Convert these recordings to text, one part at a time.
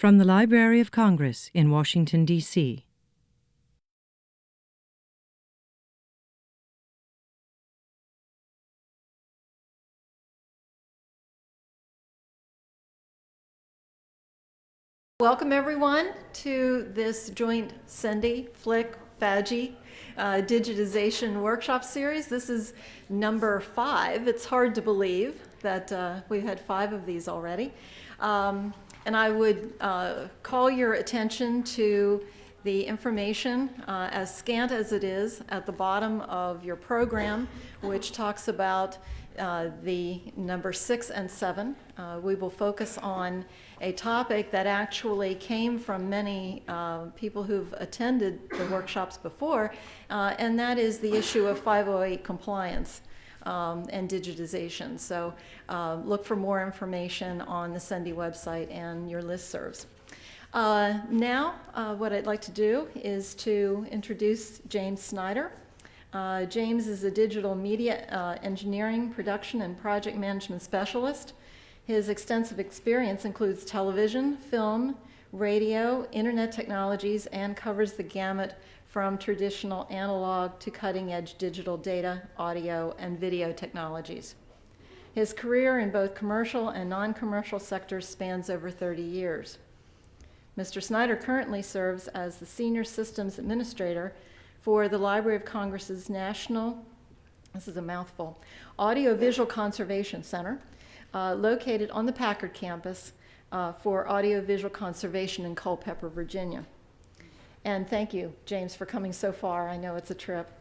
From the Library of Congress in Washington, D.C. Welcome everyone to this joint CENDI, FLIC, FAGI digitization workshop series. This is number 5. It's hard to believe that we've had 5 of these already. And I would call your attention to the information, as scant as it is, at the bottom of your program, which talks about the number 6 and 7. We will focus on a topic that actually came from many people who've attended the workshops before, and that is the issue of 508 compliance and digitization. So look for more information on the CENDI website and your listservs. Now, what I'd like to do is to introduce James Snyder. James is a digital media engineering, production, and project management specialist. His extensive experience includes television, film, radio, internet technologies, and covers the gamut from traditional analog to cutting-edge digital data, audio, and video technologies. His career in both commercial and non-commercial sectors spans over 30 years. Mr. Snyder currently serves as the Senior Systems Administrator for the Library of Congress's National, this is a mouthful, Audiovisual Conservation Center, located on the Packard campus for audiovisual conservation in Culpeper, Virginia. And thank you, James, for coming so far. I know it's a trip.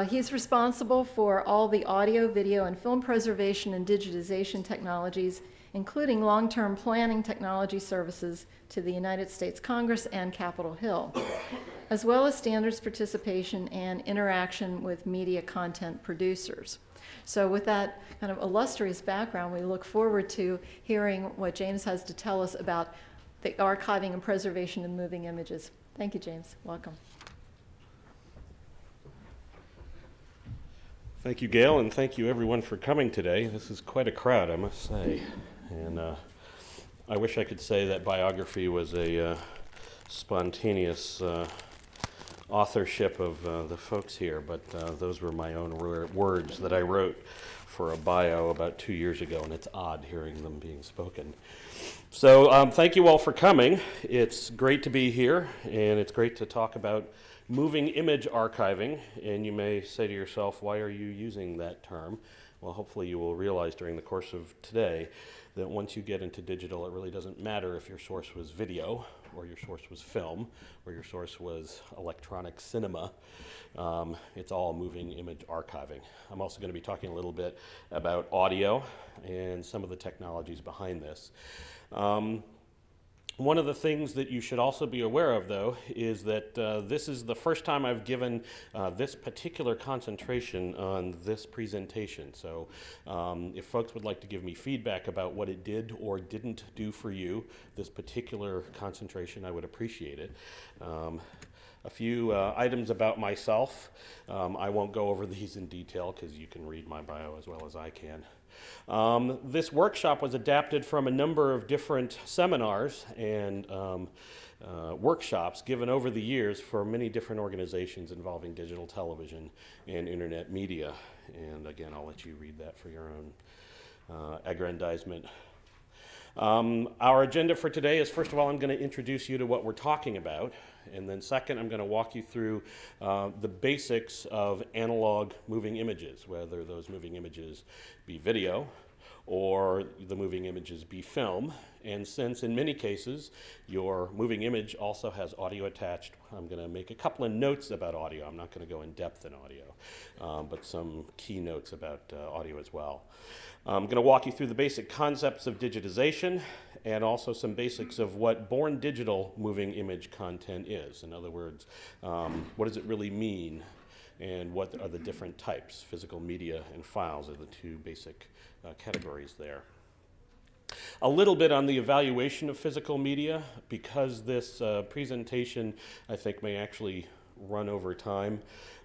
He's responsible for all the audio, video, and film preservation and digitization technologies, including long-term planning technology services to the United States Congress and Capitol Hill, as well as standards participation and interaction with media content producers. So with that kind of illustrious background, we look forward to hearing what James has to tell us about the archiving and preservation of moving images. Thank you, James. Welcome. Thank you, Gail, and thank you everyone for coming today. This is quite a crowd, I must say. And I wish I could say that biography was a spontaneous authorship of the folks here, but those were my own words that I wrote for a bio about 2 years ago, and it's odd hearing them being spoken. So thank you all for coming. It's great to be here, and it's great to talk about moving image archiving. And you may say to yourself, why are you using that term? Well, hopefully you will realize during the course of today that once you get into digital, it really doesn't matter if your source was video, or your source was film, or your source was electronic cinema. It's all moving image archiving. I'm also going to be talking a little bit about audio and some of the technologies behind this. One of the things that you should also be aware of, though, is that this is the first time I've given this particular concentration on this presentation. So if folks would like to give me feedback about what it did or didn't do for you, this particular concentration, I would appreciate it. A few items about myself. I won't go over these in detail because you can read my bio as well as I can. This workshop was adapted from a number of different seminars and workshops given over the years for many different organizations involving digital television and internet media. And again, I'll let you read that for your own aggrandizement. Our agenda for today is, first of all, I'm going to introduce you to what we're talking about. And then second, I'm going to walk you through the basics of analog moving images, whether those moving images be video or the moving images be film. And since in many cases your moving image also has audio attached, I'm going to make a couple of notes about audio. I'm not going to go in depth in audio, but some key notes about audio as well. I'm going to walk you through the basic concepts of digitization and also some basics of what born digital moving image content is. In other words, what does it really mean, and what are the different types? Physical media and files are the two basic categories there. A little bit on the evaluation of physical media, because this presentation I think may actually run over time.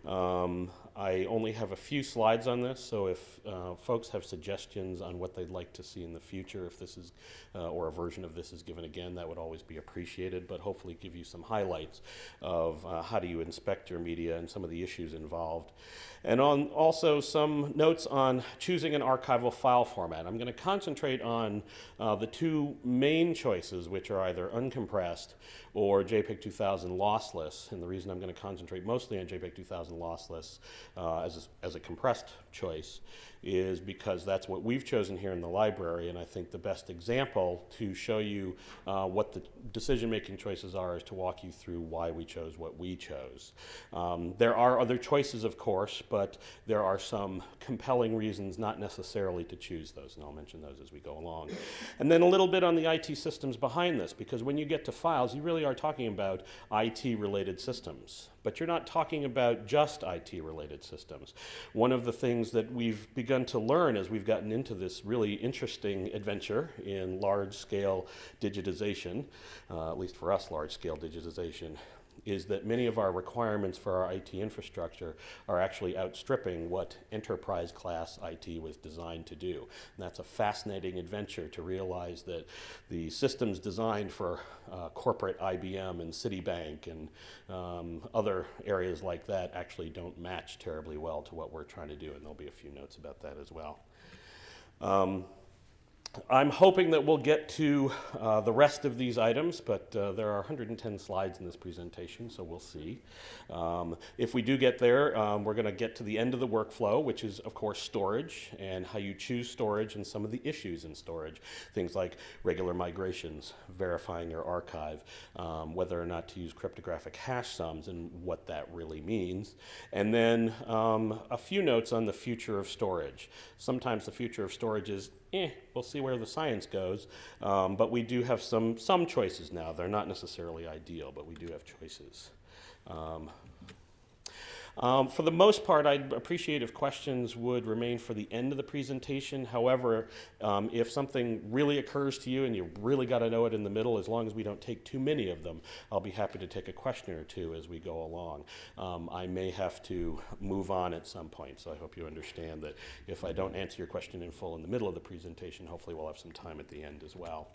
I only have a few slides on this, so if folks have suggestions on what they'd like to see in the future, if this is, or a version of this is given again, that would always be appreciated, but hopefully give you some highlights of how do you inspect your media and some of the issues involved. And on also some notes on choosing an archival file format. I'm going to concentrate on the two main choices, which are either uncompressed or JPEG 2000 lossless. And the reason I'm going to concentrate mostly on JPEG 2000 lossless as a compressed choice is because that's what we've chosen here in the library, and I think the best example to show you what the decision-making choices are is to walk you through why we chose what we chose. There are other choices, of course, but there are some compelling reasons not necessarily to choose those, and I'll mention those as we go along. And then a little bit on the IT systems behind this, because when you get to files, you really are talking about IT-related systems. But you're not talking about just IT-related systems. One of the things that we've begun to learn as we've gotten into this really interesting adventure in large-scale digitization, at least for us, large-scale digitization, is that many of our requirements for our IT infrastructure are actually outstripping what enterprise class IT was designed to do. And that's a fascinating adventure to realize that the systems designed for corporate IBM and Citibank and other areas like that actually don't match terribly well to what we're trying to do, and there'll be a few notes about that as well. I'm hoping that we'll get to the rest of these items, but there are 110 slides in this presentation, so we'll see. If we do get there, we're going to get to the end of the workflow, which is, of course, storage and how you choose storage and some of the issues in storage. Things like regular migrations, verifying your archive, whether or not to use cryptographic hash sums and what that really means. And then a few notes on the future of storage. Sometimes the future of storage is we'll see where the science goes, but we do have some choices now. They're not necessarily ideal, but we do have choices. For the most part, I'd appreciate if questions would remain for the end of the presentation. However, if something really occurs to you and you really got to know it in the middle, as long as we don't take too many of them, I'll be happy to take a question or two as we go along. I may have to move on at some point, so I hope you understand that if I don't answer your question in full in the middle of the presentation, hopefully we'll have some time at the end as well.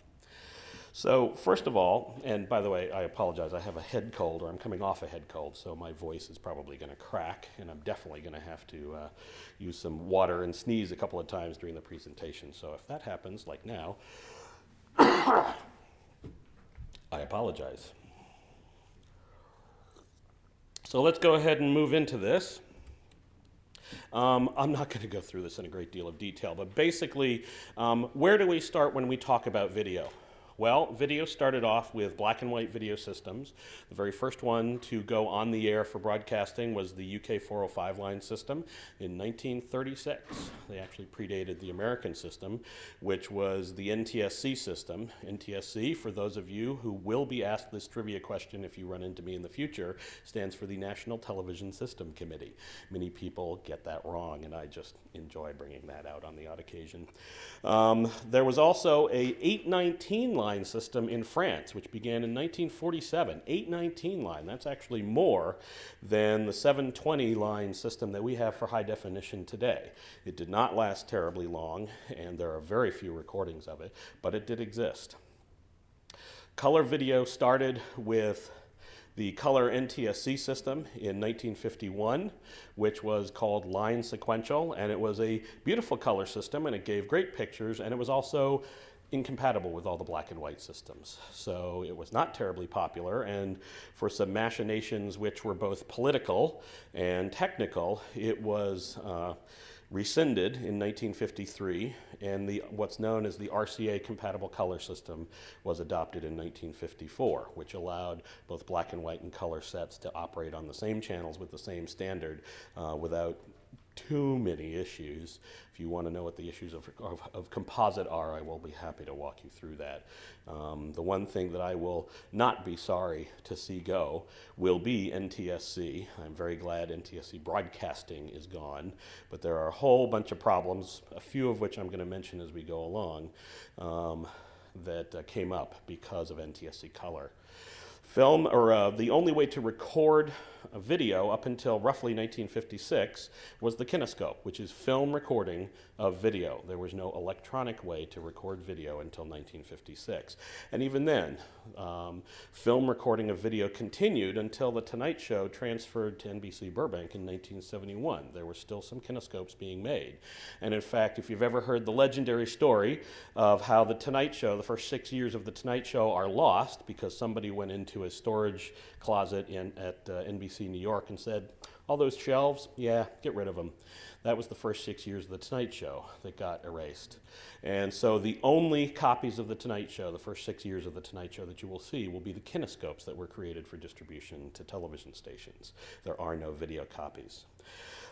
So first of all, and by the way, I apologize, I have a head cold, or I'm coming off a head cold, so my voice is probably going to crack, and I'm definitely going to have to use some water and sneeze a couple of times during the presentation. So if that happens, like now, I apologize. So let's go ahead and move into this. I'm not going to go through this in a great deal of detail, but basically, where do we start when we talk about video? Well, video started off with black and white video systems. The very first one to go on the air for broadcasting was the UK 405 line system in 1936. They actually predated the American system, which was the NTSC system. NTSC, for those of you who will be asked this trivia question if you run into me in the future, stands for the National Television System Committee. Many people get that wrong, and I just enjoy bringing that out on the odd occasion. There was also a 819 line system in France, which began in 1947. 819 line, that's actually more than the 720 line system that we have for high definition today. It did not last terribly long, and there are very few recordings of it, but it did exist. Color video started with the color NTSC system in 1951, which was called line sequential, and it was a beautiful color system, and it gave great pictures, and it was also incompatible with all the black and white systems. So it was not terribly popular, and for some machinations which were both political and technical, it was rescinded in 1953, and what's known as the RCA compatible color system was adopted in 1954, which allowed both black and white and color sets to operate on the same channels with the same standard without too many issues. If you want to know what the issues of composite are, I will be happy to walk you through that. The one thing that I will not be sorry to see go will be NTSC. I'm very glad NTSC broadcasting is gone, but there are a whole bunch of problems, a few of which I'm going to mention as we go along, that came up because of NTSC color. The only way to record a video up until roughly 1956 was the kinescope, which is film recording of video. There was no electronic way to record video until 1956. And even then, film recording of video continued until The Tonight Show transferred to NBC Burbank in 1971. There were still some kinescopes being made. And in fact, if you've ever heard the legendary story of how The Tonight Show, the first 6 years of The Tonight Show are lost because somebody went into a storage closet at NBC New York and said, all those shelves, yeah, get rid of them. That was the first 6 years of The Tonight Show that got erased. And so the only copies of The Tonight Show, the first 6 years of The Tonight Show that you will see will be the kinescopes that were created for distribution to television stations. There are no video copies.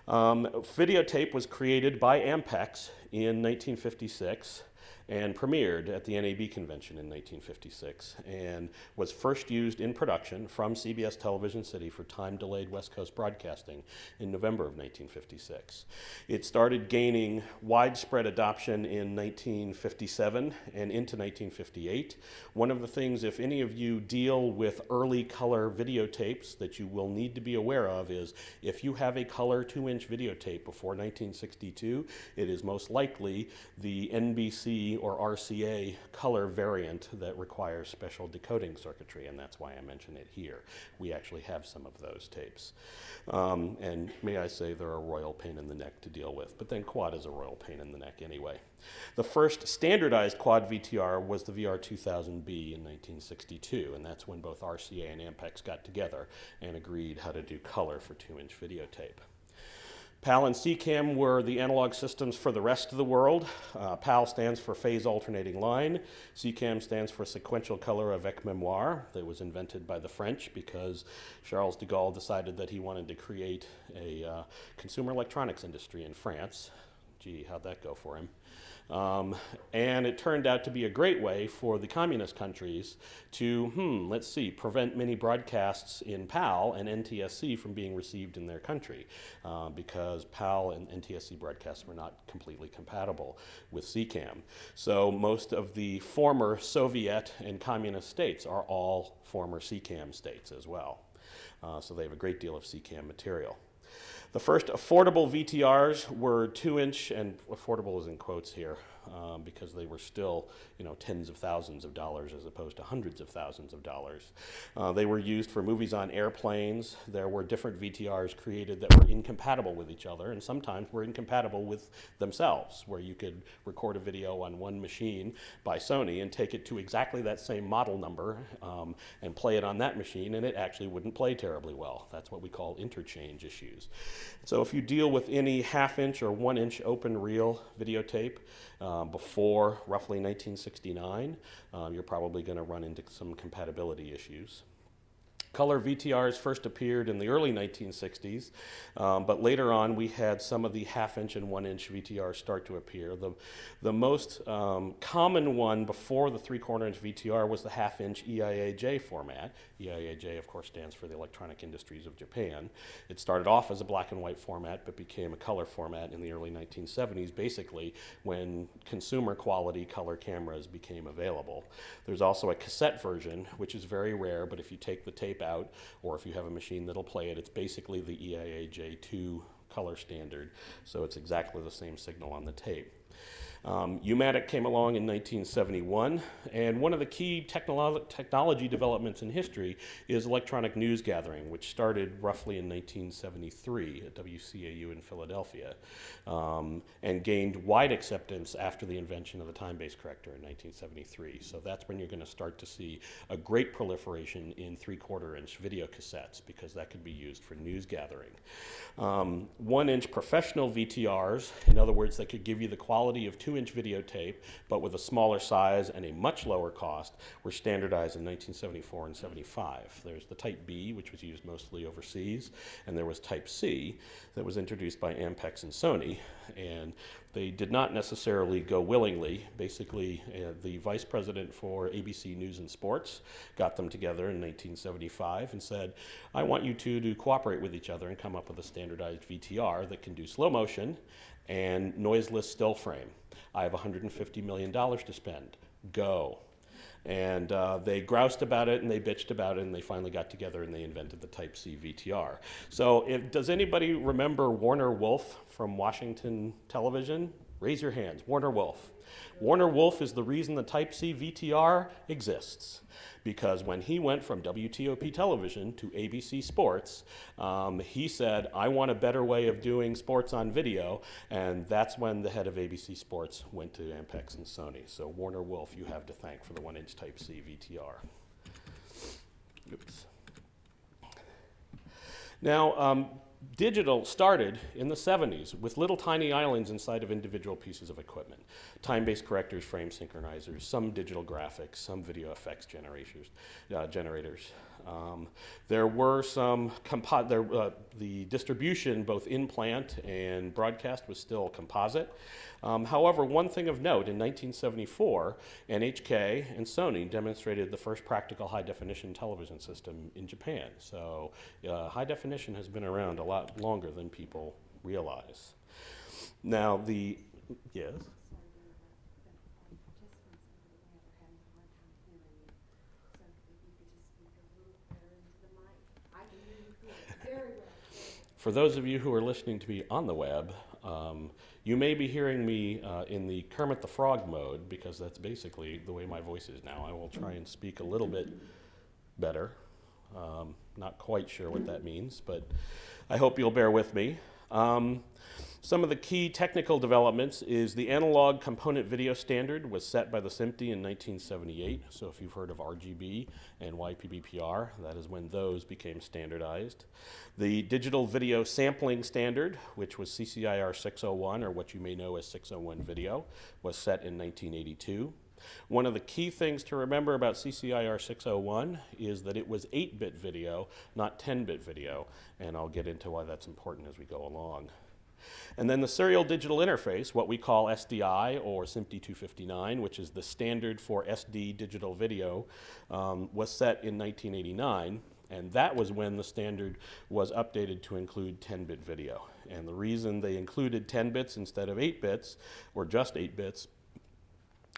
Videotape was created by Ampex in 1956 and premiered at the NAB convention in 1956 and was first used in production from CBS Television City for time-delayed West Coast broadcasting in November of 1956. It started gaining widespread adoption in 1957 and into 1958. One of the things, if any of you deal with early color videotapes, that you will need to be aware of is if you have a color 2-inch videotape before 1962, it is most likely the NBC or RCA color variant that requires special decoding circuitry, and that's why I mention it here. We actually have some of those tapes. And may I say they're a royal pain in the neck to deal with, but then quad is a royal pain in the neck anyway. The first standardized quad VTR was the VR2000B in 1962, and that's when both RCA and Ampex got together and agreed how to do color for 2-inch videotape. PAL and CCAM were the analog systems for the rest of the world. PAL stands for phase alternating line. CCAM stands for sequential color avec mémoire. That was invented by the French because Charles de Gaulle decided that he wanted to create a consumer electronics industry in France. Gee, how'd that go for him? And it turned out to be a great way for the communist countries to, prevent many broadcasts in PAL and NTSC from being received in their country because PAL and NTSC broadcasts were not completely compatible with CCAM. So most of the former Soviet and communist states are all former CCAM states as well. So they have a great deal of CCAM material. The first affordable VTRs were 2-inch, and affordable is in quotes here because they were still, tens of thousands of dollars as opposed to hundreds of thousands of dollars. They were used for movies on airplanes. There were different VTRs created that were incompatible with each other and sometimes were incompatible with themselves, where you could record a video on one machine by Sony and take it to exactly that same model number and play it on that machine, and it actually wouldn't play terribly well. That's what we call interchange issues. So if you deal with any 1/2-inch or 1-inch open reel videotape before roughly 1969, you're probably going to run into some compatibility issues. Color VTRs first appeared in the early 1960s, but later on we had some of the 1/2-inch and 1-inch VTRs start to appear. The most common one before the 3/4-inch VTR was the 1/2-inch EIAJ format. EIAJ, of course, stands for the Electronic Industries of Japan. It started off as a black and white format, but became a color format in the early 1970s, basically when consumer quality color cameras became available. There's also a cassette version, which is very rare, but if you take the tape out, or if you have a machine that'll play it, it's basically the EIAJ2 color standard, so it's exactly the same signal on the tape. U-matic came along in 1971, and one of the key technology developments in history is electronic news gathering, which started roughly in 1973 at WCAU in Philadelphia, and gained wide acceptance after the invention of the time-based corrector in 1973. So that's when you're going to start to see a great proliferation in 3/4-inch video cassettes, because that could be used for news gathering. 1-inch professional VTRs, in other words, that could give you the quality of 2-inch videotape, but with a smaller size and a much lower cost, were standardized in 1974 and 75. There's the Type B, which was used mostly overseas, and there was Type C that was introduced by Ampex and Sony, and they did not necessarily go willingly. Basically, the vice president for ABC News and Sports got them together in 1975 and said, I want you two to cooperate with each other and come up with a standardized VTR that can do slow motion and noiseless still frame. I have $150 million to spend. Go. And they groused about it and they bitched about it and they finally got together and they invented the Type C VTR. So does anybody remember Warner Wolf from Washington Television? Raise your hands. Warner Wolf. Warner Wolf is the reason the Type C VTR exists. Because when he went from WTOP television to ABC Sports, he said, I want a better way of doing sports on video, and that's when the head of ABC Sports went to Ampex and Sony. So Warner Wolf, you have to thank for the 1-inch Type C VTR. Oops. Now, digital started in the 70s with little tiny islands inside of individual pieces of equipment. Time-based correctors, frame synchronizers, some digital graphics, some video effects generators. There were some, the distribution both in plant and broadcast was still composite. However, one thing of note, in 1974, NHK and Sony demonstrated the first practical high-definition television system in Japan. So high definition has been around a lot longer than people realize. Now, yes? For those of you who are listening to me on the web, you may be hearing me in the Kermit the Frog mode, because that's basically the way my voice is now. I will try and speak a little bit better. Not quite sure what that means, but I hope you'll bear with me. Some of the key technical developments is the analog component video standard was set by the SMPTE in 1978. So if you've heard of RGB and YPBPR, that is when those became standardized. The digital video sampling standard, which was CCIR 601, or what you may know as 601 video, was set in 1982. One of the key things to remember about CCIR 601 is that it was 8-bit video, not 10-bit video, and I'll get into why that's important as we go along. And then the serial digital interface, what we call SDI or SMPTE 259, which is the standard for SD digital video, was set in 1989. And that was when the standard was updated to include 10-bit video. And the reason they included 10 bits instead of 8 bits, or just 8 bits,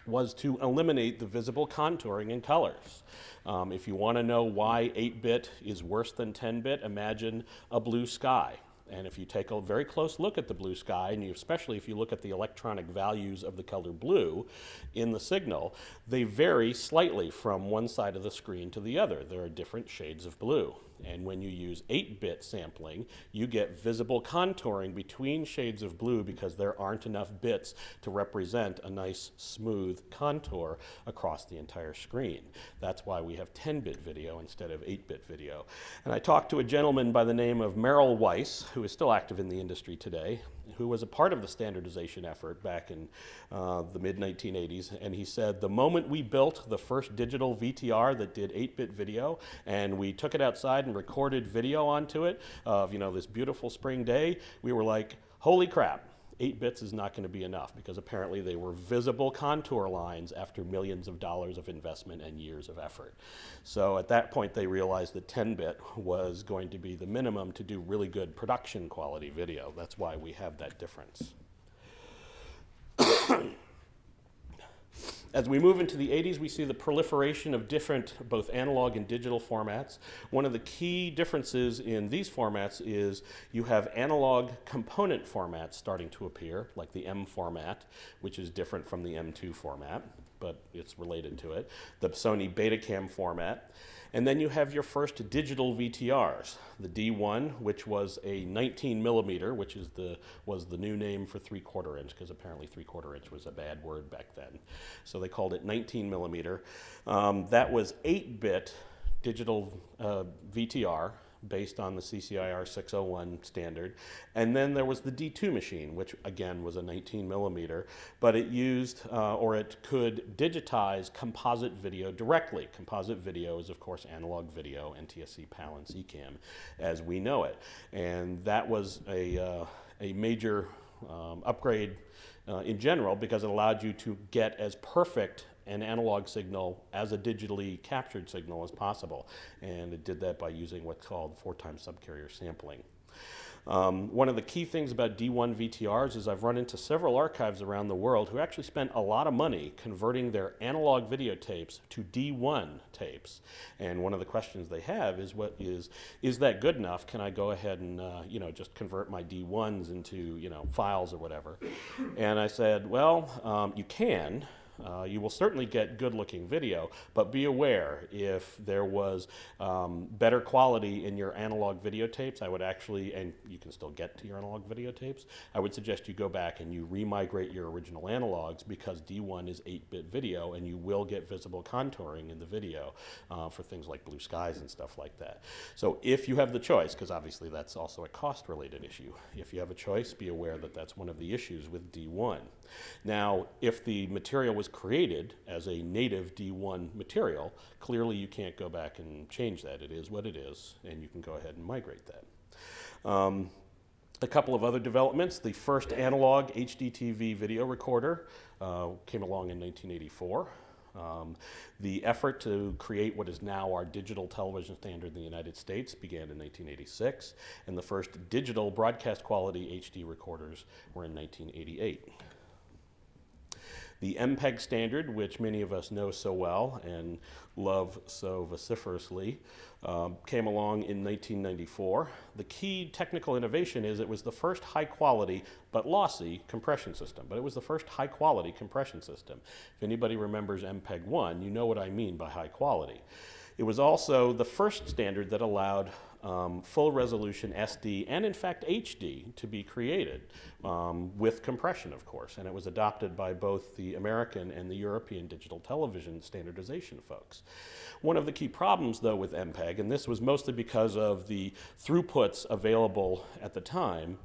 was to eliminate the visible contouring in colors. If you want to know why 8-bit is worse than 10-bit, imagine a blue sky. And if you take a very close look at the blue sky, and especially if you look at the electronic values of the color blue in the signal, they vary slightly from one side of the screen to the other. There are different shades of blue. And when you use 8-bit sampling, you get visible contouring between shades of blue because there aren't enough bits to represent a nice smooth contour across the entire screen. That's why we have 10-bit video instead of 8-bit video. And I talked to a gentleman by the name of Merrill Weiss, who is still active in the industry today, who was a part of the standardization effort back in the mid-1980s, and he said, the moment we built the first digital VTR that did 8-bit video, and we took it outside and recorded video onto it of, this beautiful spring day, we were like, holy crap, 8 bits is not going to be enough, because apparently they were visible contour lines after millions of dollars of investment and years of effort. So at that point they realized that 10-bit was going to be the minimum to do really good production quality video. That's why we have that difference. As we move into the 80s, we see the proliferation of different both analog and digital formats. One of the key differences in these formats is you have analog component formats starting to appear, like the M format, which is different from the M2 format, but it's related to it, the Sony Betacam format. And then you have your first digital VTRs, the D1, which was a 19 millimeter, which was the new name for 3/4 inch, because apparently 3/4 inch was a bad word back then. So they called it 19 millimeter. That was 8-bit digital VTR based on the CCIR 601 standard. And then there was the D2 machine, which again was a 19 millimeter, but it used, or it could digitize composite video directly. Composite video is, of course, analog video, NTSC, PAL, and CCAM, as we know it. And that was a major upgrade in general, because it allowed you to get as perfect an analog signal as a digitally captured signal as possible. And it did that by using what's called 4x subcarrier sampling. One of the key things about D1 VTRs is I've run into several archives around the world who actually spent a lot of money converting their analog videotapes to D1 tapes. And one of the questions they have is that good enough? Can I go ahead and just convert my D1s into files or whatever? And I said, well, you can. You will certainly get good-looking video, but be aware if there was better quality in your analog videotapes, I would actually, and you can still get to your analog videotapes, I would suggest you go back and you remigrate your original analogs, because D1 is 8-bit video and you will get visible contouring in the video for things like blue skies and stuff like that. So if you have the choice, because obviously that's also a cost-related issue, if you have a choice, be aware that that's one of the issues with D1. Now, if the material was created as a native D1 material, clearly you can't go back and change that. It is what it is, and you can go ahead and migrate that. A couple of other developments. The first analog HDTV video recorder came along in 1984. The effort to create what is now our digital television standard in the United States began in 1986, and the first digital broadcast quality HD recorders were in 1988. The MPEG standard, which many of us know so well and love so vociferously, came along in 1994. The key technical innovation is it was the first high-quality but lossy compression system, but it was the first high-quality compression system. If anybody remembers MPEG-1, you know what I mean by high quality. It was also the first standard that allowed full resolution SD and in fact HD to be created with compression, of course, and it was adopted by both the American and the European digital television standardization folks. One of the key problems, though, with MPEG, and this was mostly because of the throughputs available at the time,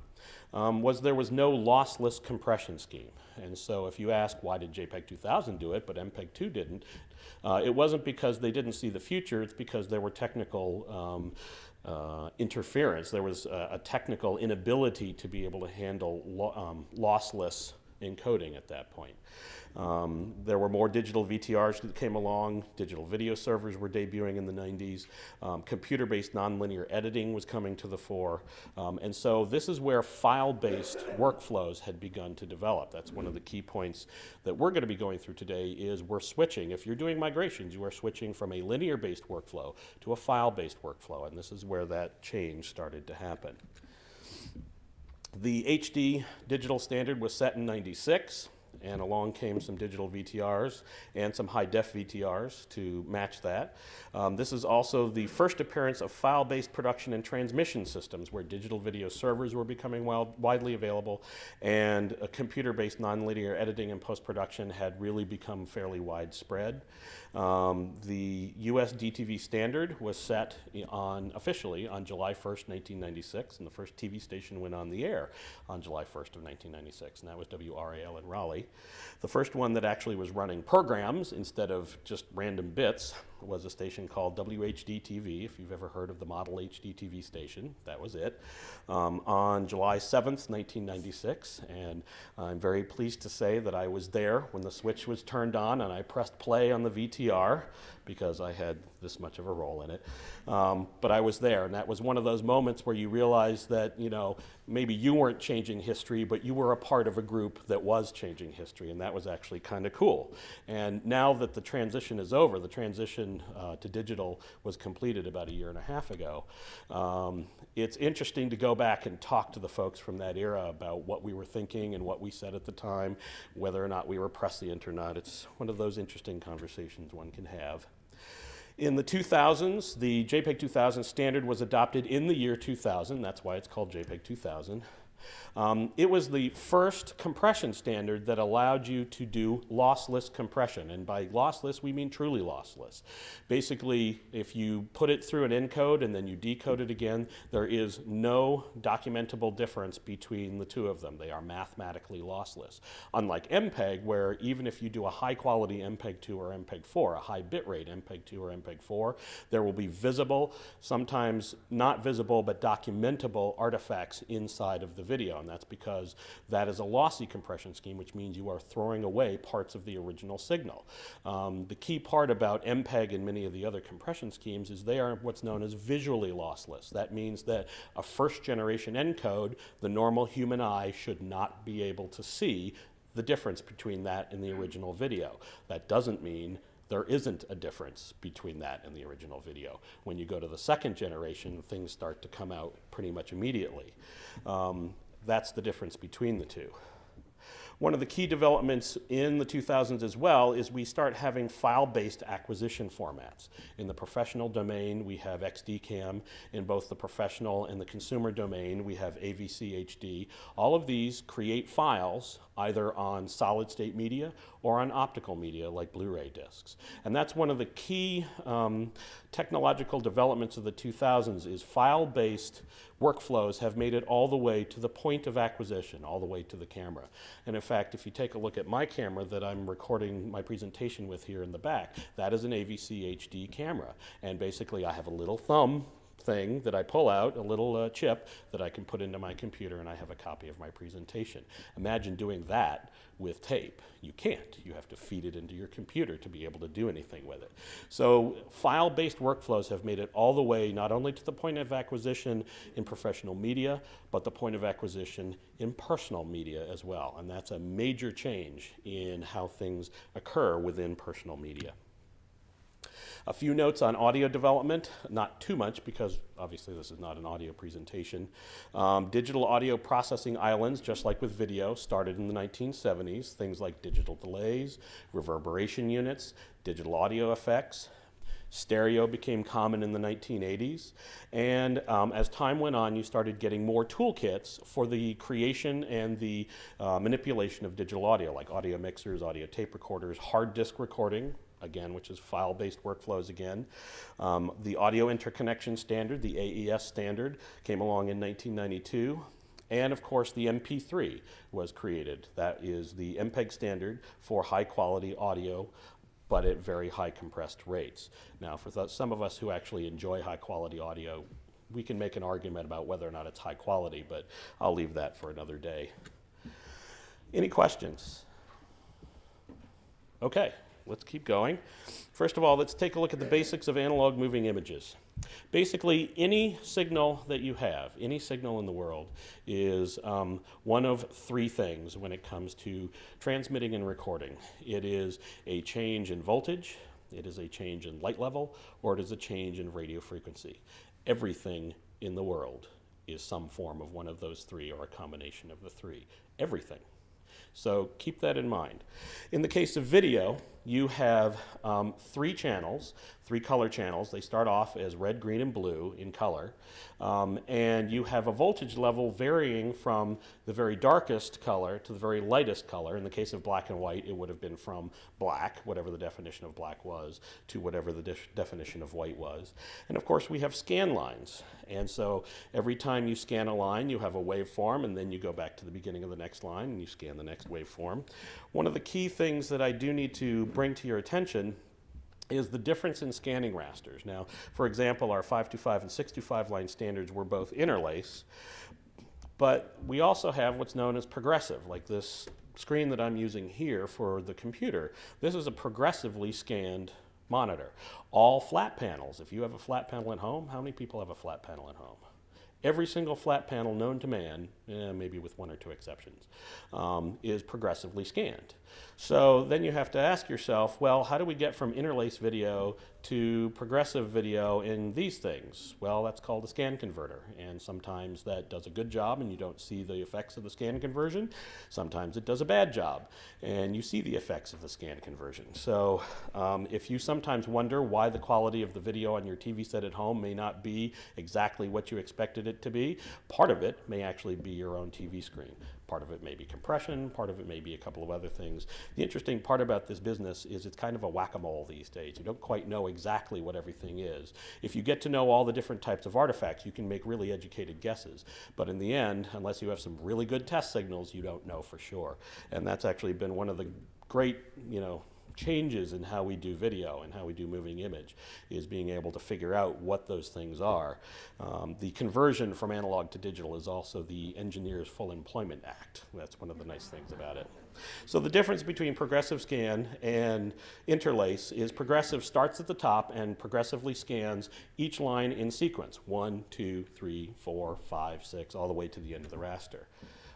was there was no lossless compression scheme. And so if you ask why did JPEG 2000 do it but MPEG 2 didn't, it wasn't because they didn't see the future, it's because there were technical interference. There was a technical inability to be able to handle lossless encoding at that point. There were more digital VTRs that came along. Digital video servers were debuting in the 90s. Computer-based nonlinear editing was coming to the fore. And so this is where file-based workflows had begun to develop. That's one of the key points that we're going to be going through today is we're switching. If you're doing migrations, you are switching from a linear-based workflow to a file-based workflow. And this is where that change started to happen. The HD digital standard was set in '96. And along came some digital VTRs and some high-def VTRs to match that. This is also the first appearance of file-based production and transmission systems where digital video servers were becoming widely available, and a computer-based nonlinear editing and post-production had really become fairly widespread. The US DTV standard was set officially on July 1st, 1996, and the first TV station went on the air on July 1st of 1996, and that was WRAL in Raleigh. The first one that actually was running programs instead of just random bits was a station called WHD-TV, if you've ever heard of the model HD-TV station. That was it. On July 7th, 1996, and I'm very pleased to say that I was there when the switch was turned on and I pressed play on the VTR because I had this much of a role in it. But I was there, and that was one of those moments where you realize that, maybe you weren't changing history, but you were a part of a group that was changing history, and that was actually kind of cool. And now that the transition is over, the transition to digital was completed about a year and a half ago, it's interesting to go back and talk to the folks from that era about what we were thinking and what we said at the time, whether or not we were prescient or not. It's one of those interesting conversations one can have. In the 2000s, the JPEG 2000 standard was adopted in the year 2000. That's why it's called JPEG 2000. It was the first compression standard that allowed you to do lossless compression. And by lossless, we mean truly lossless. Basically, if you put it through an encode and then you decode it again, there is no documentable difference between the two of them. They are mathematically lossless. Unlike MPEG, where even if you do a high-quality MPEG-2 or MPEG-4, a high bitrate MPEG-2 or MPEG-4, there will be visible, sometimes not visible, but documentable artifacts inside of the video, and that's because that is a lossy compression scheme, which means you are throwing away parts of the original signal. The key part about MPEG and many of the other compression schemes is they are what's known as visually lossless. That means that a first generation encode, the normal human eye should not be able to see the difference between that and the original video. That doesn't mean there isn't a difference between that and the original video. When you go to the second generation, things start to come out pretty much immediately. That's the difference between the two. One of the key developments in the 2000s as well is we start having file-based acquisition formats. In the professional domain, we have XDCAM. In both the professional and the consumer domain, we have AVC HD. All of these create files either on solid-state media or on optical media like Blu-ray discs. And that's one of the key technological developments of the 2000s is file-based workflows have made it all the way to the point of acquisition, all the way to the camera. And in fact, if you take a look at my camera that I'm recording my presentation with here in the back, that is an AVC HD camera. And basically I have a little thumb thing that I pull out, a little chip that I can put into my computer, and I have a copy of my presentation. Imagine doing that with tape. You can't. You have to feed it into your computer to be able to do anything with it. So file-based workflows have made it all the way not only to the point of acquisition in professional media, but the point of acquisition in personal media as well. And that's a major change in how things occur within personal media. A few notes on audio development, not too much because obviously this is not an audio presentation. Digital audio processing islands, just like with video, started in the 1970s. Things like digital delays, reverberation units, digital audio effects. Stereo became common in the 1980s, and as time went on, you started getting more toolkits for the creation and the manipulation of digital audio, like audio mixers, audio tape recorders, hard disk recording, again, which is file-based workflows again. The audio interconnection standard, the AES standard, came along in 1992. And of course, the MP3 was created. That is the MPEG standard for high-quality audio, but at very high compressed rates. Now, for some of us who actually enjoy high-quality audio, we can make an argument about whether or not it's high quality, but I'll leave that for another day. Any questions? Okay. Let's keep going. First of all, let's take a look at the basics of analog moving images. Basically, any signal that you have, any signal in the world, is one of three things when it comes to transmitting and recording. It is a change in voltage, it is a change in light level, or it is a change in radio frequency. Everything in the world is some form of one of those three or a combination of the three. Everything. So keep that in mind. In the case of video, you have three channels, three color channels. They start off as red, green, and blue in color. And you have a voltage level varying from the very darkest color to the very lightest color. In the case of black and white, it would have been from black, whatever the definition of black was, to whatever the definition of white was. And of course, we have scan lines. And so every time you scan a line, you have a waveform, and then you go back to the beginning of the next line, and you scan the next waveform. One of the key things that I do need to bring to your attention is the difference in scanning rasters. Now, for example, our 525 and 625 line standards were both interlace, but we also have what's known as progressive, like this screen that I'm using here for the computer. This is a progressively scanned monitor. All flat panels, if you have a flat panel at home, how many people have a flat panel at home? Every single flat panel known to man, maybe with one or two exceptions, is progressively scanned. So then you have to ask yourself, well, how do we get from interlace video to progressive video in these things? Well, that's called a scan converter, and sometimes that does a good job and you don't see the effects of the scan conversion. Sometimes it does a bad job and you see the effects of the scan conversion. So if you sometimes wonder why the quality of the video on your TV set at home may not be exactly what you expected it to be, part of it may actually be your own TV screen. Part of it may be compression, part of it may be a couple of other things. The interesting part about this business is it's kind of a whack-a-mole these days. You don't quite know exactly what everything is. If you get to know all the different types of artifacts, you can make really educated guesses. But in the end, unless you have some really good test signals, you don't know for sure. And that's actually been one of the great, changes in how we do video and how we do moving image, is being able to figure out what those things are. The conversion from analog to digital is also the Engineers Full Employment Act. That's one of the nice things about it. So the difference between progressive scan and interlace is progressive starts at the top and progressively scans each line in sequence, 1, 2, 3, 4, 5, 6, all the way to the end of the raster.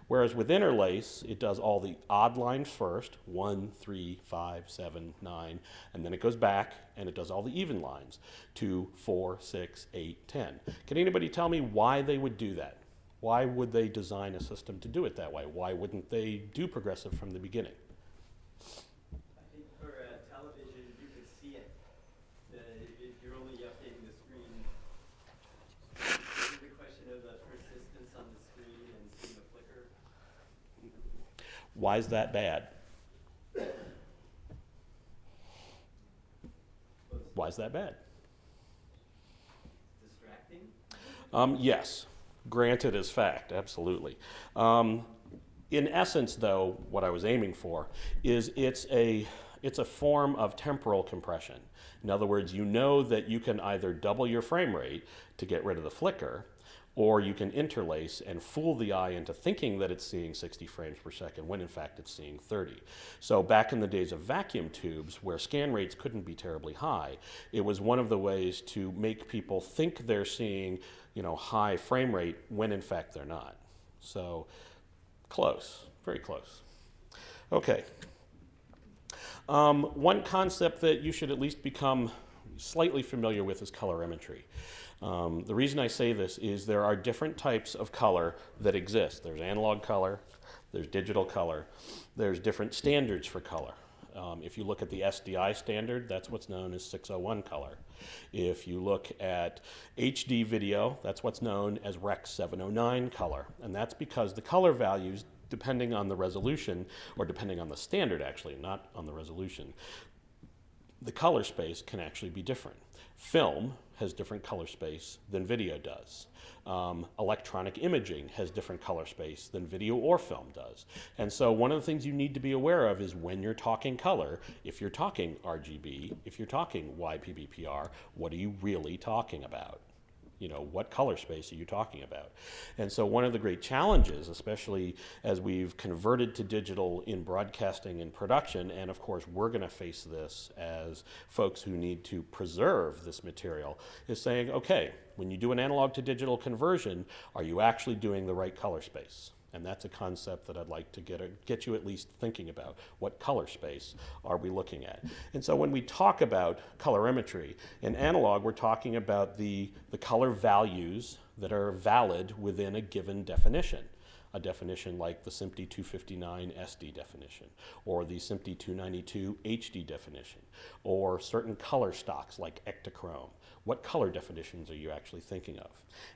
Whereas with interlace, it does all the odd lines first, 1, 3, 5, 7, 9, and then it goes back and it does all the even lines, 2, 4, 6, 8, 10. Can anybody tell me why they would do that? Why would they design a system to do it that way? Why wouldn't they do progressive from the beginning? I think for television, you could see it. If you're only updating the screen, is the question of the persistence on the screen and seeing the flicker. Why is that bad? Why is that bad? Distracting? Yes. Granted as fact, absolutely. In essence, though, what I was aiming for is it's a form of temporal compression. In other words, you know that you can either double your frame rate to get rid of the flicker, or you can interlace and fool the eye into thinking that it's seeing 60 frames per second when in fact it's seeing 30. So back in the days of vacuum tubes where scan rates couldn't be terribly high, it was one of the ways to make people think they're seeing, high frame rate when in fact they're not. So close, very close. Okay. One concept that you should at least become slightly familiar with is colorimetry. The reason I say this is there are different types of color that exist. There's analog color, there's digital color, there's different standards for color. If you look at the SDI standard, that's what's known as 601 color. If you look at HD video, that's what's known as Rec 709 color. And that's because the color values, depending on the resolution, or depending on the standard actually, not on the resolution, the color space can actually be different. Film has different color space than video does. Electronic imaging has different color space than video or film does. And so one of the things you need to be aware of is when you're talking color, if you're talking RGB, if you're talking YPBPR, what are you really talking about? What color space are you talking about? And so one of the great challenges, especially as we've converted to digital in broadcasting and production, and of course we're going to face this as folks who need to preserve this material, is saying, okay, when you do an analog to digital conversion, are you actually doing the right color space? And that's a concept that I'd like to get you at least thinking about. What color space are we looking at? And so when we talk about colorimetry, in analog, we're talking about the color values that are valid within a given definition. A definition like the SMPTE 259 SD definition, or the SMPTE 292 HD definition, or certain color stocks like Ektachrome. What color definitions are you actually thinking of?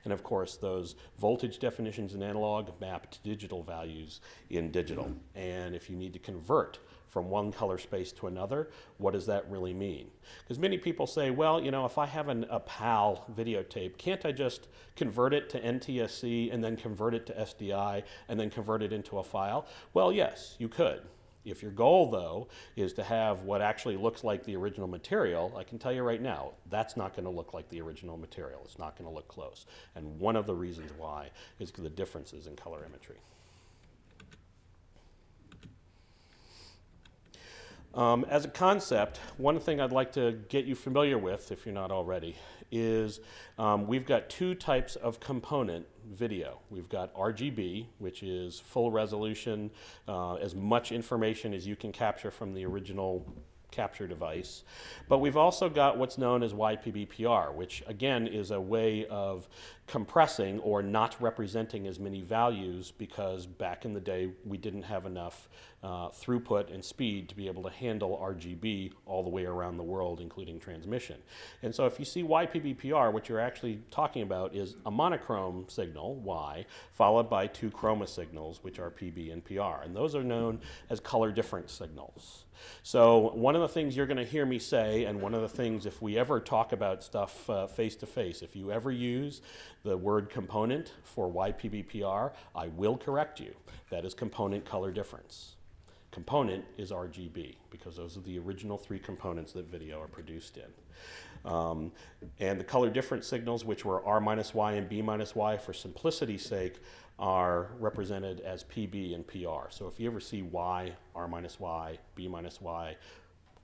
And of course, those voltage definitions in analog map to digital values in digital. And if you need to convert from one color space to another, what does that really mean? Because many people say, well, if I have a PAL videotape, can't I just convert it to NTSC and then convert it to SDI and then convert it into a file? Well, yes, you could. If your goal, though, is to have what actually looks like the original material, I can tell you right now, that's not going to look like the original material. It's not going to look close. And one of the reasons why is the differences in colorimetry. As a concept, one thing I'd like to get you familiar with, if you're not already, is we've got two types of component video. We've got RGB, which is full resolution, as much information as you can capture from the original capture device. But we've also got what's known as YPBPR, which again is a way of compressing or not representing as many values because back in the day we didn't have enough throughput and speed to be able to handle RGB all the way around the world, including transmission. And so if you see YPBPR, what you're actually talking about is a monochrome signal, Y, followed by two chroma signals, which are PB and PR. And those are known as color difference signals. So one of the things you're going to hear me say, and one of the things if we ever talk about stuff face to face, if you ever use the word component for YPBPR, I will correct you. That is component color difference. component is RGB, because those are the original 3 components that video are produced in. And the color difference signals, which were R minus Y and B minus Y, for simplicity's sake, are represented as PB and PR. So if you ever see Y, R minus Y, B minus Y,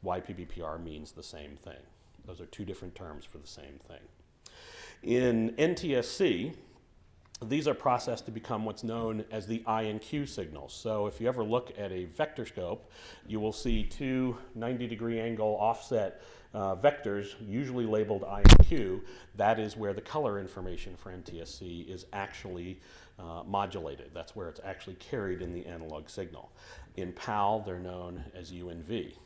YPB, PR means the same thing. Those are 2 different terms for the same thing. In NTSC, these are processed to become what's known as the I and Q signals. So if you ever look at a vector scope, you will see 2 90-degree angle offset vectors, usually labeled I and Q. That is where the color information for NTSC is actually modulated. That's where it's actually carried in the analog signal. In PAL, they're known as U and V.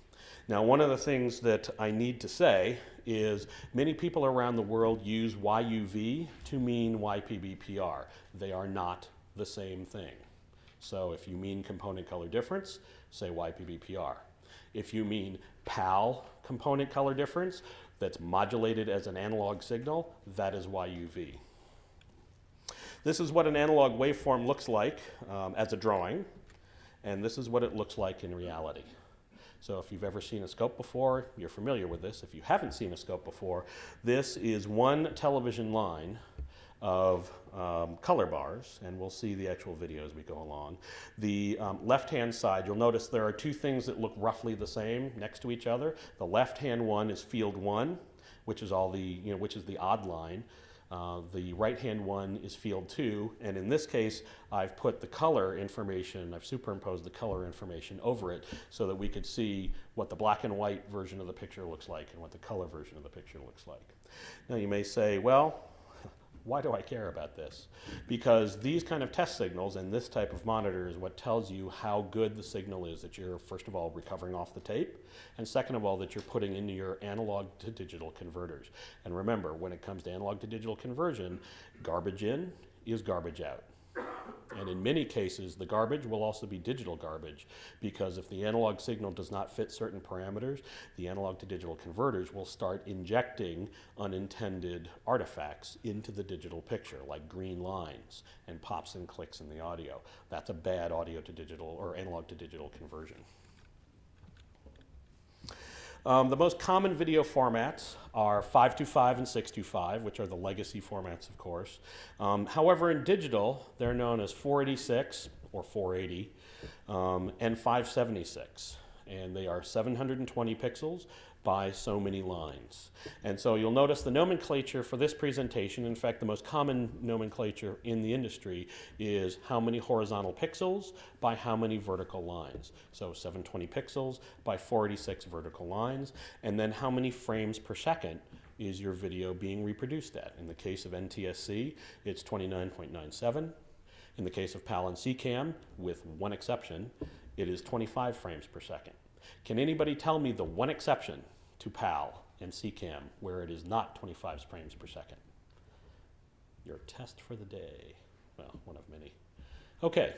Now, one of the things that I need to say is many people around the world use YUV to mean YPBPR. They are not the same thing. So if you mean component color difference, say YPBPR. If you mean PAL component color difference that's modulated as an analog signal, that is YUV. This is what an analog waveform looks like as a drawing, and this is what it looks like in reality. So if you've ever seen a scope before, you're familiar with this. If you haven't seen a scope before, this is one television line of color bars, and we'll see the actual video as we go along. The left-hand side, you'll notice there are 2 things that look roughly the same next to each other. The left-hand one is field 1, which is all the, which is the odd line. The right-hand one is field 2, and in this case, I've put the color information, I've superimposed the color information over it so that we could see what the black and white version of the picture looks like and what the color version of the picture looks like. Now you may say, well, why do I care about this? Because these kind of test signals and this type of monitor is what tells you how good the signal is that you're, first of all, recovering off the tape, and second of all, that you're putting into your analog to digital converters. And remember, when it comes to analog to digital conversion, garbage in is garbage out. And in many cases, the garbage will also be digital garbage, because if the analog signal does not fit certain parameters, the analog to digital converters will start injecting unintended artifacts into the digital picture, like green lines and pops and clicks in the audio. That's a bad audio to digital or analog to digital conversion. The most common video formats are 525 and 625, which are the legacy formats, of course. However, in digital, they're known as 486 or 480 and 576. And they are 720 pixels by so many lines. And so you'll notice the nomenclature for this presentation, in fact, the most common nomenclature in the industry is how many horizontal pixels by how many vertical lines. So 720 pixels by 486 vertical lines, and then how many frames per second is your video being reproduced at. In the case of NTSC, it's 29.97. In the case of PAL and CCAM, with one exception, it is 25 frames per second. Can anybody tell me the one exception to PAL and CCAM where it is not 25 frames per second? Your test for the day. Well, one of many. Okay,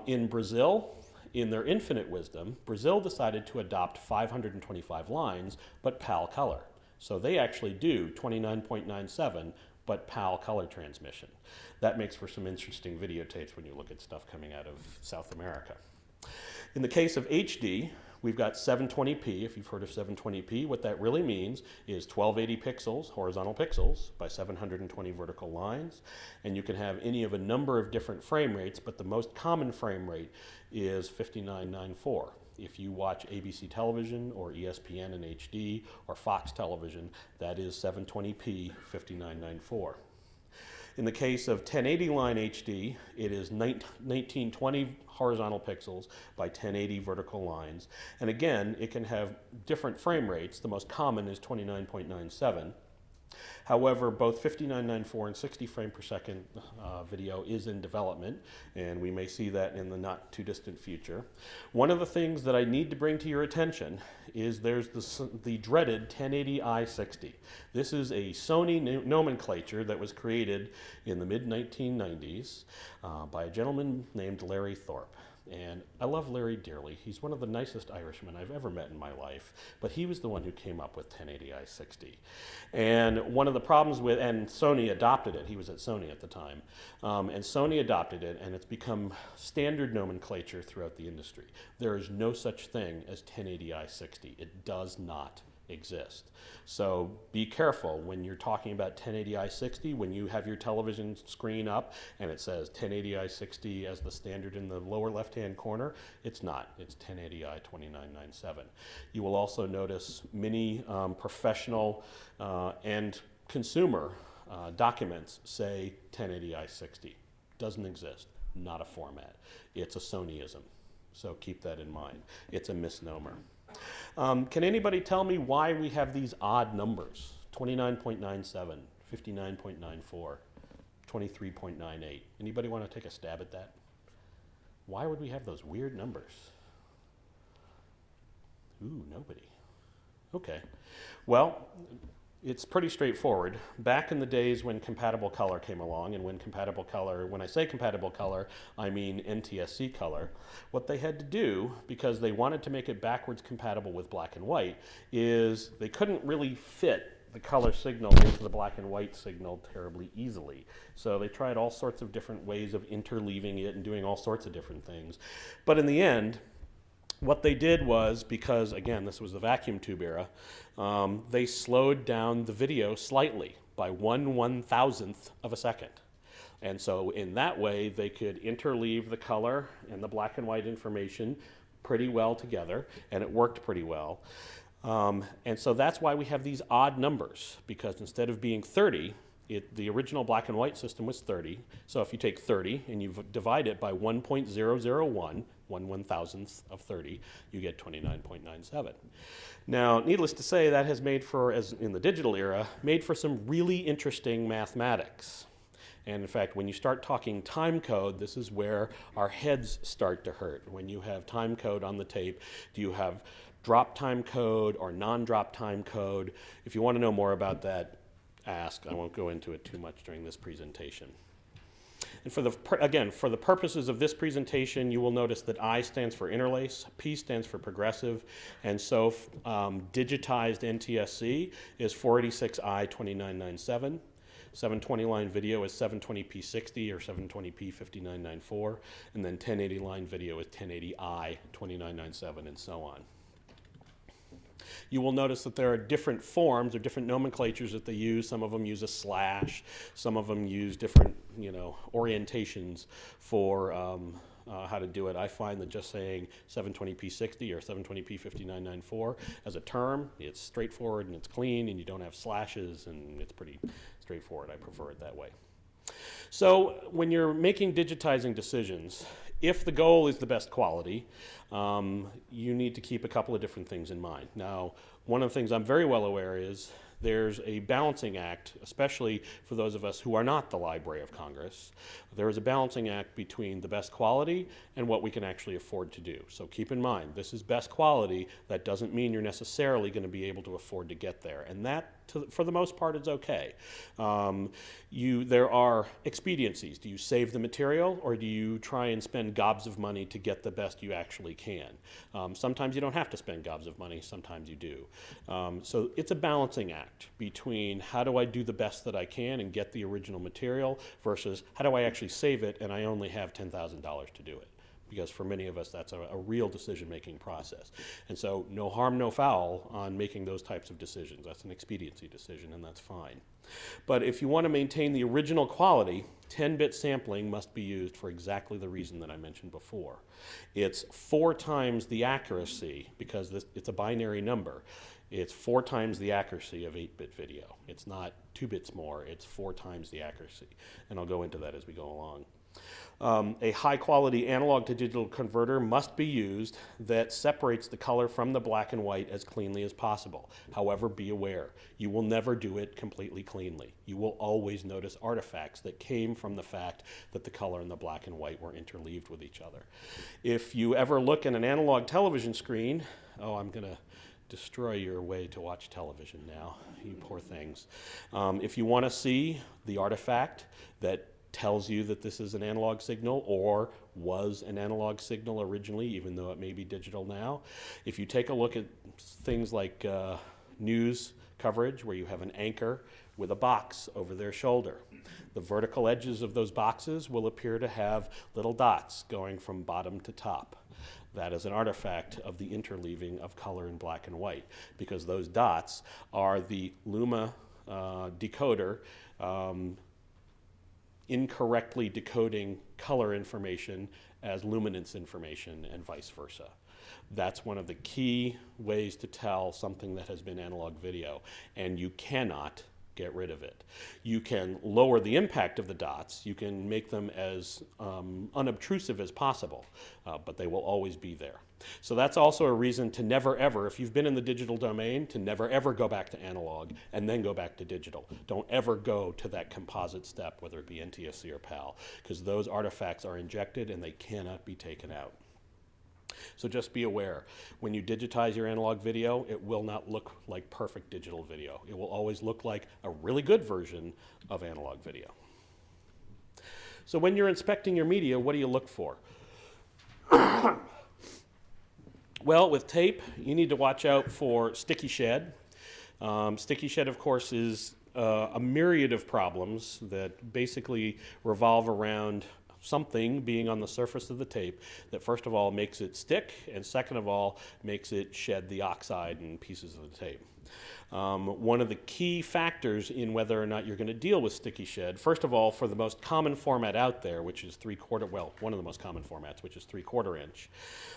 in Brazil, in their infinite wisdom, Brazil decided to adopt 525 lines, but PAL color. So they actually do 29.97, but PAL color transmission. That makes for some interesting videotapes when you look at stuff coming out of South America. In the case of HD, we've got 720p, if you've heard of 720p. What that really means is 1280 pixels, horizontal pixels, by 720 vertical lines. And you can have any of a number of different frame rates, but the most common frame rate is 5994. If you watch ABC television or ESPN in HD or Fox television, that is 720p 5994. In the case of 1080 line HD, it is 1920 horizontal pixels by 1080 vertical lines. And again, it can have different frame rates. The most common is 29.97. However, both 5994 and 60 frame per second video is in development, and we may see that in the not too distant future. One of the things that I need to bring to your attention is there's the dreaded 1080i60. This is a Sony nomenclature that was created in the mid-1990s by a gentleman named Larry Thorpe. And I love Larry dearly. He's one of the nicest Irishmen I've ever met in my life, but he was the one who came up with 1080i60. And one of the problems with, and Sony adopted it, he was at Sony at the time, and Sony adopted it, and it's become standard nomenclature throughout the industry. There is no such thing as 1080i60. It does not exist. So be careful when you're talking about 1080i60, when you have your television screen up and it says 1080i60 as the standard in the lower left-hand corner. It's not. It's 1080i 2997. You will also notice many professional and consumer documents say 1080i60. Doesn't exist. Not a format. It's a Sonyism. So keep that in mind. It's a misnomer. Can anybody tell me why we have these odd numbers? 29.97, 59.94, 23.98. Anybody want to take a stab at that? Why would we have those weird numbers? Ooh, nobody. Okay. Well, it's pretty straightforward. Back in the days when compatible color came along, and when compatible color, when I say compatible color, I mean NTSC color, what they had to do, because they wanted to make it backwards compatible with black and white, is they couldn't really fit the color signal into the black and white signal terribly easily. So they tried all sorts of different ways of interleaving it and doing all sorts of different things. But in the end, what they did was, because again, this was the vacuum tube era, they slowed down the video slightly by 1/1000th of a second. And so in that way, they could interleave the color and the black and white information pretty well together, and it worked pretty well. And so that's why we have these odd numbers, because instead of being 30, the original black and white system was 30. So if you take 30 and you divide it by 1.001, 1/1000th of 30, you get 29.97. Now, needless to say, that has made for, as in the digital era, made for some really interesting mathematics. And in fact, when you start talking time code, this is where our heads start to hurt. When you have time code on the tape, do you have drop time code or non-drop time code? If you want to know more about that, ask. I won't go into it too much during this presentation. And again, for the purposes of this presentation, you will notice that I stands for interlace, P stands for progressive, and so digitized NTSC is 486i 2997. 720 line video is 720p 60 or 720p 5994, and then 1080 line video is 1080i 2997, and so on. You will notice that there are different forms or different nomenclatures that they use. Some of them use a slash. Some of them use different, orientations for how to do it. I find that just saying 720p 60 or 720p 5994 as a term, it's straightforward and it's clean, and you don't have slashes, and it's pretty straightforward. I prefer it that way. So when you're making digitizing decisions, if the goal is the best quality, you need to keep a couple of different things in mind. Now, one of the things I'm very well aware is there's a balancing act, especially for those of us who are not the Library of Congress. There is a balancing act between the best quality and what we can actually afford to do. So keep in mind, this is best quality. That doesn't mean you're necessarily going to be able to afford to get there. And that, for the most part, is okay. There are expediencies. Do you save the material, or do you try and spend gobs of money to get the best you actually can? Sometimes you don't have to spend gobs of money. Sometimes you do. So it's a balancing act between how do I do the best that I can and get the original material versus how do I actually save it and I only have $10,000 to do it. Because for many of us, that's a real decision-making process. And so no harm, no foul on making those types of decisions. That's an expediency decision, and that's fine. But if you want to maintain the original quality, 10-bit sampling must be used for exactly the reason that I mentioned before. It's 4 times the accuracy, because it's a binary number. It's 4 times the accuracy of 8-bit video. It's not 2 bits more, it's 4 times the accuracy. And I'll go into that as we go along. A high-quality analog to digital converter must be used that separates the color from the black and white as cleanly as possible. However, be aware, you will never do it completely cleanly. You will always notice artifacts that came from the fact that the color and the black and white were interleaved with each other. If you ever look at an analog television screen, I'm going to destroy your way to watch television now, you poor things. If you want to see the artifact that tells you that this is an analog signal or was an analog signal originally, even though it may be digital now. If you take a look at things like news coverage, where you have an anchor with a box over their shoulder, the vertical edges of those boxes will appear to have little dots going from bottom to top. That is an artifact of the interleaving of color in black and white, because those dots are the Luma decoder incorrectly decoding color information as luminance information and vice versa. That's one of the key ways to tell something that has been analog video, and you cannot get rid of it. You can lower the impact of the dots, you can make them as unobtrusive as possible, but they will always be there. So that's also a reason to never ever, if you've been in the digital domain, to never ever go back to analog and then go back to digital. Don't ever go to that composite step, whether it be NTSC or PAL, because those artifacts are injected and they cannot be taken out. So just be aware, when you digitize your analog video, it will not look like perfect digital video. It will always look like a really good version of analog video. So when you're inspecting your media, what do you look for? Well, with tape, you need to watch out for sticky shed. Sticky shed, of course, is a myriad of problems that basically revolve around something being on the surface of the tape that first of all makes it stick, and second of all makes it shed the oxide and pieces of the tape. One of the key factors in whether or not you're going to deal with sticky shed, first of all, for the most common format out there, which is one of the most common formats, which is 3/4 inch.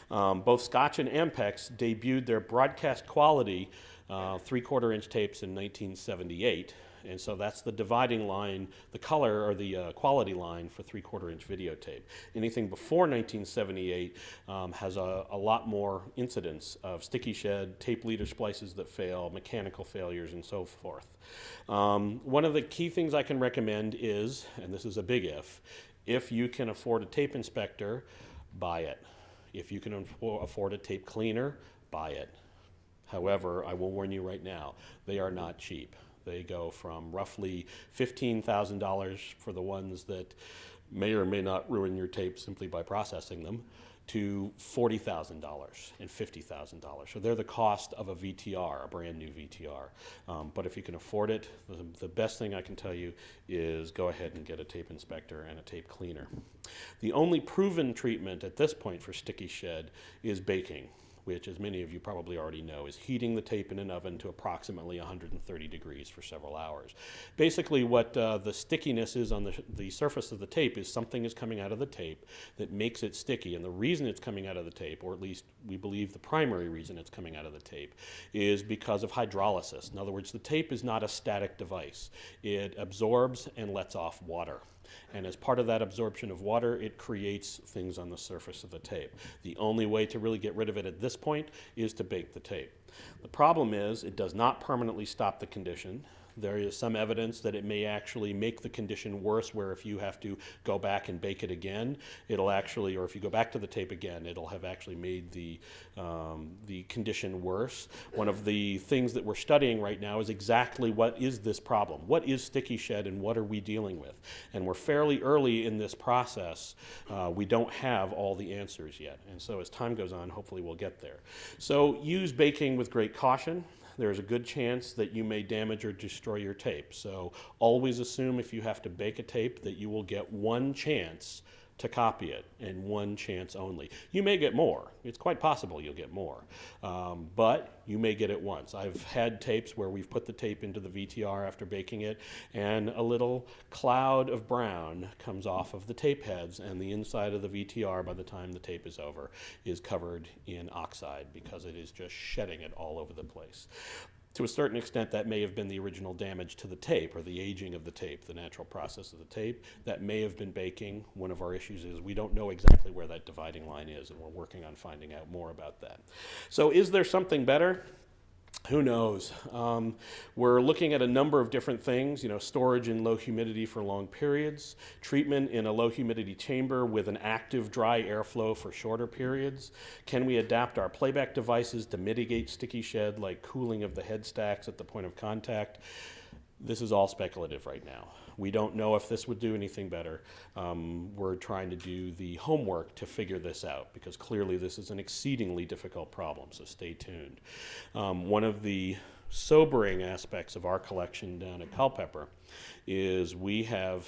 Both Scotch and Ampex debuted their broadcast quality 3/4 inch tapes in 1978. And so that's the dividing line, the color or the quality line for 3/4 inch videotape. Anything before 1978 has a lot more incidents of sticky shed, tape leader splices that fail, mechanical failures, and so forth. One of the key things I can recommend is, and this is a big if you can afford a tape inspector, buy it. If you can afford a tape cleaner, buy it. However, I will warn you right now, they are not cheap. They go from roughly $15,000 for the ones that may or may not ruin your tape simply by processing them, to $40,000 and $50,000. So they're the cost of a VTR, a brand new VTR. But if you can afford it, the best thing I can tell you is go ahead and get a tape inspector and a tape cleaner. The only proven treatment at this point for sticky shed is baking, which, as many of you probably already know, is heating the tape in an oven to approximately 130 degrees for several hours. Basically, what the stickiness is on the surface of the tape is something is coming out of the tape that makes it sticky. And the reason it's coming out of the tape, or at least we believe the primary reason it's coming out of the tape, is because of hydrolysis. In other words, the tape is not a static device. It absorbs and lets off water. And as part of that absorption of water, it creates things on the surface of the tape. The only way to really get rid of it at this point is to bake the tape. The problem is it does not permanently stop the condition. There is some evidence that it may actually make the condition worse, where if you have to go back and bake it again, it'll actually, or if you go back to the tape again, it'll have actually made the condition worse. One of the things that we're studying right now is exactly what is this problem? What is sticky shed and what are we dealing with? And we're fairly early in this process. We don't have all the answers yet. And so as time goes on, hopefully we'll get there. So use baking with great caution. There's a good chance that you may damage or destroy your tape. So always assume if you have to bake a tape that you will get one chance to copy it, and one chance only. You may get more. It's quite possible you'll get more, but you may get it once. I've had tapes where we've put the tape into the VTR after baking it, and a little cloud of brown comes off of the tape heads, and the inside of the VTR, by the time the tape is over, is covered in oxide because it is just shedding it all over the place. To a certain extent, that may have been the original damage to the tape, or the aging of the tape, the natural process of the tape. That may have been baking. One of our issues is we don't know exactly where that dividing line is, and we're working on finding out more about that. So is there something better? Who knows? We're looking at a number of different things, storage in low humidity for long periods, treatment in a low humidity chamber with an active dry airflow for shorter periods. Can we adapt our playback devices to mitigate sticky shed, like cooling of the head stacks at the point of contact? This is all speculative right now. We don't know if this would do anything better. We're trying to do the homework to figure this out because clearly this is an exceedingly difficult problem, so stay tuned. One of the sobering aspects of our collection down at Culpeper is we have,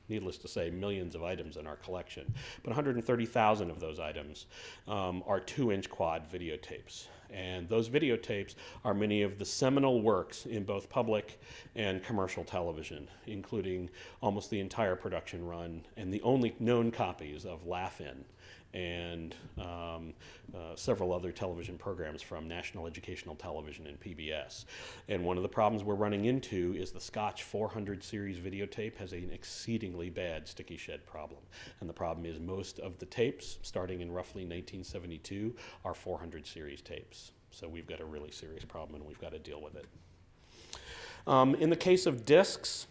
needless to say, millions of items in our collection, but 130,000 of those items are 2-inch quad videotapes. And those videotapes are many of the seminal works in both public and commercial television, including almost the entire production run and the only known copies of Laugh-In and several other television programs from National Educational Television and PBS. And one of the problems we're running into is the Scotch 400 series videotape has an exceedingly bad sticky shed problem. And the problem is most of the tapes, starting in roughly 1972, are 400 series tapes. So we've got a really serious problem and we've got to deal with it. In the case of discs,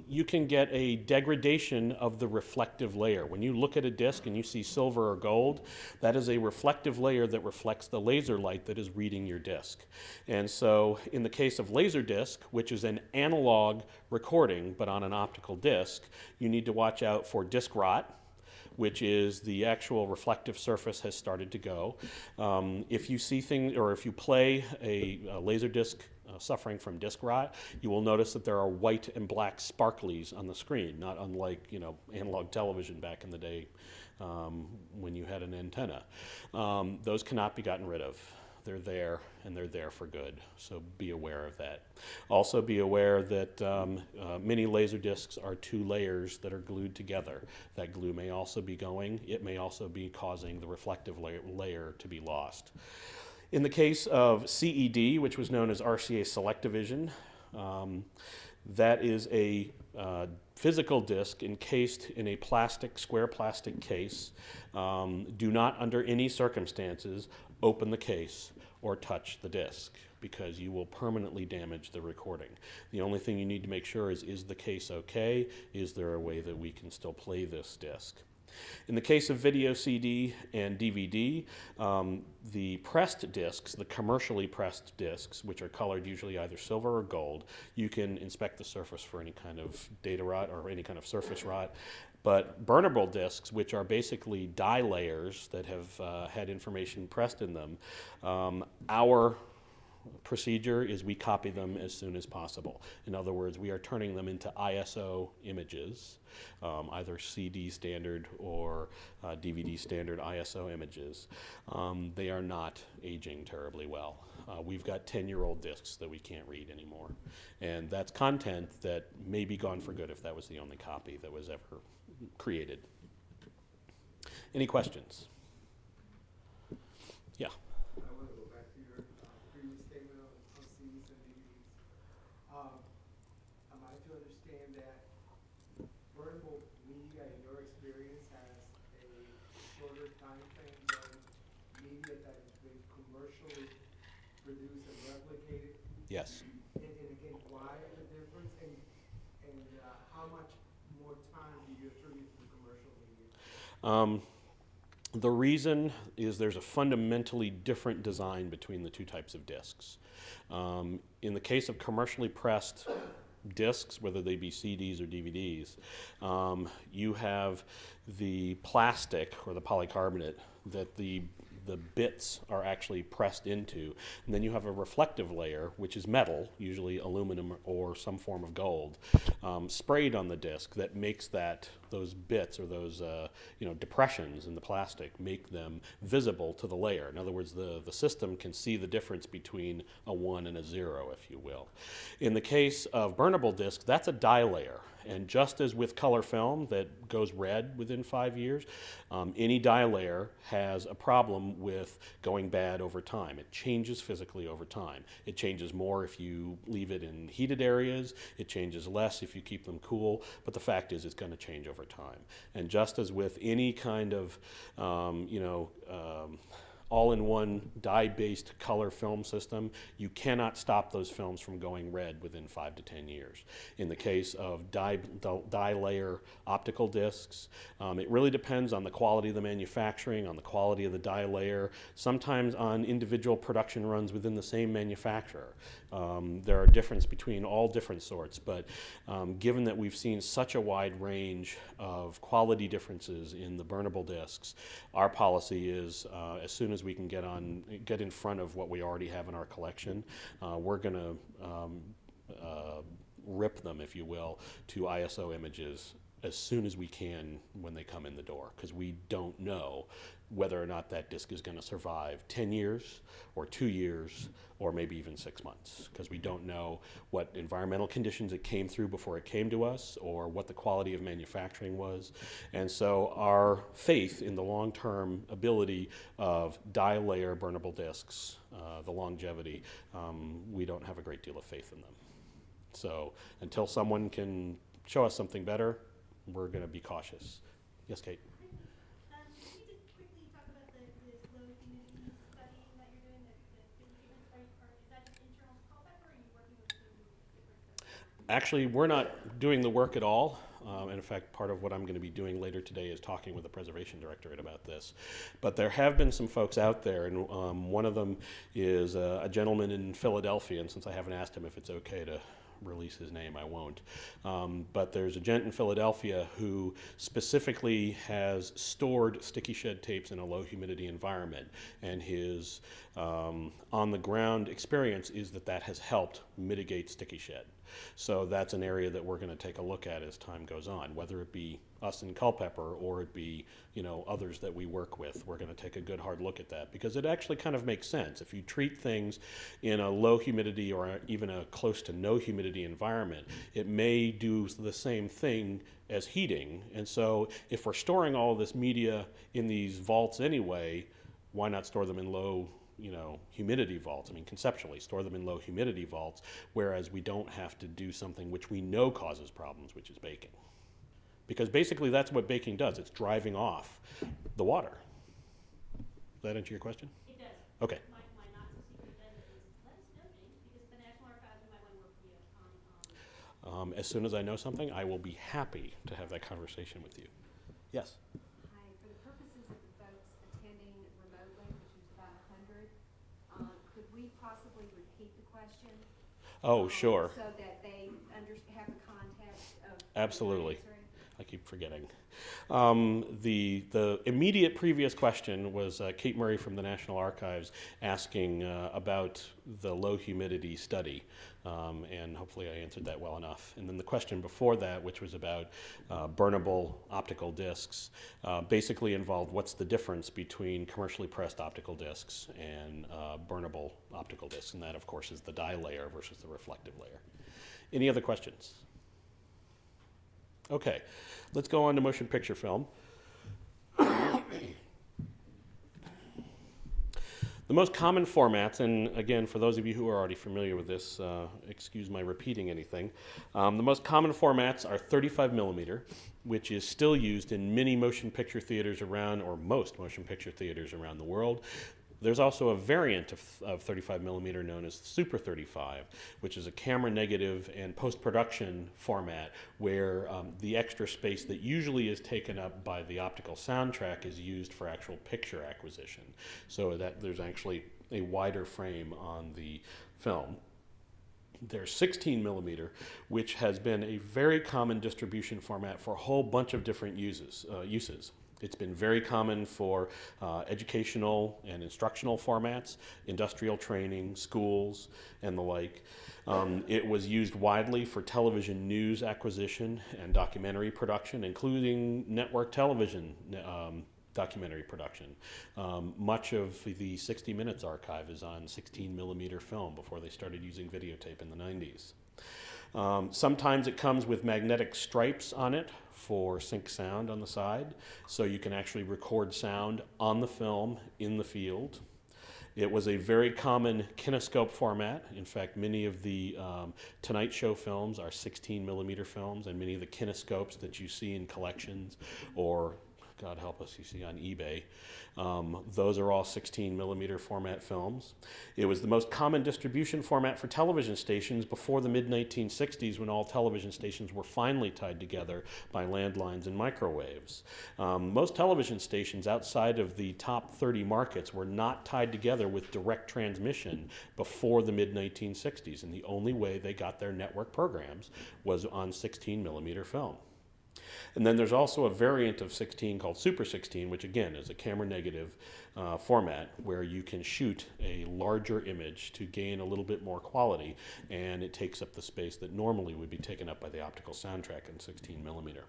you can get a degradation of the reflective layer. When you look at a disc and you see silver or gold, that is a reflective layer that reflects the laser light that is reading your disc. And so in the case of Laserdisc, which is an analog recording but on an optical disc, you need to watch out for disc rot, which is the actual reflective surface has started to go. If you see things, or if you play a Laserdisc suffering from disc rot, you will notice that there are white and black sparklies on the screen, not unlike analog television back in the day when you had an antenna. Those cannot be gotten rid of. They're there, and they're there for good, so be aware of that. Also be aware that many laser discs are 2 layers that are glued together. That glue may also be going. It may also be causing the reflective layer to be lost. In the case of CED, which was known as RCA Selectivision, that is a physical disc encased in a square plastic case. Do not, under any circumstances, open the case or touch the disc because you will permanently damage the recording. The only thing you need to make sure is the case okay? Is there a way that we can still play this disc? In the case of video CD and DVD, the pressed discs, the commercially pressed discs, which are colored usually either silver or gold, you can inspect the surface for any kind of data rot or any kind of surface rot. But burnable discs, which are basically dye layers that have had information pressed in them, our procedure is we copy them as soon as possible. In other words, we are turning them into ISO images, either CD standard or DVD standard ISO images. They are not aging terribly well. We've got 10-year-old discs that we can't read anymore. And that's content that may be gone for good if that was the only copy that was ever created. Any questions? Yeah. I want to go back to your previous statement on CDs and DVDs. Am I to understand that burnable media, in your experience, has a shorter time frame than media that has been commercially produced and replicated? Yes. And again, why the difference, and how much more time do you attribute to commercial media? The reason is there's a fundamentally different design between the 2 types of discs. In the case of commercially pressed discs, whether they be CDs or DVDs, you have the plastic or the polycarbonate that the bits are actually pressed into, and then you have a reflective layer, which is metal, usually aluminum or some form of gold, sprayed on the disc that makes those bits or those depressions in the plastic make them visible to the layer. In other words, the system can see the difference between a 1 and a 0, if you will. In the case of burnable discs, that's a dye layer. And just as with color film that goes red within 5 years, any dye layer has a problem with going bad over time. It changes physically over time. It changes more if you leave it in heated areas. It changes less if you keep them cool. But the fact is it's going to change over time. And just as with any kind of all-in-one dye-based color film system, you cannot stop those films from going red within 5 to 10 years. In the case of dye layer optical discs, it really depends on the quality of the manufacturing, on the quality of the dye layer, sometimes on individual production runs within the same manufacturer. There are differences between all different sorts, but given that we've seen such a wide range of quality differences in the burnable discs, our policy is as soon as we can get in front of what we already have in our collection, we're going to rip them, if you will, to ISO images as soon as we can when they come in the door, because we don't know whether or not that disc is going to survive 10 years or 2 years or maybe even 6 months, because we don't know what environmental conditions it came through before it came to us or what the quality of manufacturing was. And so our faith in the long-term ability of dye layer burnable discs, the longevity, we don't have a great deal of faith in them. So until someone can show us something better, we're going to be cautious. Yes, Kate? Can you just quickly talk about this low humidity study that you're doing, the treatments? Is that just internal to Culpeper, or are you working with some different studies? Actually, we're not doing the work at all. And in fact, part of what I'm going to be doing later today is talking with the Preservation Directorate about this. But there have been some folks out there, and one of them is a gentleman in Philadelphia, and since I haven't asked him if it's okay to release his name, I won't. But there's a gent in Philadelphia who specifically has stored sticky shed tapes in a low humidity environment, and his on-the-ground experience is that has helped mitigate sticky shed. So that's an area that we're going to take a look at as time goes on, whether it be us in Culpeper or it be, others that we work with. We're going to take a good hard look at that, because it actually kind of makes sense. If you treat things in a low humidity or even a close to no humidity environment, it may do the same thing as heating. And so if we're storing all this media in these vaults anyway, why not store them in low humidity vaults? I mean, conceptually, store them in low humidity vaults, whereas we don't have to do something which we know causes problems, which is baking. Because basically that's what baking does. It's driving off the water. Does that answer your question? It does. Okay. My not so secret agenda is let us know, James, because at the National Archives we might want to work with you on. As soon as I know something, I will be happy to have that conversation with you. Yes? Hi, for the purposes of the folks attending remotely, which is about 100, could we possibly repeat the question? Oh, sure. So that they have the context of Absolutely. answering? I keep forgetting. The immediate previous question was Kate Murray from the National Archives asking about the low humidity study, and hopefully I answered that well enough. And then the question before that, which was about burnable optical discs, basically involved what's the difference between commercially pressed optical discs and burnable optical discs, and that of course is the dye layer versus the reflective layer. Any other questions? Okay, let's go on to motion picture film. The most common formats, and again, for those of you who are already familiar with this, excuse my repeating anything, the most common formats are 35 millimeter, which is still used in many motion picture theaters around, or most motion picture theaters around the world. There's also a variant of 35 millimeter known as Super 35, which is a camera negative and post-production format where the extra space that usually is taken up by the optical soundtrack is used for actual picture acquisition, so that there's actually a wider frame on the film. There's 16 millimeter, which has been a very common distribution format for a whole bunch of different uses. It's been very common for educational and instructional formats, industrial training, schools, and the like. It was used widely for television news acquisition and documentary production, including network television documentary production. Much of the 60 Minutes archive is on 16 millimeter film before they started using videotape in the 90s. Sometimes it comes with magnetic stripes on it for sync sound on the side, so you can actually record sound on the film in the field. It was a very common kinescope format. In fact, many of the Tonight Show films are 16 millimeter films, and many of the kinescopes that you see in collections or God help us, you see on eBay. Those are all 16 millimeter format films. It was the most common distribution format for television stations before the mid-1960s, when all television stations were finally tied together by landlines and microwaves. Most television stations outside of the top 30 markets were not tied together with direct transmission before the mid-1960s, and the only way they got their network programs was on 16 millimeter film. And then there's also a variant of 16 called Super 16, which again is a camera negative format where you can shoot a larger image to gain a little bit more quality, and it takes up the space that normally would be taken up by the optical soundtrack in 16 millimeter.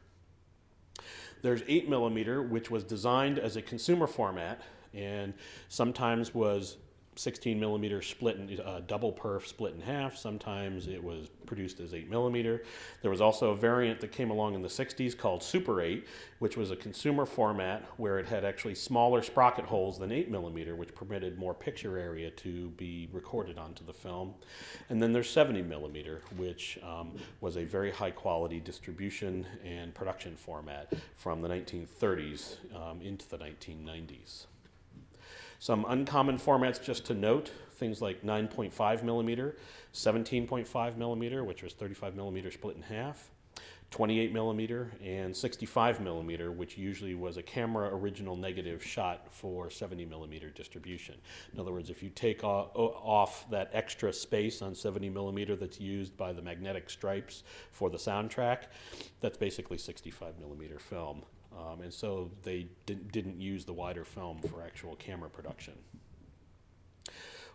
There's 8 millimeter, which was designed as a consumer format and sometimes was 16 millimeter split in double perf split in half. Sometimes it was produced as 8 millimeter. There was also a variant that came along in the 60s called Super 8, which was a consumer format where it had actually smaller sprocket holes than 8 millimeter, which permitted more picture area to be recorded onto the film. And then there's 70 millimeter, which was a very high quality distribution and production format from the 1930s into the 1990s. Some uncommon formats just to note, things like 9.5 millimeter, 17.5 millimeter, which was 35 millimeter split in half, 28 millimeter, and 65 millimeter, which usually was a camera original negative shot for 70 millimeter distribution. In other words, if you take off that extra space on 70 millimeter that's used by the magnetic stripes for the soundtrack, that's basically 65 millimeter film. And so they didn't use the wider film for actual camera production.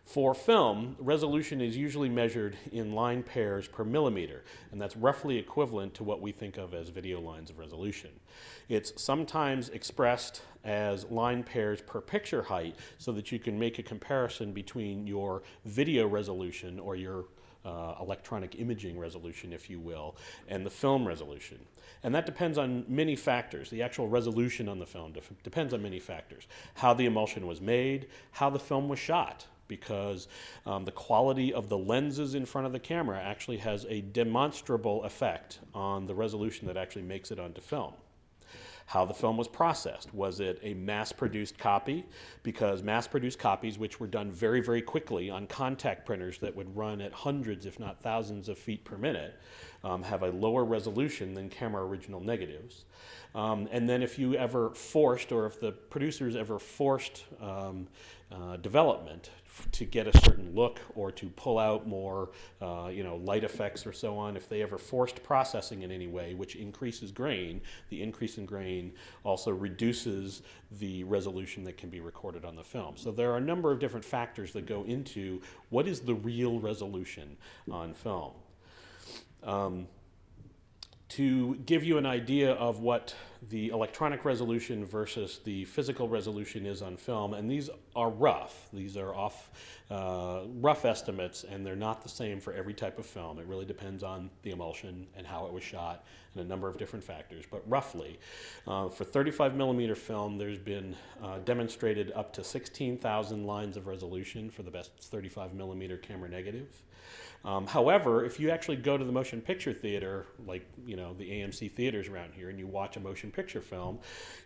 For film, resolution is usually measured in line pairs per millimeter, and that's roughly equivalent to what we think of as video lines of resolution. It's sometimes expressed as line pairs per picture height so that you can make a comparison between your video resolution or your electronic imaging resolution, if you will, and the film resolution. And that depends on many factors. The actual resolution on the film depends on many factors. How the emulsion was made, how the film was shot, because the quality of the lenses in front of the camera actually has a demonstrable effect on the resolution that actually makes it onto film. How the film was processed. Was it a mass-produced copy? Because mass-produced copies, which were done very, very quickly on contact printers that would run at hundreds, if not thousands of feet per minute, have a lower resolution than camera original negatives. And then if you ever forced, or if the producers ever forced development to get a certain look or to pull out more light effects or so on, if they ever forced processing in any way, which increases grain, the increase in grain also reduces the resolution that can be recorded on the film. So there are a number of different factors that go into what is the real resolution on film. To give you an idea of what the electronic resolution versus the physical resolution is on film, and these are rough. These are rough estimates, and they're not the same for every type of film. It really depends on the emulsion and how it was shot and a number of different factors. But roughly, for 35 millimeter film, there's been demonstrated up to 16,000 lines of resolution for the best 35 millimeter camera negative. However, if you actually go to the motion picture theater, like the AMC theaters around here, and you watch a motion picture film,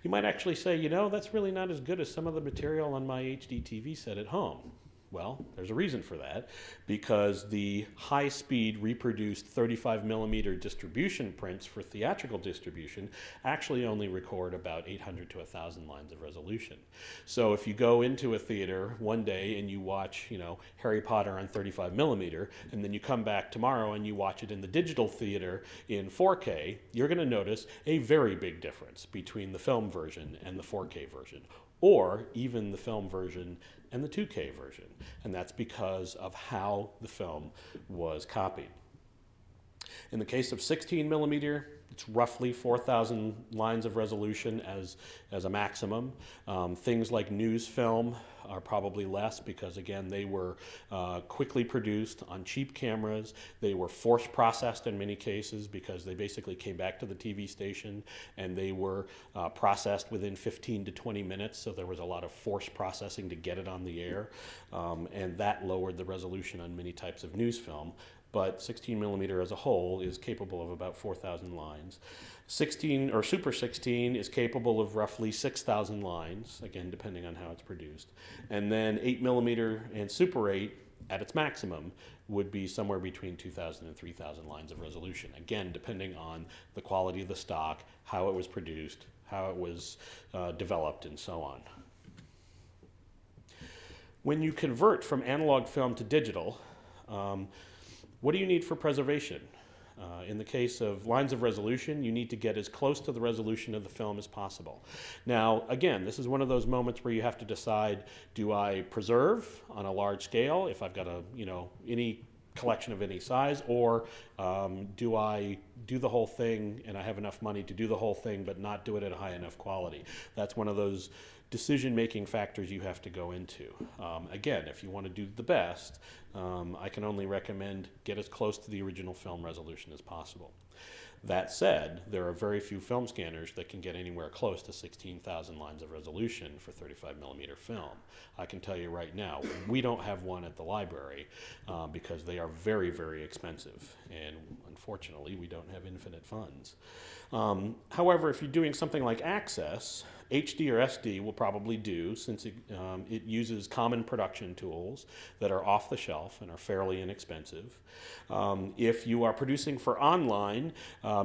you might actually say, that's really not as good as some of the material on my HD TV set at home. Well, there's a reason for that, because the high-speed reproduced 35 millimeter distribution prints for theatrical distribution actually only record about 800 to 1,000 lines of resolution. So if you go into a theater one day and you watch, Harry Potter on 35 millimeter, and then you come back tomorrow and you watch it in the digital theater in 4K, you're going to notice a very big difference between the film version and the 4K version, or even the film version and the 2K version. And that's because of how the film was copied. In the case of 16 millimeter, it's roughly 4,000 lines of resolution as a maximum. Things like news film are probably less because, again, they were quickly produced on cheap cameras. They were force processed in many cases because they basically came back to the TV station and they were processed within 15 to 20 minutes, so there was a lot of force processing to get it on the air, and that lowered the resolution on many types of news film. but 16 millimeter as a whole is capable of about 4,000 lines. 16 or Super 16 is capable of roughly 6,000 lines, again, depending on how it's produced. And then 8 millimeter and Super 8 at its maximum would be somewhere between 2,000 and 3,000 lines of resolution, again, depending on the quality of the stock, how it was produced, how it was developed, and so on. When you convert from analog film to digital, what do you need for preservation? In the case of lines of resolution, you need to get as close to the resolution of the film as possible. Now, again, this is one of those moments where you have to decide, do I preserve on a large scale if I've got a, any collection of any size, or do I do the whole thing and I have enough money to do the whole thing but not do it at a high enough quality? That's one of those decision-making factors you have to go into. Again, if you want to do the best, I can only recommend get as close to the original film resolution as possible. That said, there are very few film scanners that can get anywhere close to 16,000 lines of resolution for 35 millimeter film. I can tell you right now, we don't have one at the library because they are very, very expensive, and unfortunately, we don't have infinite funds. However, if you're doing something like Access, HD or SD will probably do, since it uses common production tools that are off the shelf and are fairly inexpensive. If you are producing for online,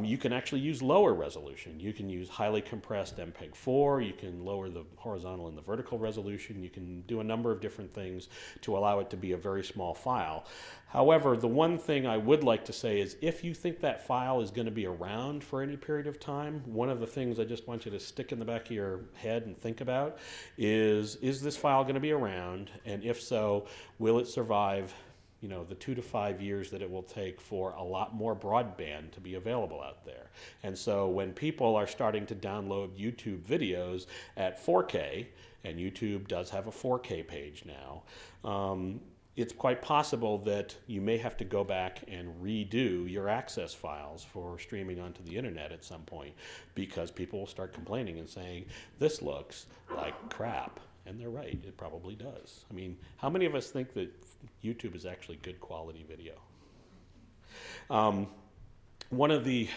you can actually use lower resolution. You can use highly compressed MPEG-4, you can lower the horizontal and the vertical resolution, you can do a number of different things to allow it to be a very small file. However, the one thing I would like to say is if you think that file is going to be around for any period of time, one of the things I just want you to stick in the back of your head and think about is this file going to be around? And if so, will it survive the 2 to 5 years that it will take for a lot more broadband to be available out there? And so when people are starting to download YouTube videos at 4K, and YouTube does have a 4K page now, it's quite possible that you may have to go back and redo your Access files for streaming onto the internet at some point, because people will start complaining and saying, this looks like crap. And they're right, it probably does. I mean, how many of us think that YouTube is actually good quality video? One of the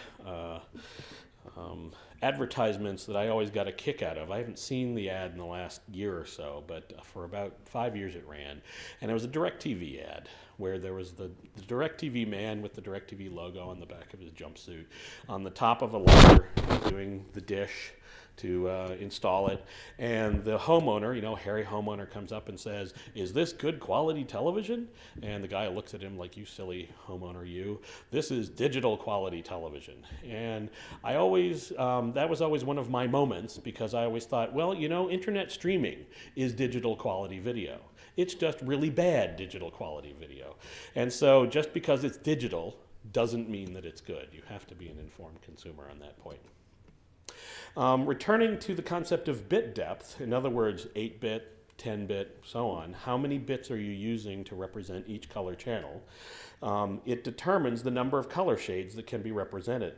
advertisements that I always got a kick out of, I haven't seen the ad in the last year or so, but for about 5 years it ran, and it was a DirecTV ad where there was the DirecTV man with the DirecTV logo on the back of his jumpsuit on the top of a ladder doing the dish to install it, and the homeowner, hairy homeowner, comes up and says, is this good quality television? And the guy looks at him like, you silly homeowner, you, this is digital quality television. And I always, that was always one of my moments, because I always thought, well, internet streaming is digital quality video. It's just really bad digital quality video. And so just because it's digital doesn't mean that it's good. You have to be an informed consumer on that point. Returning to the concept of bit depth, in other words, 8-bit, 10-bit, so on, how many bits are you using to represent each color channel? It determines the number of color shades that can be represented.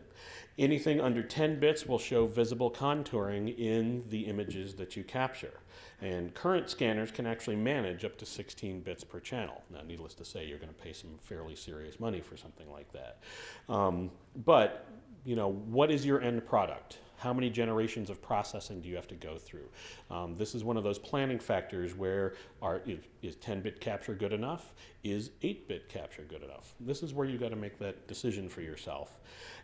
Anything under 10 bits will show visible contouring in the images that you capture. And current scanners can actually manage up to 16 bits per channel. Now, needless to say, you're going to pay some fairly serious money for something like that. But, what is your end product? How many generations of processing do you have to go through? This is one of those planning factors where is 10-bit capture good enough? Is 8-bit capture good enough? This is where you got to make that decision for yourself.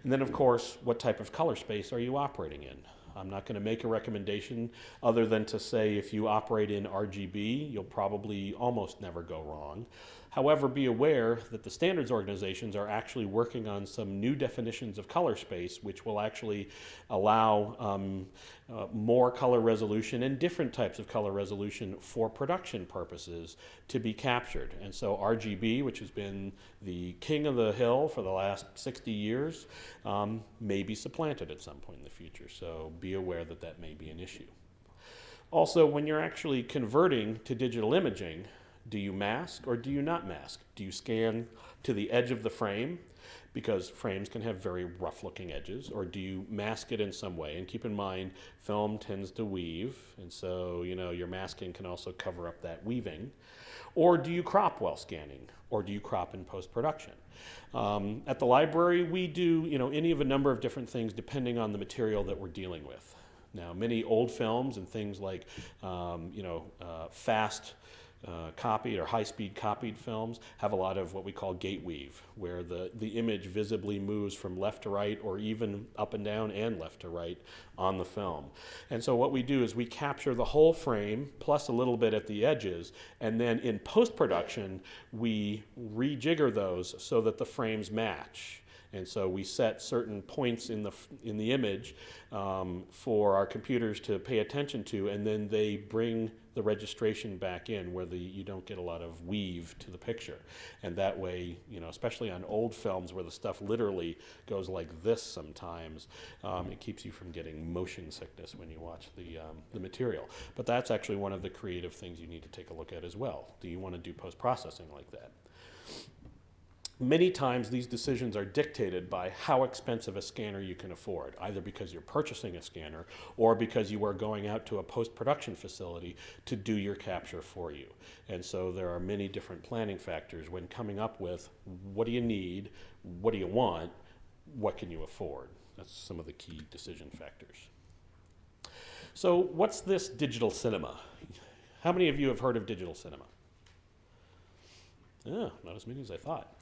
And then, of course, what type of color space are you operating in? I'm not going to make a recommendation other than to say if you operate in RGB, you'll probably almost never go wrong. However, be aware that the standards organizations are actually working on some new definitions of color space, which will actually allow more color resolution and different types of color resolution for production purposes to be captured. And so RGB, which has been the king of the hill for the last 60 years, may be supplanted at some point in the future. So be aware that that may be an issue. Also, when you're actually converting to digital imaging, do you mask or do you not mask? Do you scan to the edge of the frame? because frames can have very rough looking edges, or do you mask it in some way? And keep in mind, film tends to weave, and so your masking can also cover up that weaving. Or do you crop while scanning, or do you crop in post-production? At the library, we do any of a number of different things depending on the material that we're dealing with. Now, many old films and things like fast copied or high-speed copied films have a lot of what we call gate weave, where the image visibly moves from left to right, or even up and down and left to right on the film. And so what we do is we capture the whole frame plus a little bit at the edges, and then in post-production we rejigger those so that the frames match. And so we set certain points in the image for our computers to pay attention to, and then they bring the registration back in where you don't get a lot of weave to the picture. And that way, especially on old films where the stuff literally goes like this sometimes, it keeps you from getting motion sickness when you watch the material. But that's actually one of the creative things you need to take a look at as well. Do you want to do post-processing like that? Many times these decisions are dictated by how expensive a scanner you can afford, either because you're purchasing a scanner or because you are going out to a post-production facility to do your capture for you. And so there are many different planning factors when coming up with what do you need, what do you want, what can you afford. That's some of the key decision factors. So what's this digital cinema? How many of you have heard of digital cinema? Not as many as I thought.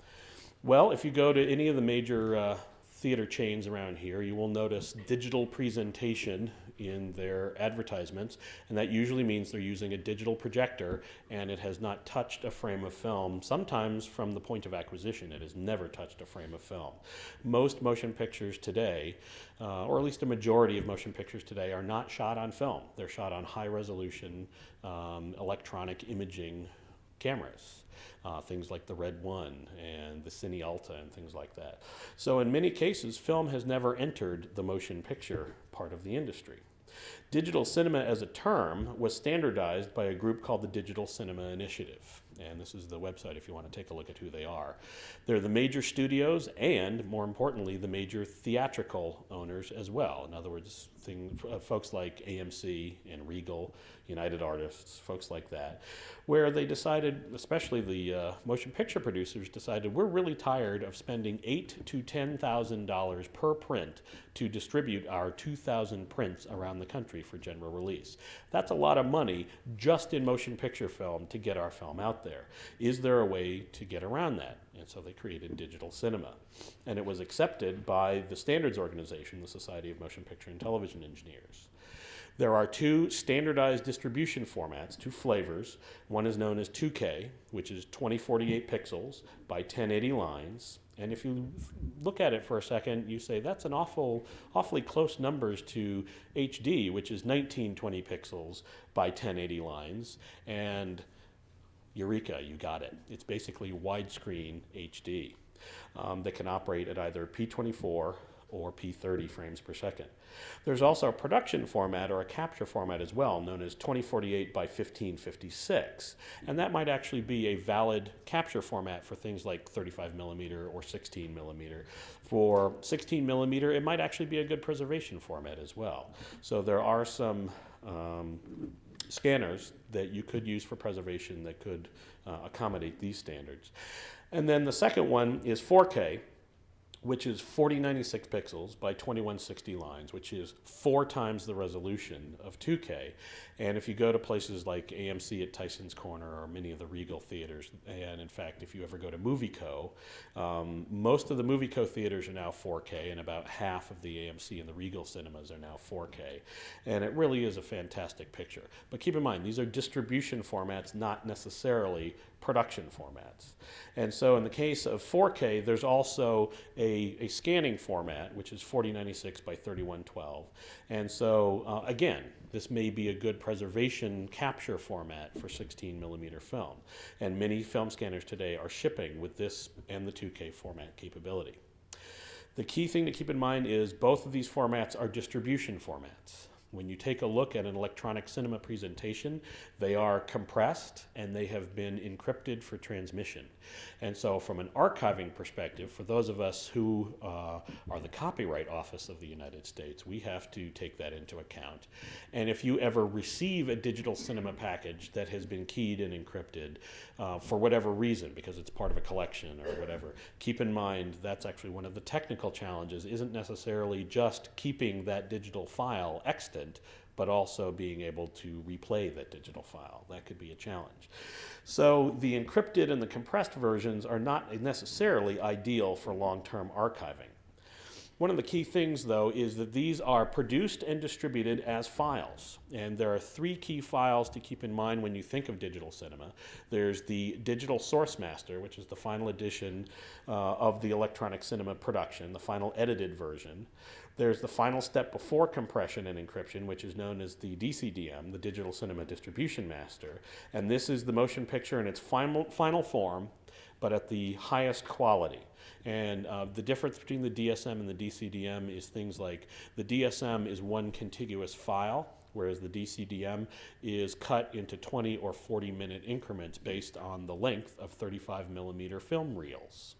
Well, if you go to any of the major theater chains around here, you will notice digital presentation in their advertisements, and that usually means they're using a digital projector and it has not touched a frame of film. Sometimes from the point of acquisition, it has never touched a frame of film. Most motion pictures today, or at least a majority of motion pictures today, are not shot on film. They're shot on high-resolution electronic imaging cameras. Things like the Red One and the Cine Alta and things like that. So in many cases, film has never entered the motion picture part of the industry. Digital cinema as a term was standardized by a group called the Digital Cinema Initiative. And this is the website if you want to take a look at who they are. They're the major studios and, more importantly, the major theatrical owners as well. In other words, folks like AMC and Regal, United Artists, folks like that, where they decided, especially the motion picture producers decided, we're really tired of spending $8,000 to $10,000 per print to distribute our 2,000 prints around the country for general release. That's a lot of money just in motion picture film to get our film out there. Is there a way to get around that? And so they created digital cinema. And it was accepted by the standards organization, the Society of Motion Picture and Television Engineers. There are two standardized distribution formats, two flavors. One is known as 2K, which is 2048 pixels by 1080 lines. And if you look at it for a second, you say that's an awfully close numbers to HD, which is 1920 pixels by 1080 lines. And eureka, you got it. It's basically widescreen HD that can operate at either P24 or P30 frames per second. There's also a production format or a capture format as well, known as 2048 by 1556. And that might actually be a valid capture format for things like 35 millimeter or 16 millimeter. For 16 millimeter, it might actually be a good preservation format as well. So there are some scanners that you could use for preservation that could accommodate these standards. And then the second one is 4K, which is 4096 pixels by 2160 lines, which is 4 times the resolution of 2K. And if you go to places like AMC at Tyson's Corner or many of the Regal theaters, and in fact, if you ever go to MovieCo, most of the MovieCo theaters are now 4K, and about half of the AMC and the Regal cinemas are now 4K. And it really is a fantastic picture. But keep in mind, these are distribution formats, not necessarily production formats. And so in the case of 4K, there's also a scanning format, which is 4096 by 3112. And so again, this may be a good preservation capture format for 16 millimeter film. And many film scanners today are shipping with this and the 2K format capability. The key thing to keep in mind is both of these formats are distribution formats. When you take a look at an electronic cinema presentation, they are compressed and they have been encrypted for transmission. And so from an archiving perspective, for those of us who are the Copyright Office of the United States, we have to take that into account. And if you ever receive a digital cinema package that has been keyed and encrypted for whatever reason, because it's part of a collection or whatever, keep in mind that's actually one of the technical challenges, isn't necessarily just keeping that digital file extant, but also being able to replay that digital file. That could be a challenge. So the encrypted and the compressed versions are not necessarily ideal for long-term archiving. One of the key things, though, is that these are produced and distributed as files. And there are three key files to keep in mind when you think of digital cinema. There's the digital source master, which is the final edition of the electronic cinema production, the final edited version. There's the final step before compression and encryption, which is known as the DCDM, the Digital Cinema Distribution Master. And this is the motion picture in its final form, but at the highest quality. And the difference between the DSM and the DCDM is things like the DSM is one contiguous file, whereas the DCDM is cut into 20 or 40-minute increments based on the length of 35mm film reels.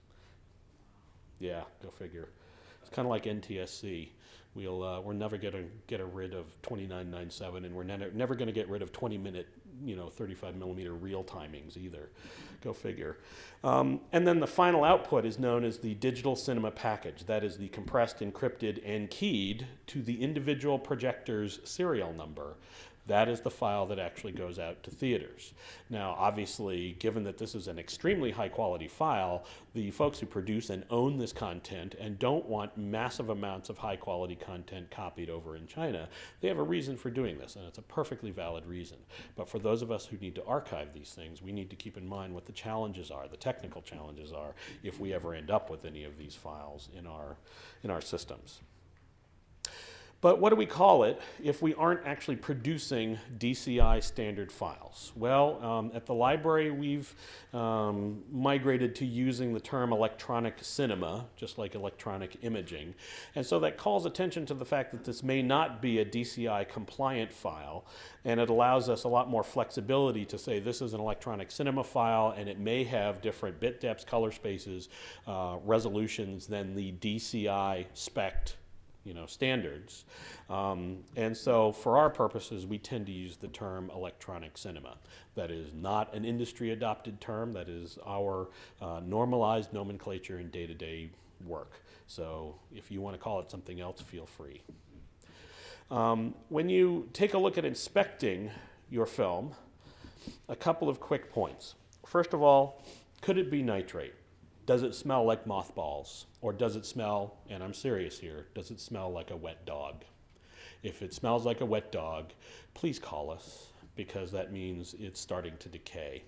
Yeah, go figure. It's kind of like NTSC. We're never going to get rid of 2997, and we're never going to get rid of 20-minute, 35mm reel timings either. Go figure. And then the final output is known as the digital cinema package. That is the compressed, encrypted, and keyed to the individual projector's serial number. That is the file that actually goes out to theaters. Now, obviously, given that this is an extremely high-quality file, the folks who produce and own this content and don't want massive amounts of high-quality content copied over in China, they have a reason for doing this, and it's a perfectly valid reason. But for those of us who need to archive these things, we need to keep in mind what the challenges are, the technical challenges are, if we ever end up with any of these files in our systems. But what do we call it if we aren't actually producing DCI standard files? Well, at the library, we've migrated to using the term electronic cinema, just like electronic imaging. And so that calls attention to the fact that this may not be a DCI compliant file, and it allows us a lot more flexibility to say this is an electronic cinema file, and it may have different bit depths, color spaces, resolutions than the DCI spec'd standards. And so for our purposes, we tend to use the term electronic cinema. That is not an industry adopted term. That is our normalized nomenclature in day-to-day work. So if you want to call it something else, feel free. When you take a look at inspecting your film, a couple of quick points. First of all, could it be nitrate? Does it smell like mothballs? Or does it smell, and I'm serious here, does it smell like a wet dog? If it smells like a wet dog, please call us, because that means it's starting to decay.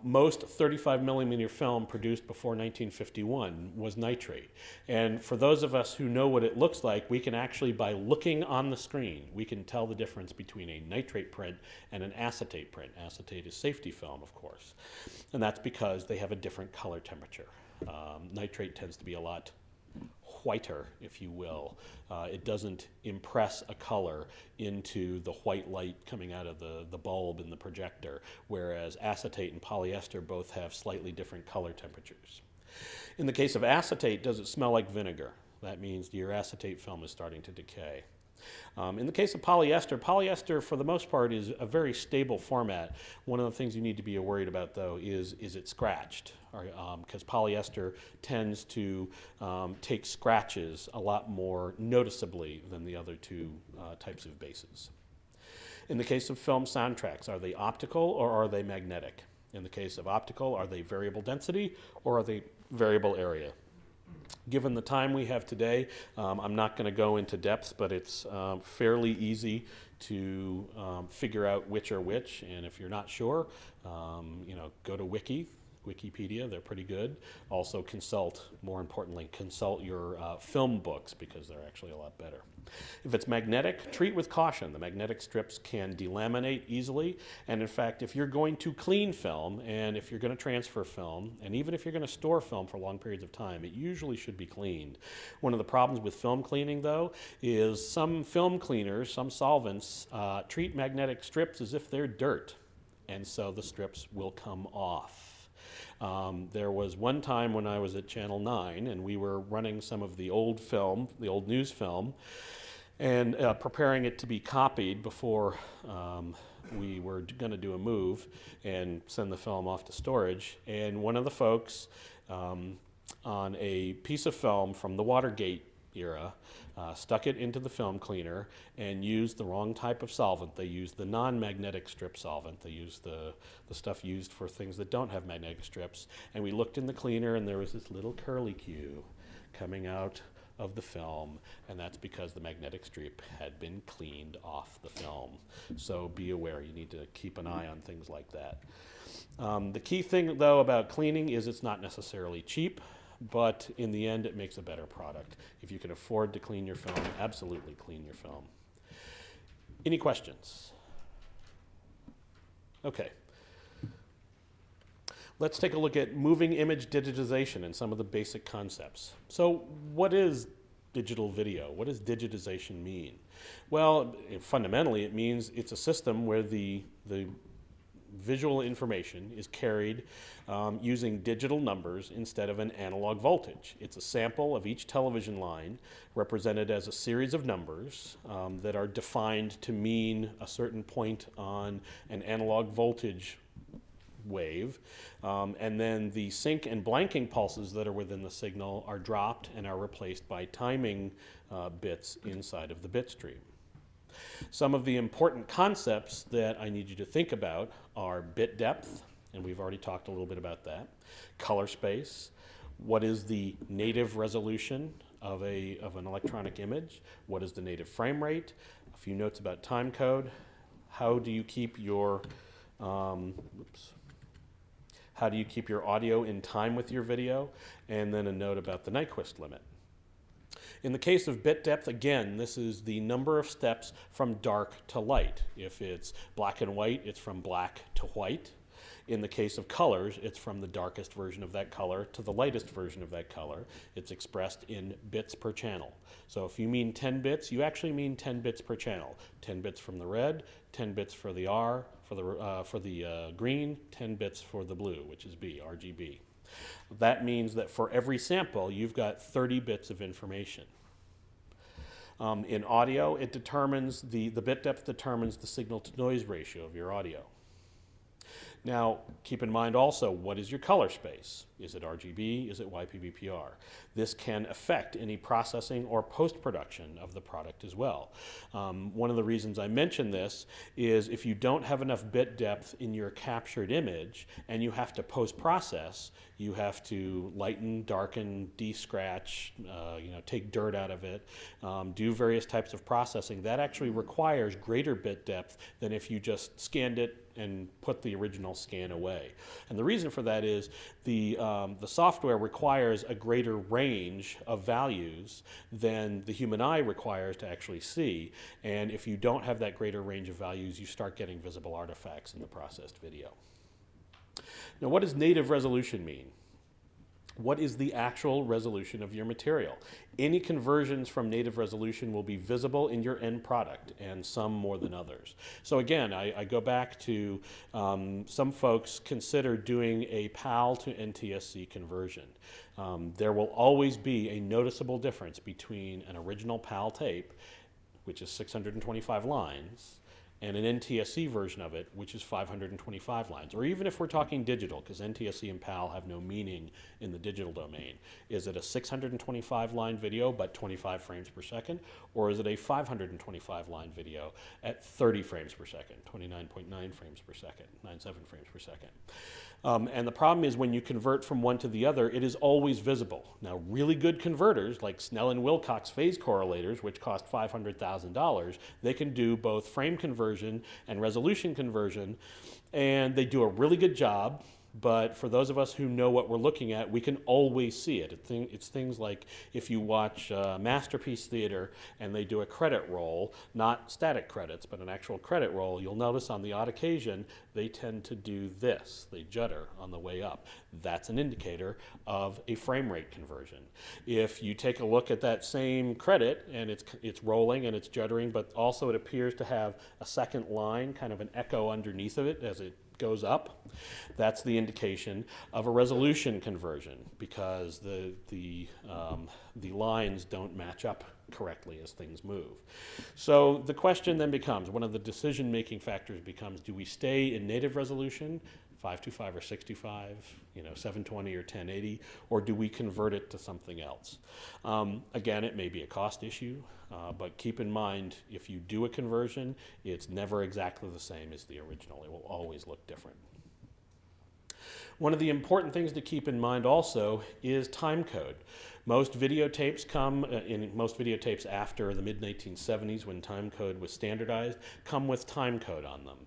Most 35mm film produced before 1951 was nitrate. And for those of us who know what it looks like, we can actually, by looking on the screen, we can tell the difference between a nitrate print and an acetate print. Acetate is safety film, of course. And that's because they have a different color temperature. Nitrate tends to be a lot whiter, if you will. It doesn't impress a color into the white light coming out of the bulb in the projector, whereas acetate and polyester both have slightly different color temperatures. In the case of acetate, does it smell like vinegar? That means your acetate film is starting to decay. In the case of polyester, polyester for the most part is a very stable format. One of the things you need to be worried about, though, is it scratched? Because polyester tends to take scratches a lot more noticeably than the other two types of bases. In the case of film soundtracks, are they optical or are they magnetic? In the case of optical, are they variable density or are they variable area? Given the time we have today, I'm not going to go into depth, but it's fairly easy to figure out which are which. And if you're not sure, go to Wiki, Wikipedia, they're pretty good. Also consult, more importantly, consult your film books because they're actually a lot better. If it's magnetic, treat with caution. The magnetic strips can delaminate easily, and in fact, if you're going to clean film, and if you're going to transfer film, and even if you're going to store film for long periods of time, it usually should be cleaned. One of the problems with film cleaning, though, is some film cleaners, some solvents, treat magnetic strips as if they're dirt, and so the strips will come off. There was one time when I was at Channel 9 and we were running some of the old film, the old news film, and preparing it to be copied before we were going to do a move and send the film off to storage. And one of the folks on a piece of film from the Watergate era stuck it into the film cleaner and used the wrong type of solvent. They used the non-magnetic strip solvent. They used the stuff used for things that don't have magnetic strips. And we looked in the cleaner and there was this little curlicue coming out of the film, and that's because the magnetic strip had been cleaned off the film. So be aware, you need to keep an eye on things like that. The key thing, though, about cleaning is it's not necessarily cheap, but in the end it makes a better product. If you can afford to clean your film, absolutely clean your film. Any questions? Okay. Let's take a look at moving image digitization and some of the basic concepts. So what is digital video? What does digitization mean? Well, fundamentally it means it's a system where the visual information is carried using digital numbers instead of an analog voltage. It's a sample of each television line represented as a series of numbers that are defined to mean a certain point on an analog voltage wave, and then the sync and blanking pulses that are within the signal are dropped and are replaced by timing bits inside of the bit stream. Some of the important concepts that I need you to think about are bit depth, and we've already talked a little bit about that, color space, what is the native resolution of an electronic image, what is the native frame rate, a few notes about time code, how do you keep your how do you keep your audio in time with your video, and then a note about the Nyquist limit. In the case of bit depth, again, this is the number of steps from dark to light. If it's black and white, it's from black to white. In the case of colors, it's from the darkest version of that color to the lightest version of that color. It's expressed in bits per channel. So if you mean 10 bits, you actually mean 10 bits per channel. 10 bits from the red, 10 bits for the R, for the green, 10 bits for the blue, which is B, RGB. That means that for every sample, you've got 30 bits of information. In audio, it determines, the bit depth determines the signal to noise ratio of your audio. Now, keep in mind also, what is your color space? Is it RGB? Is it YPBPR? This can affect any processing or post-production of the product as well. One of the reasons I mention this is if you don't have enough bit depth in your captured image and you have to post-process, you have to lighten, darken, de-scratch, take dirt out of it, do various types of processing. That actually requires greater bit depth than if you just scanned it and put the original scan away. And the reason for that is the software requires a greater range of values than the human eye requires to actually see. And if you don't have that greater range of values, you start getting visible artifacts in the processed video. Now, what does native resolution mean? What is the actual resolution of your material? Any conversions from native resolution will be visible in your end product, and some more than others. So again, I go back to some folks consider doing a PAL to NTSC conversion. There will always be a noticeable difference between an original PAL tape, which is 625 lines, and an NTSC version of it, which is 525 lines. Or even if we're talking digital, because NTSC and PAL have no meaning in the digital domain. Is it a 625 line video but 25 frames per second? Or is it a 525 line video at 30 frames per second, 29.9 frames per second, 97 frames per second? And the problem is when you convert from one to the other, it is always visible. Now, really good converters like Snell and Wilcox phase correlators, which cost $500,000, they can do both frame conversion and resolution conversion, and they do a really good job. But for those of us who know what we're looking at, we can always see it. It's things like if you watch Masterpiece Theater and they do a credit roll, not static credits, but an actual credit roll, you'll notice on the odd occasion they tend to do this. They judder on the way up. That's an indicator of a frame rate conversion. If you take a look at that same credit and it's rolling and it's juddering, but also it appears to have a second line, kind of an echo underneath of it as it goes up, that's the indication of a resolution conversion, because the lines don't match up correctly as things move. So the question then becomes, one of the decision-making factors becomes, do we stay in native resolution, 525 or 65, 720 or 1080, or do we convert it to something else? Again, it may be a cost issue, but keep in mind, if you do a conversion, it's never exactly the same as the original. It will always look different. One of the important things to keep in mind also is time code. Most videotapes most videotapes after the mid-1970s, when time code was standardized, come with time code on them.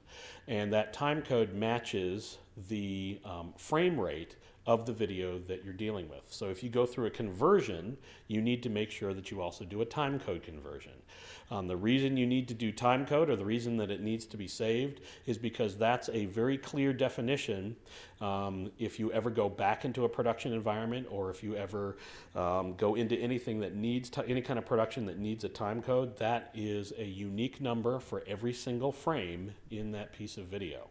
And that time code matches the frame rate of the video that you're dealing with. So if you go through a conversion, you need to make sure that you also do a time code conversion. The reason you need to do time code, or the reason that it needs to be saved, is because that's a very clear definition. If you ever go back into a production environment, or if you ever go into anything that needs any kind of production that needs a time code, that is a unique number for every single frame in that piece of video.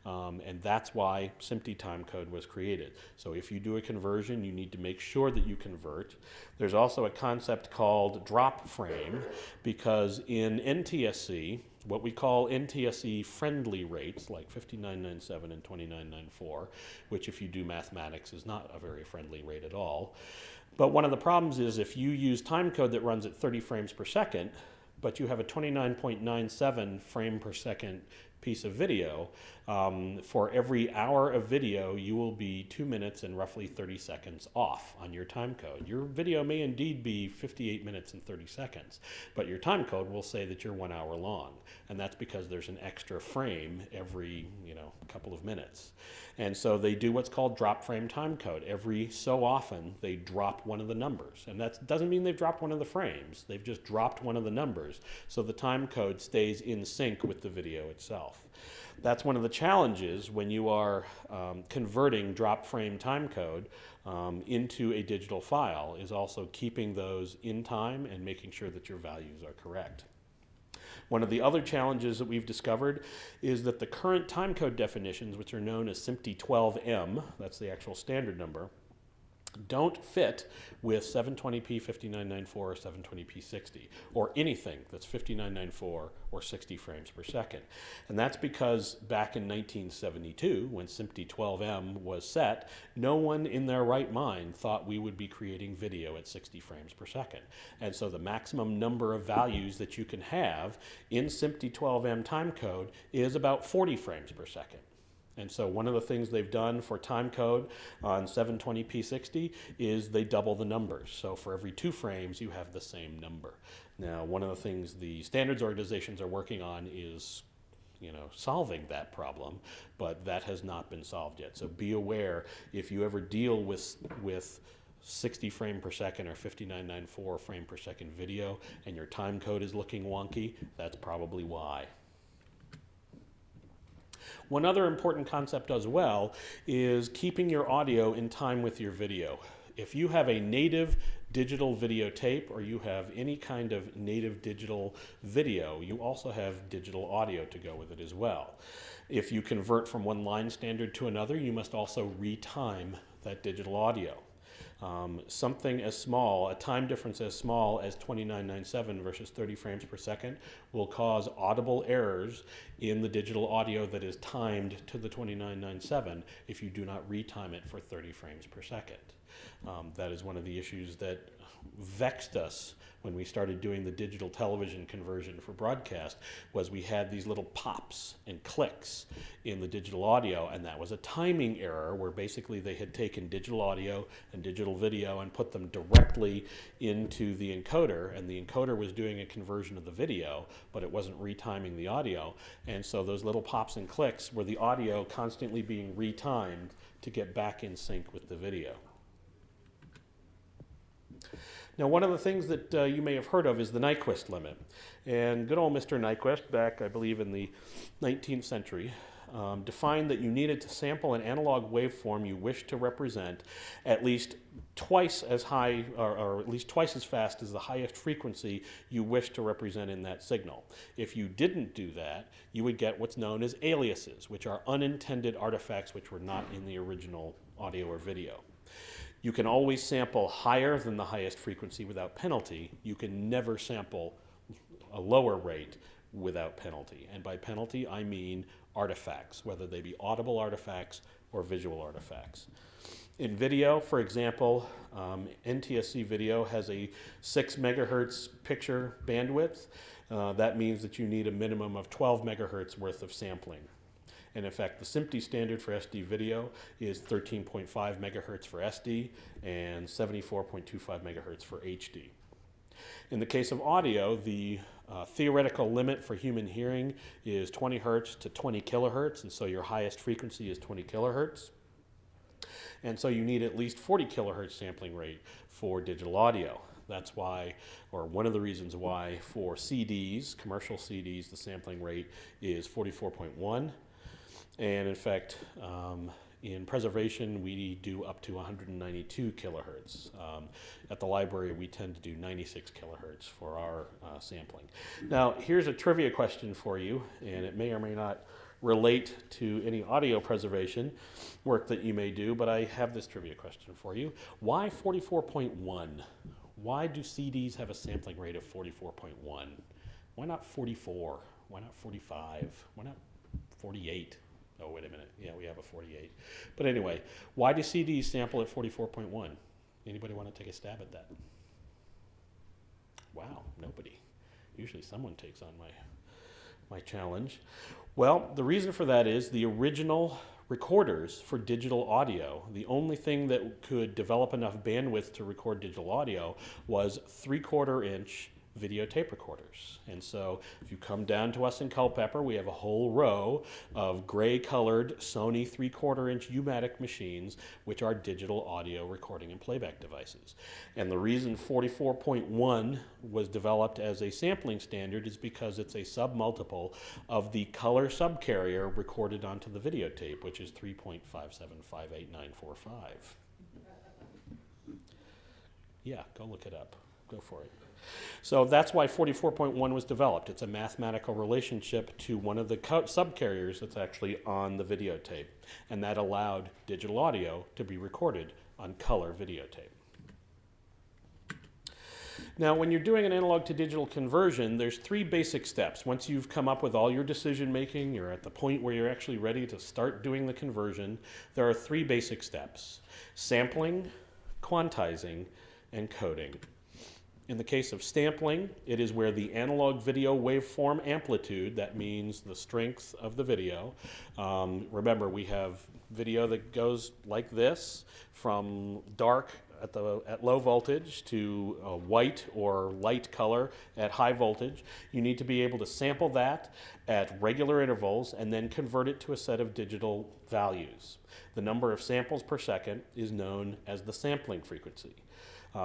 And that's why SMPTE time code was created. So if you do a conversion, you need to make sure that you convert. There's also a concept called drop frame, because in NTSC, what we call NTSC friendly rates, like 5997 and 2994, which if you do mathematics is not a very friendly rate at all. But one of the problems is if you use time code that runs at 30 frames per second, but you have a 29.97 frame per second piece of video, for every hour of video, you will be 2 minutes and roughly 30 seconds off on your time code. Your video may indeed be 58 minutes and 30 seconds, but your time code will say that you're 1 hour long. And that's because there's an extra frame every, couple of minutes. And so they do what's called drop frame time code. Every so often, they drop one of the numbers. And that doesn't mean they've dropped one of the frames. They've just dropped one of the numbers. So the time code stays in sync with the video itself. That's one of the challenges when you are converting drop frame time code into a digital file, is also keeping those in time and making sure that your values are correct. One of the other challenges that we've discovered is that the current timecode definitions, which are known as SMPTE 12M, that's the actual standard number, don't fit with 720p 5994 or 720p 60, or anything that's 5994 or 60 frames per second. And that's because back in 1972, when SMPTE 12M was set, no one in their right mind thought we would be creating video at 60 frames per second. And so the maximum number of values that you can have in SMPTE 12M timecode is about 40 frames per second. And so one of the things they've done for time code on 720p 60 is they double the numbers. So for every 2 frames, you have the same number. Now, one of the things the standards organizations are working on is solving that problem, but that has not been solved yet. So be aware, if you ever deal with 60 frame per second or 5994 frame per second video and your time code is looking wonky, that's probably why. One other important concept as well is keeping your audio in time with your video. If you have a native digital videotape or you have any kind of native digital video, you also have digital audio to go with it as well. If you convert from one line standard to another, you must also retime that digital audio. Something as small, a time difference as small as 2997 versus 30 frames per second will cause audible errors in the digital audio that is timed to the 2997 if you do not retime it for 30 frames per second. That is one of the issues that vexed us when we started doing the digital television conversion for broadcast was we had these little pops and clicks in the digital audio, and that was a timing error where basically they had taken digital audio and digital video and put them directly into the encoder, and the encoder was doing a conversion of the video, but it wasn't retiming the audio, and so those little pops and clicks were the audio constantly being retimed to get back in sync with the video. Now, one of the things that you may have heard of is the Nyquist limit. And good old Mr. Nyquist, back, I believe, in the 19th century, defined that you needed to sample an analog waveform you wish to represent at least twice as high, or at least twice as fast as the highest frequency you wish to represent in that signal. If you didn't do that, you would get what's known as aliases, which are unintended artifacts which were not in the original audio or video. You can always sample higher than the highest frequency without penalty. You can never sample a lower rate without penalty. And by penalty, I mean artifacts, whether they be audible artifacts or visual artifacts. In video, for example, NTSC video has a 6 megahertz picture bandwidth. That means that you need a minimum of 12 megahertz worth of sampling. And in fact, the SMPTE standard for SD video is 13.5 megahertz for SD and 74.25 megahertz for HD. In the case of audio, the theoretical limit for human hearing is 20 hertz to 20 kilohertz, and so your highest frequency is 20 kilohertz. And so you need at least 40 kilohertz sampling rate for digital audio. That's why, or one of the reasons why, for CDs, commercial CDs, the sampling rate is 44.1. And in fact, in preservation, we do up to 192 kilohertz. At the library, we tend to do 96 kilohertz for our sampling. Now, here's a trivia question for you, and it may or may not relate to any audio preservation work that you may do, but I have this trivia question for you. Why 44.1? Why do CDs have a sampling rate of 44.1? Why not 44? Why not 45? Why not 48? Oh, wait a minute. Yeah, we have a 48. But anyway, why do CDs sample at 44.1? Anybody want to take a stab at that? Wow, nobody. Usually someone takes on my challenge. Well, the reason for that is the original recorders for digital audio, the only thing that could develop enough bandwidth to record digital audio was 3/4 inch videotape recorders. And so if you come down to us in Culpeper, we have a whole row of gray colored Sony 3/4 inch U-matic machines, which are digital audio recording and playback devices. And the reason 44.1 was developed as a sampling standard is because it's a submultiple of the color subcarrier recorded onto the videotape, which is 3.5758945. Yeah, go look it up. Go for it. So that's why 44.1 was developed. It's a mathematical relationship to one of the subcarriers that's actually on the videotape. And that allowed digital audio to be recorded on color videotape. Now, when you're doing an analog to digital conversion, there's 3 basic steps. Once you've come up with all your decision making, you're at the point where you're actually ready to start doing the conversion, there are 3 basic steps: sampling, quantizing, and coding. In the case of sampling, it is where the analog video waveform amplitude, that means the strength of the video. Remember, we have video that goes like this, from dark at low voltage to white or light color at high voltage. You need to be able to sample that at regular intervals and then convert it to a set of digital values. The number of samples per second is known as the sampling frequency.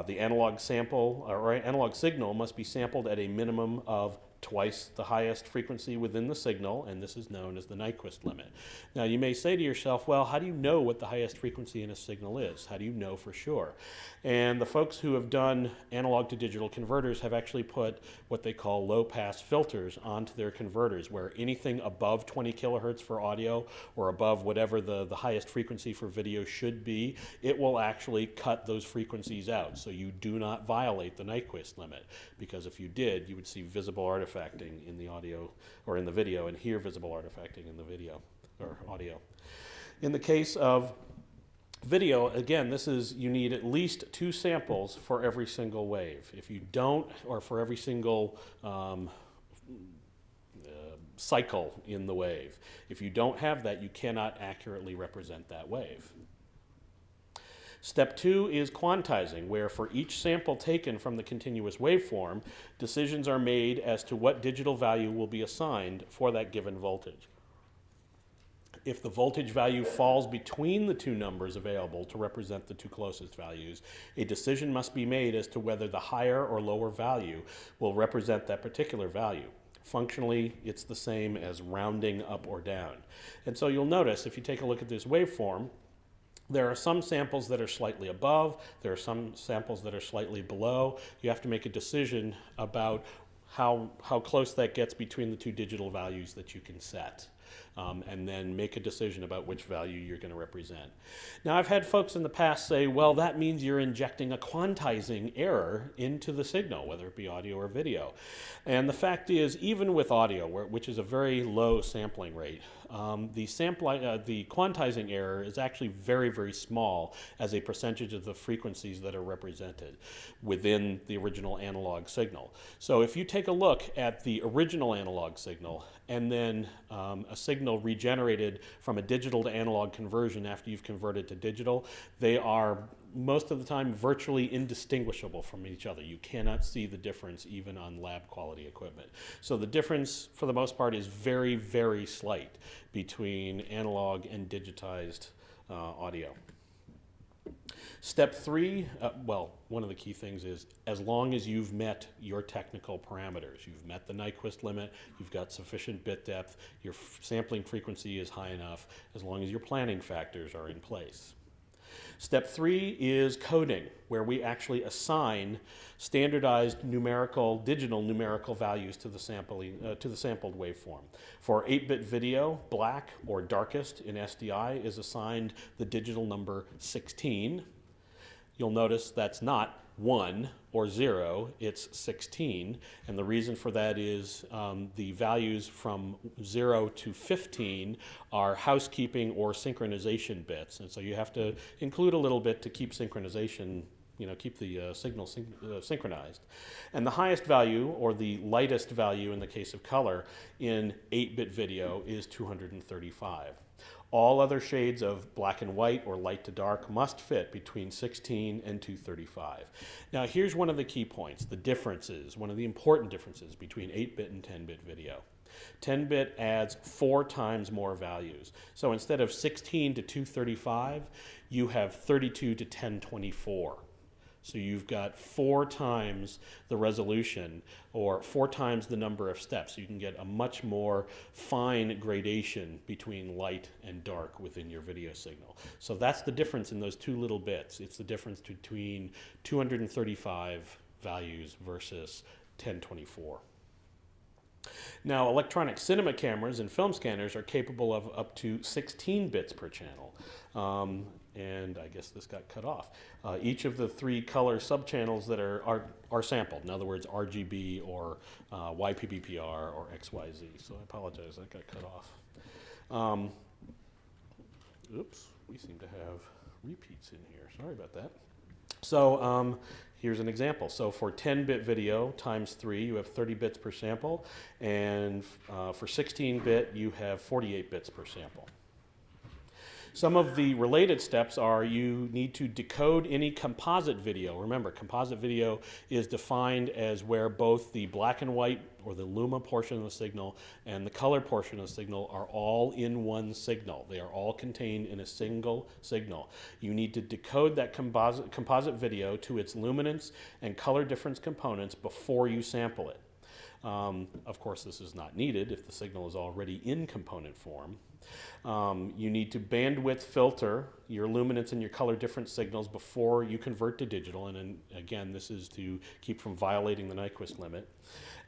The analog sample or analog signal must be sampled at a minimum of twice the highest frequency within the signal, and this is known as the Nyquist limit. Now, you may say to yourself, well, how do you know what the highest frequency in a signal is? How do you know for sure? And the folks who have done analog to digital converters have actually put what they call low-pass filters onto their converters, where anything above 20 kilohertz for audio or above whatever the highest frequency for video should be, it will actually cut those frequencies out. So you do not violate the Nyquist limit, because if you did, you would see visible artifacting in the audio or in the video and hear visible artifacting in the video or audio. In the case of Video, again, this is, you need at least 2 samples for every single wave. If you don't, or for every single cycle in the wave. If you don't have that, you cannot accurately represent that wave. Step 2 is quantizing, where for each sample taken from the continuous waveform, decisions are made as to what digital value will be assigned for that given voltage. If the voltage value falls between the 2 numbers available to represent the 2 closest values, a decision must be made as to whether the higher or lower value will represent that particular value. Functionally, it's the same as rounding up or down. And so you'll notice, if you take a look at this waveform, there are some samples that are slightly above, there are some samples that are slightly below. You have to make a decision about how close that gets between the 2 digital values that you can set. And then make a decision about which value you're going to represent. Now, I've had folks in the past say, well, that means you're injecting a quantizing error into the signal, whether it be audio or video. And the fact is, even with audio, which is a very low sampling rate, the quantizing error is actually very, very small as a percentage of the frequencies that are represented within the original analog signal. So if you take a look at the original analog signal and then a signal regenerated from a digital to analog conversion after you've converted to digital, they are most of the time virtually indistinguishable from each other. You cannot see the difference even on lab quality equipment. So the difference for the most part is very, very slight between analog and digitized audio. Step 3, well, one of the key things is, as long as you've met your technical parameters, you've met the Nyquist limit, you've got sufficient bit depth, your sampling frequency is high enough, as long as your planning factors are in place. Step 3 is coding, where we actually assign standardized numerical, digital numerical values to the sampled waveform. For 8-bit video, black or darkest in SDI is assigned the digital number 16. You'll notice that's not 1 or 0, it's 16. And the reason for that is the values from 0 to 15 are housekeeping or synchronization bits. And so you have to include a little bit to keep synchronization, keep the signal synchronized. And the highest value, or the lightest value in the case of color, in 8-bit video is 235. All other shades of black and white or light to dark must fit between 16 and 235. Now here's one of the key points, the differences, one of the important differences between 8-bit and 10-bit video. 10-bit adds 4 times more values. So instead of 16 to 235, you have 32 to 1024. So you've got 4 times the resolution, or 4 times the number of steps. You can get a much more fine gradation between light and dark within your video signal. So that's the difference in those 2 little bits. It's the difference between 235 values versus 1024. Now, electronic cinema cameras and film scanners are capable of up to 16 bits per channel. And I guess this got cut off. Each of the 3 color subchannels that are sampled, in other words, RGB or YPBPR or XYZ. So I apologize, that got cut off. Oops, we seem to have repeats in here. Sorry about that. So here's an example. So for 10-bit video times 3, you have 30 bits per sample. And for 16-bit, you have 48 bits per sample. Some of the related steps are you need to decode any composite video. Remember, composite video is defined as where both the black and white, or the luma portion of the signal, and the color portion of the signal are all in one signal. They are all contained in a single signal. You need to decode that composite video to its luminance and color difference components before you sample it. Of course, this is not needed if the signal is already in component form. You need to bandwidth filter your luminance and your color difference signals before you convert to digital, and then, again, this is to keep from violating the Nyquist limit.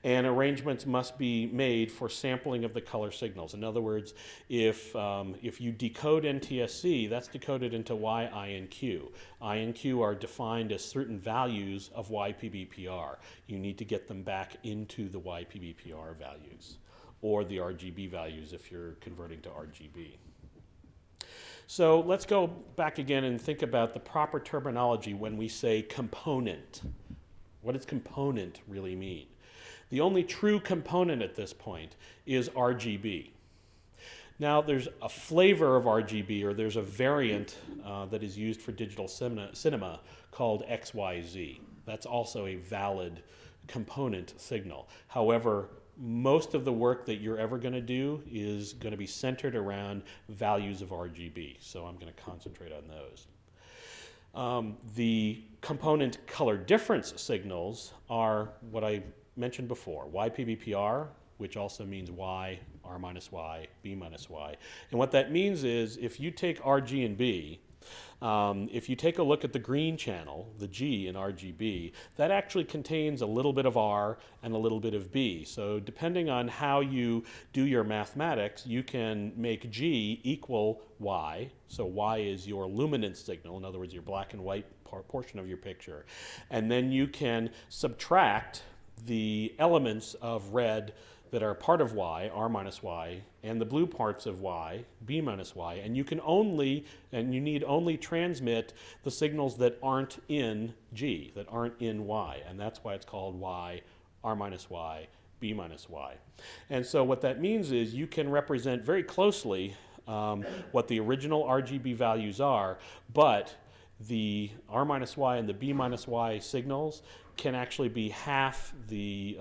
And arrangements must be made for sampling of the color signals. In other words, if you decode NTSC, that's decoded into Y, I, and Q. I and Q are defined as certain values of YPBPR. You need to get them back into the YPBPR values, or the RGB values if you're converting to RGB. So let's go back again and think about the proper terminology when we say component. What does component really mean? The only true component at this point is RGB. Now there's a flavor of RGB, or there's a variant that is used for digital cinema called XYZ. That's also a valid component signal. However, most of the work that you're ever going to do is going to be centered around values of RGB, so I'm going to concentrate on those. The component color difference signals are what I mentioned before, YPBPR, which also means Y, R minus Y, B minus Y. And what that means is if you take RG and B, if you take a look at the green channel, the G in RGB, that actually contains a little bit of R and a little bit of B. So depending on how you do your mathematics, you can make G equal Y. So Y is your luminance signal, in other words, your black and white portion of your picture. And then you can subtract the elements of red that are part of Y, R minus Y, and the blue parts of Y, B minus Y, and you need only transmit the signals that aren't in G, that aren't in Y, and that's why it's called Y, R minus Y, B minus Y. And so what that means is you can represent very closely what the original RGB values are, but the R minus Y and the B minus Y signals can actually be half the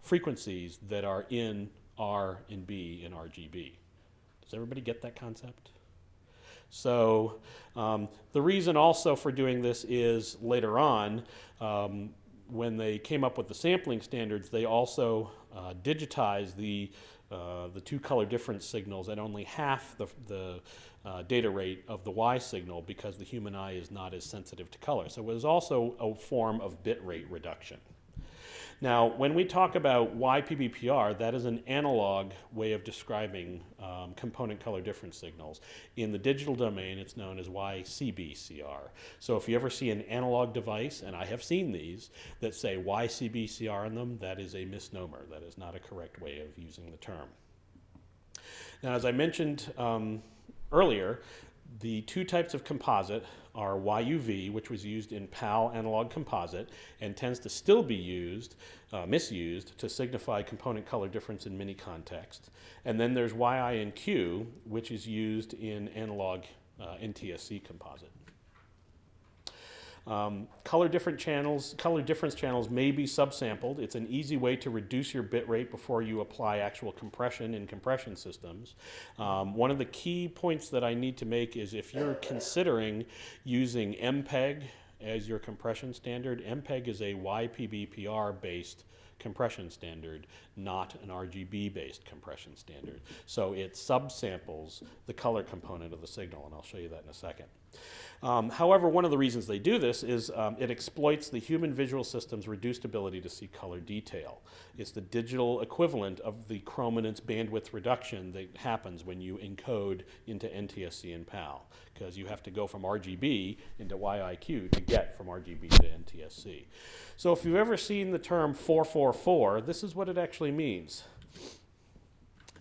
frequencies that are in R and B in RGB. Does everybody get that concept? So the reason also for doing this is later on, when they came up with the sampling standards, they also digitized the two color difference signals at only half the data rate of the Y signal, because the human eye is not as sensitive to color. So it was also a form of bit rate reduction. Now, when we talk about YPBPR, that is an analog way of describing component color difference signals. In the digital domain, it's known as YCBCR. So if you ever see an analog device, and I have seen these, that say YCBCR on them, that is a misnomer. That is not a correct way of using the term. Now, as I mentioned earlier, the two types of composite are YUV, which was used in PAL analog composite and tends to still be misused to signify component color difference in many contexts. And then there's YINQ, which is used in analog NTSC composite. Color difference channels may be subsampled. It's an easy way to reduce your bit rate before you apply actual compression in compression systems. One of the key points that I need to make is if you're considering using MPEG as your compression standard, MPEG is a YPBPR-based compression standard, not an RGB-based compression standard. So it subsamples the color component of the signal, and I'll show you that in a second. However, one of the reasons they do this is it exploits the human visual system's reduced ability to see color detail. It's the digital equivalent of the chrominance bandwidth reduction that happens when you encode into NTSC and PAL, because you have to go from RGB into YIQ to get from RGB to NTSC. So if you've ever seen the term 444, this is what it actually means.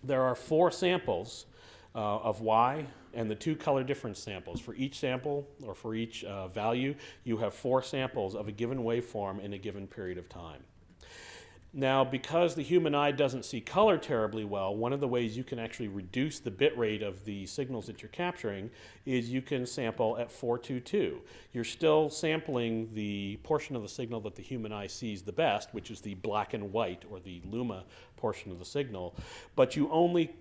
There are 4 samples of Y and the 2 color difference samples. For each sample, or for each value, you have 4 samples of a given waveform in a given period of time. Now, because the human eye doesn't see color terribly well, one of the ways you can actually reduce the bit rate of the signals that you're capturing is you can sample at 422. You're still sampling the portion of the signal that the human eye sees the best, which is the black and white, or the luma portion of the signal, but you only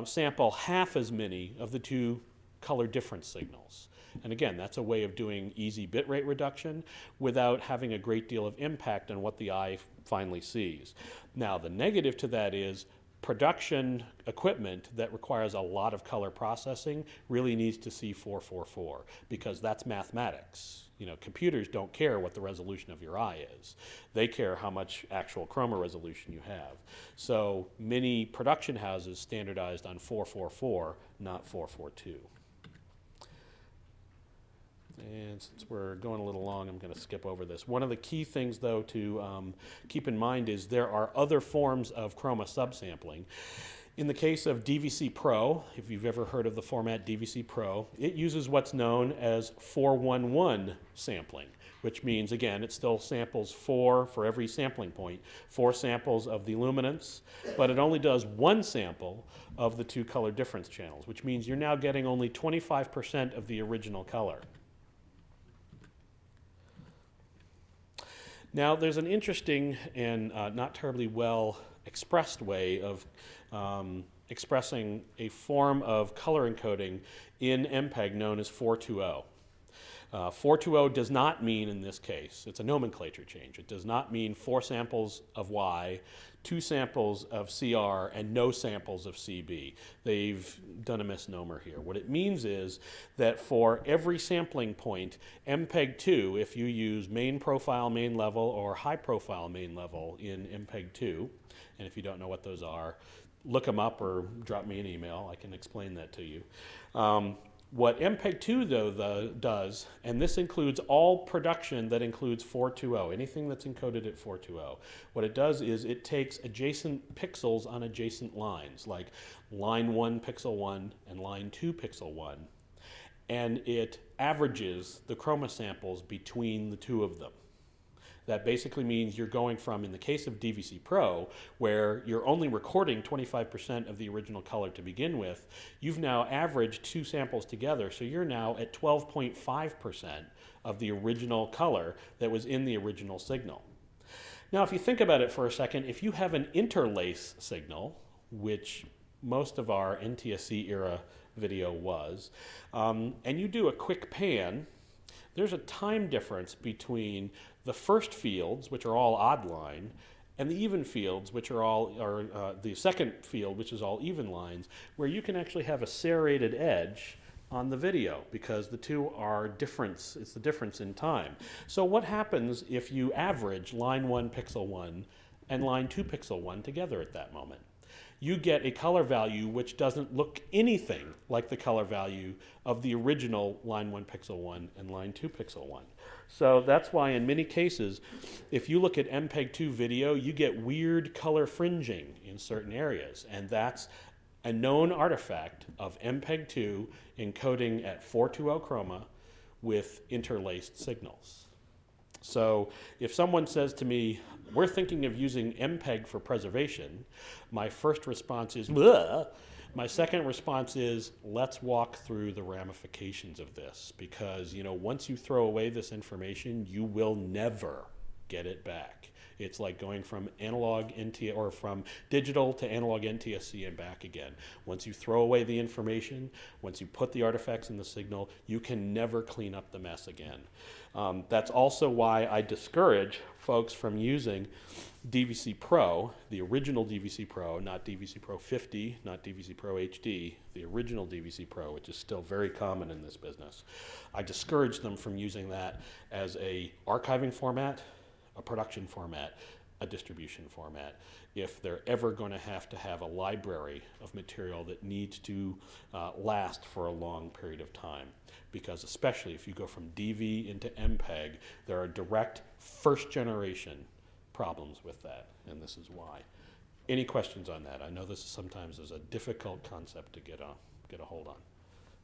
sample half as many of the 2 color difference signals. And again, that's a way of doing easy bit rate reduction without having a great deal of impact on what the eye finally sees. Now, the negative to that is production equipment that requires a lot of color processing really needs to see 444, because that's mathematics. You know, computers don't care what the resolution of your eye is. They care how much actual chroma resolution you have. So many production houses standardized on 444, not 442. And since we're going a little long, I'm going to skip over this. One of the key things, though, to keep in mind is there are other forms of chroma subsampling. In the case of DVC Pro, if you've ever heard of the format DVC Pro, it uses what's known as 411 sampling, which means, again, it still samples for every sampling point, 4 samples of the luminance, but it only does 1 sample of the 2 color difference channels, which means you're now getting only 25% of the original color. Now, there's an interesting and not terribly well expressed way of expressing a form of color encoding in MPEG known as 420. 420 does not mean, in this case, it's a nomenclature change. It does not mean 4 samples of Y, 2 samples of CR, and no samples of CB. They've done a misnomer here. What it means is that for every sampling point, MPEG-2, if you use main profile, main level, or high profile, main level in MPEG-2, and if you don't know what those are, look them up or drop me an email. I can explain that to you. What MPEG-2 though does, and this includes all production that includes 420, anything that's encoded at 420, what it does is it takes adjacent pixels on adjacent lines, like line 1 pixel 1 and line 2 pixel 1, and it averages the chroma samples between the 2 of them. That basically means you're going from, in the case of DVC Pro, where you're only recording 25% of the original color to begin with, you've now averaged 2 samples together, so you're now at 12.5% of the original color that was in the original signal. Now, if you think about it for a second, if you have an interlace signal, which most of our NTSC era video was, and you do a quick pan, there's a time difference between the first fields, which are all odd line, and the even fields, which are the second field, which is all even lines, where you can actually have a serrated edge on the video because the 2 are difference. It's the difference in time. So what happens if you average line 1 pixel 1 and line 2 pixel 1 together at that moment? You get a color value which doesn't look anything like the color value of the original line 1 pixel 1 and line 2 pixel 1. So that's why in many cases, if you look at MPEG-2 video, you get weird color fringing in certain areas, and that's a known artifact of MPEG-2 encoding at 420 chroma with interlaced signals. So if someone says to me, we're thinking of using MPEG for preservation, my first response is, bleh. My second response is, let's walk through the ramifications of this, because once you throw away this information, you will never get it back. It's like going from analog or from digital to analog NTSC and back again. Once you throw away the information, once you put the artifacts in the signal, you can never clean up the mess again. That's also why I discourage folks from using DVC Pro, the original DVC Pro, not DVC Pro 50, not DVC Pro HD, the original DVC Pro, which is still very common in this business. I discourage them from using that as a archiving format, a production format, a distribution format, if they're ever going to have a library of material that needs to last for a long period of time. Because especially if you go from DV into MPEG, there are direct first generation problems with that, and this is why. Any questions on that? I know this sometimes is a difficult concept to get a hold on.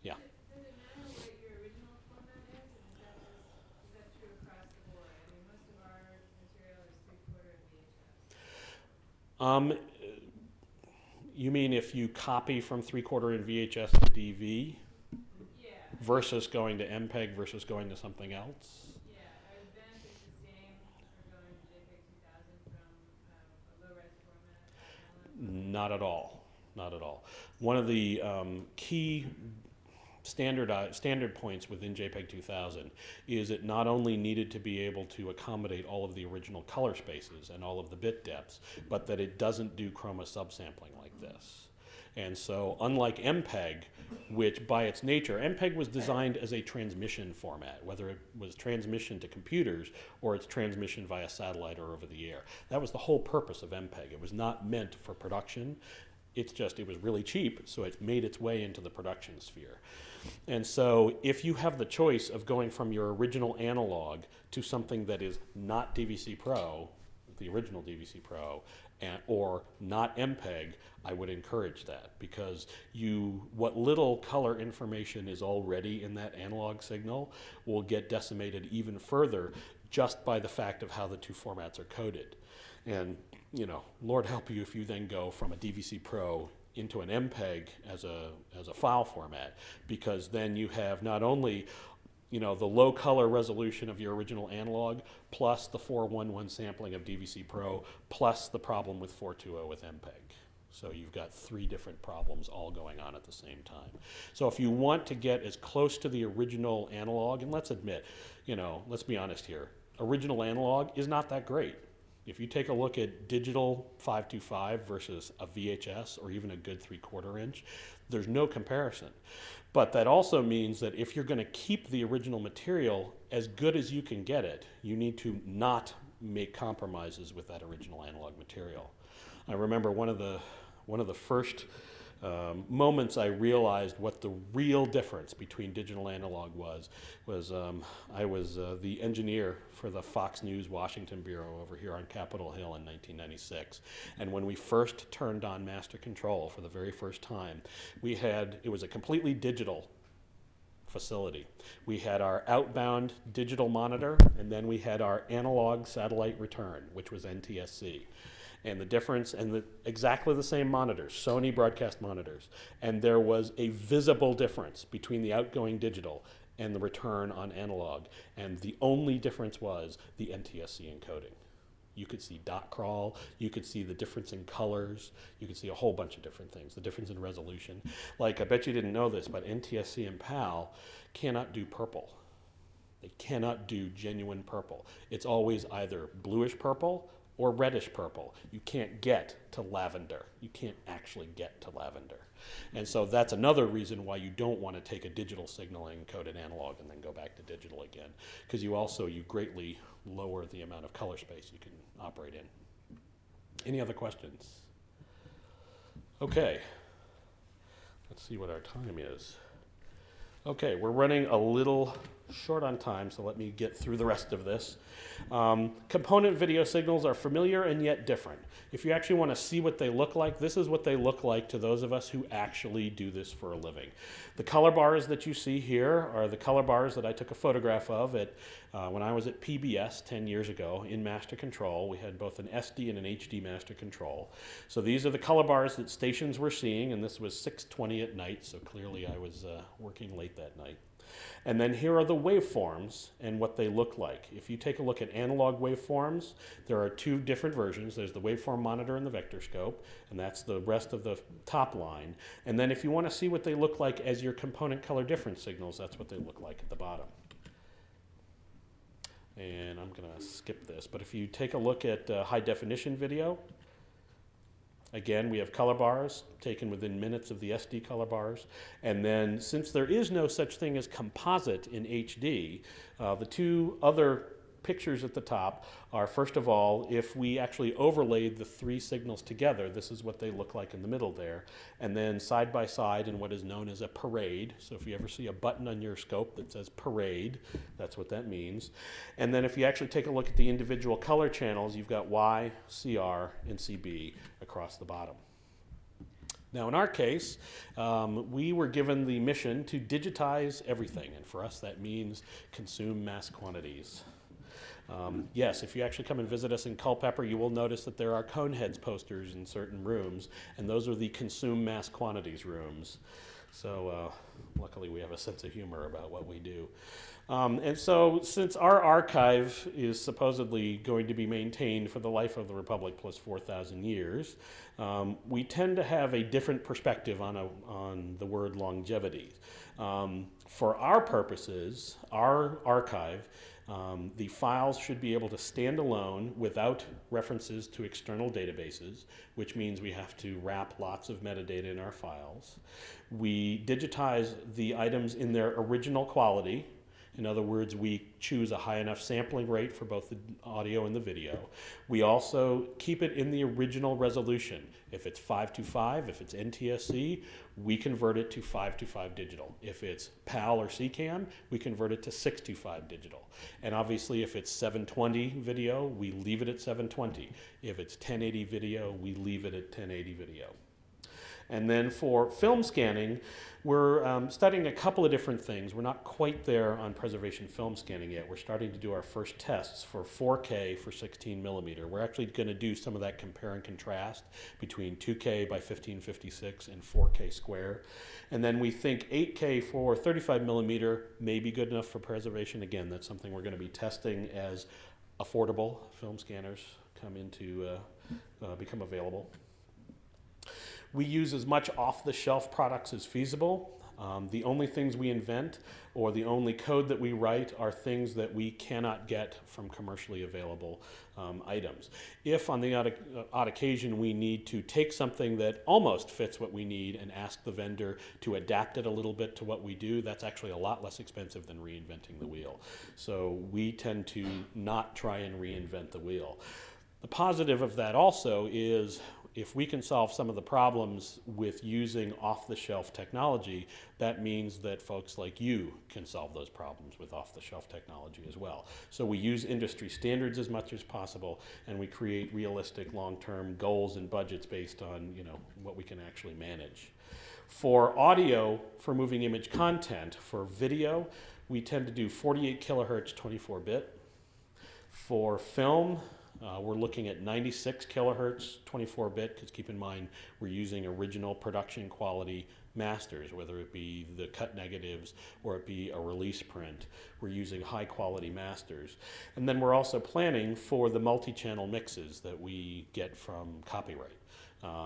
Yeah. Does it matter what your original format is? Is that true across the board? I mean, most of our material is 3/4 VHS. You mean if you copy from 3/4 in VHS to DV? Yeah. Versus going to MPEG versus going to something else? Yeah. Are the benefits the same for going to JPEG 2000 from a low-res format? Not at all. Not at all. One of the key standard points within JPEG 2000 is it not only needed to be able to accommodate all of the original color spaces and all of the bit depths, but that it doesn't do chroma subsampling like this. And so unlike MPEG, which by its nature, MPEG was designed as a transmission format, whether it was transmission to computers or it's transmission via satellite or over the air. That was the whole purpose of MPEG. It was not meant for production. It's just, it was really cheap, so it made its way into the production sphere. And so if you have the choice of going from your original analog to something that is not DVC Pro, the original DVC Pro, or not MPEG, I would encourage that, because what little color information is already in that analog signal will get decimated even further just by the fact of how the two formats are coded. And Lord help you if you then go from a DVC Pro into an MPEG as a file format, because then you have not only the low color resolution of your original analog, plus the 411 sampling of DVC Pro, plus the problem with 420 with MPEG. So you've got 3 different problems all going on at the same time. So if you want to get as close to the original analog, and let's admit, let's be honest here, original analog is not that great. If you take a look at digital 525 versus a VHS or even a good 3/4 inch, there's no comparison. But that also means that if you're going to keep the original material as good as you can get it, you need to not make compromises with that original analog material. I remember one of the first moments I realized what the real difference between digital and analog was I was the engineer for the Fox News Washington Bureau over here on Capitol Hill in 1996. And when we first turned on master control for the very first time, it was a completely digital facility. We had our outbound digital monitor, and then we had our analog satellite return, which was NTSC. And the difference, exactly the same monitors, Sony broadcast monitors, and there was a visible difference between the outgoing digital and the return on analog, and the only difference was the NTSC encoding. You could see dot crawl, you could see the difference in colors, you could see a whole bunch of different things, the difference in resolution. Like, I bet you didn't know this, but NTSC and PAL cannot do purple. They cannot do genuine purple. It's always either bluish purple or reddish purple. You can't get to lavender. You can't actually get to lavender. And so that's another reason why you don't want to take a digital signal and encode it analog and then go back to digital again, because you greatly lower the amount of color space you can operate in. Any other questions? Okay. Let's see what our time is. Okay, we're running a little short on time, so let me get through the rest of this. Component video signals are familiar and yet different. If you actually want to see what they look like, this is what they look like to those of us who actually do this for a living. The color bars that you see here are the color bars that I took a photograph of when I was at PBS 10 years ago in master control. We had both an SD and an HD master control. So these are the color bars that stations were seeing, and this was 6:20 at night, so clearly I was working late that night. And then here are the waveforms and what they look like. If you take a look at analog waveforms, there are 2 different versions. There's the waveform monitor and the vector scope, and that's the rest of the top line. And then if you want to see what they look like as your component color difference signals, that's what they look like at the bottom. And I'm going to skip this, but if you take a look at high definition video, again, we have color bars taken within minutes of the SD color bars. And then, since there is no such thing as composite in HD, the 2 other pictures at the top are, first of all, if we actually overlaid the 3 signals together, this is what they look like in the middle there. And then side by side in what is known as a parade. So if you ever see a button on your scope that says parade, that's what that means. And then if you actually take a look at the individual color channels, you've got Y, CR, and CB across the bottom. Now, in our case, we were given the mission to digitize everything. And for us, that means consume mass quantities. Yes, if you actually come and visit us in Culpeper, you will notice that there are Coneheads posters in certain rooms, and those are the consume mass quantities rooms. So luckily we have a sense of humor about what we do. And so since our archive is supposedly going to be maintained for the life of the Republic plus 4,000 years, we tend to have a different perspective on the word longevity. For our purposes, our archive, the files should be able to stand alone without references to external databases, which means we have to wrap lots of metadata in our files. We digitize the items in their original quality, In other words, we choose a high enough sampling rate for both the audio and the video. We also keep it in the original resolution. If it's 525, if it's NTSC, we convert it to 525 digital. If it's PAL or CCAM, we convert it to 625 digital. And obviously, if it's 720 video, we leave it at 720. If it's 1080 video, we leave it at 1080 video. And then for film scanning, we're studying a couple of different things. We're not quite there on preservation film scanning yet. We're starting to do our first tests for 4K for 16 millimeter. We're actually going to do some of that compare and contrast between 2K by 1556 and 4K square. And then we think 8K for 35 millimeter may be good enough for preservation. Again, that's something we're going to be testing as affordable film scanners come into become available. We use as much off-the-shelf products as feasible. The only things we invent or the only code that we write are things that we cannot get from commercially available items. If on the odd occasion we need to take something that almost fits what we need and ask the vendor to adapt it a little bit to what we do, that's actually a lot less expensive than reinventing the wheel. So we tend to not try and reinvent the wheel. The positive of that also is if we can solve some of the problems with using off-the-shelf technology, that means that folks like you can solve those problems with off-the-shelf technology as well. So we use industry standards as much as possible, and we create realistic long-term goals and budgets based on, you know, what we can actually manage. For audio, for moving image content, for video, we tend to do 48 kilohertz 24-bit. For film, we're looking at 96 kilohertz 24-bit, because keep in mind we're using original production quality masters, whether it be the cut negatives or it be a release print. We're using high quality masters. And then we're also planning for the multi-channel mixes that we get from copyright.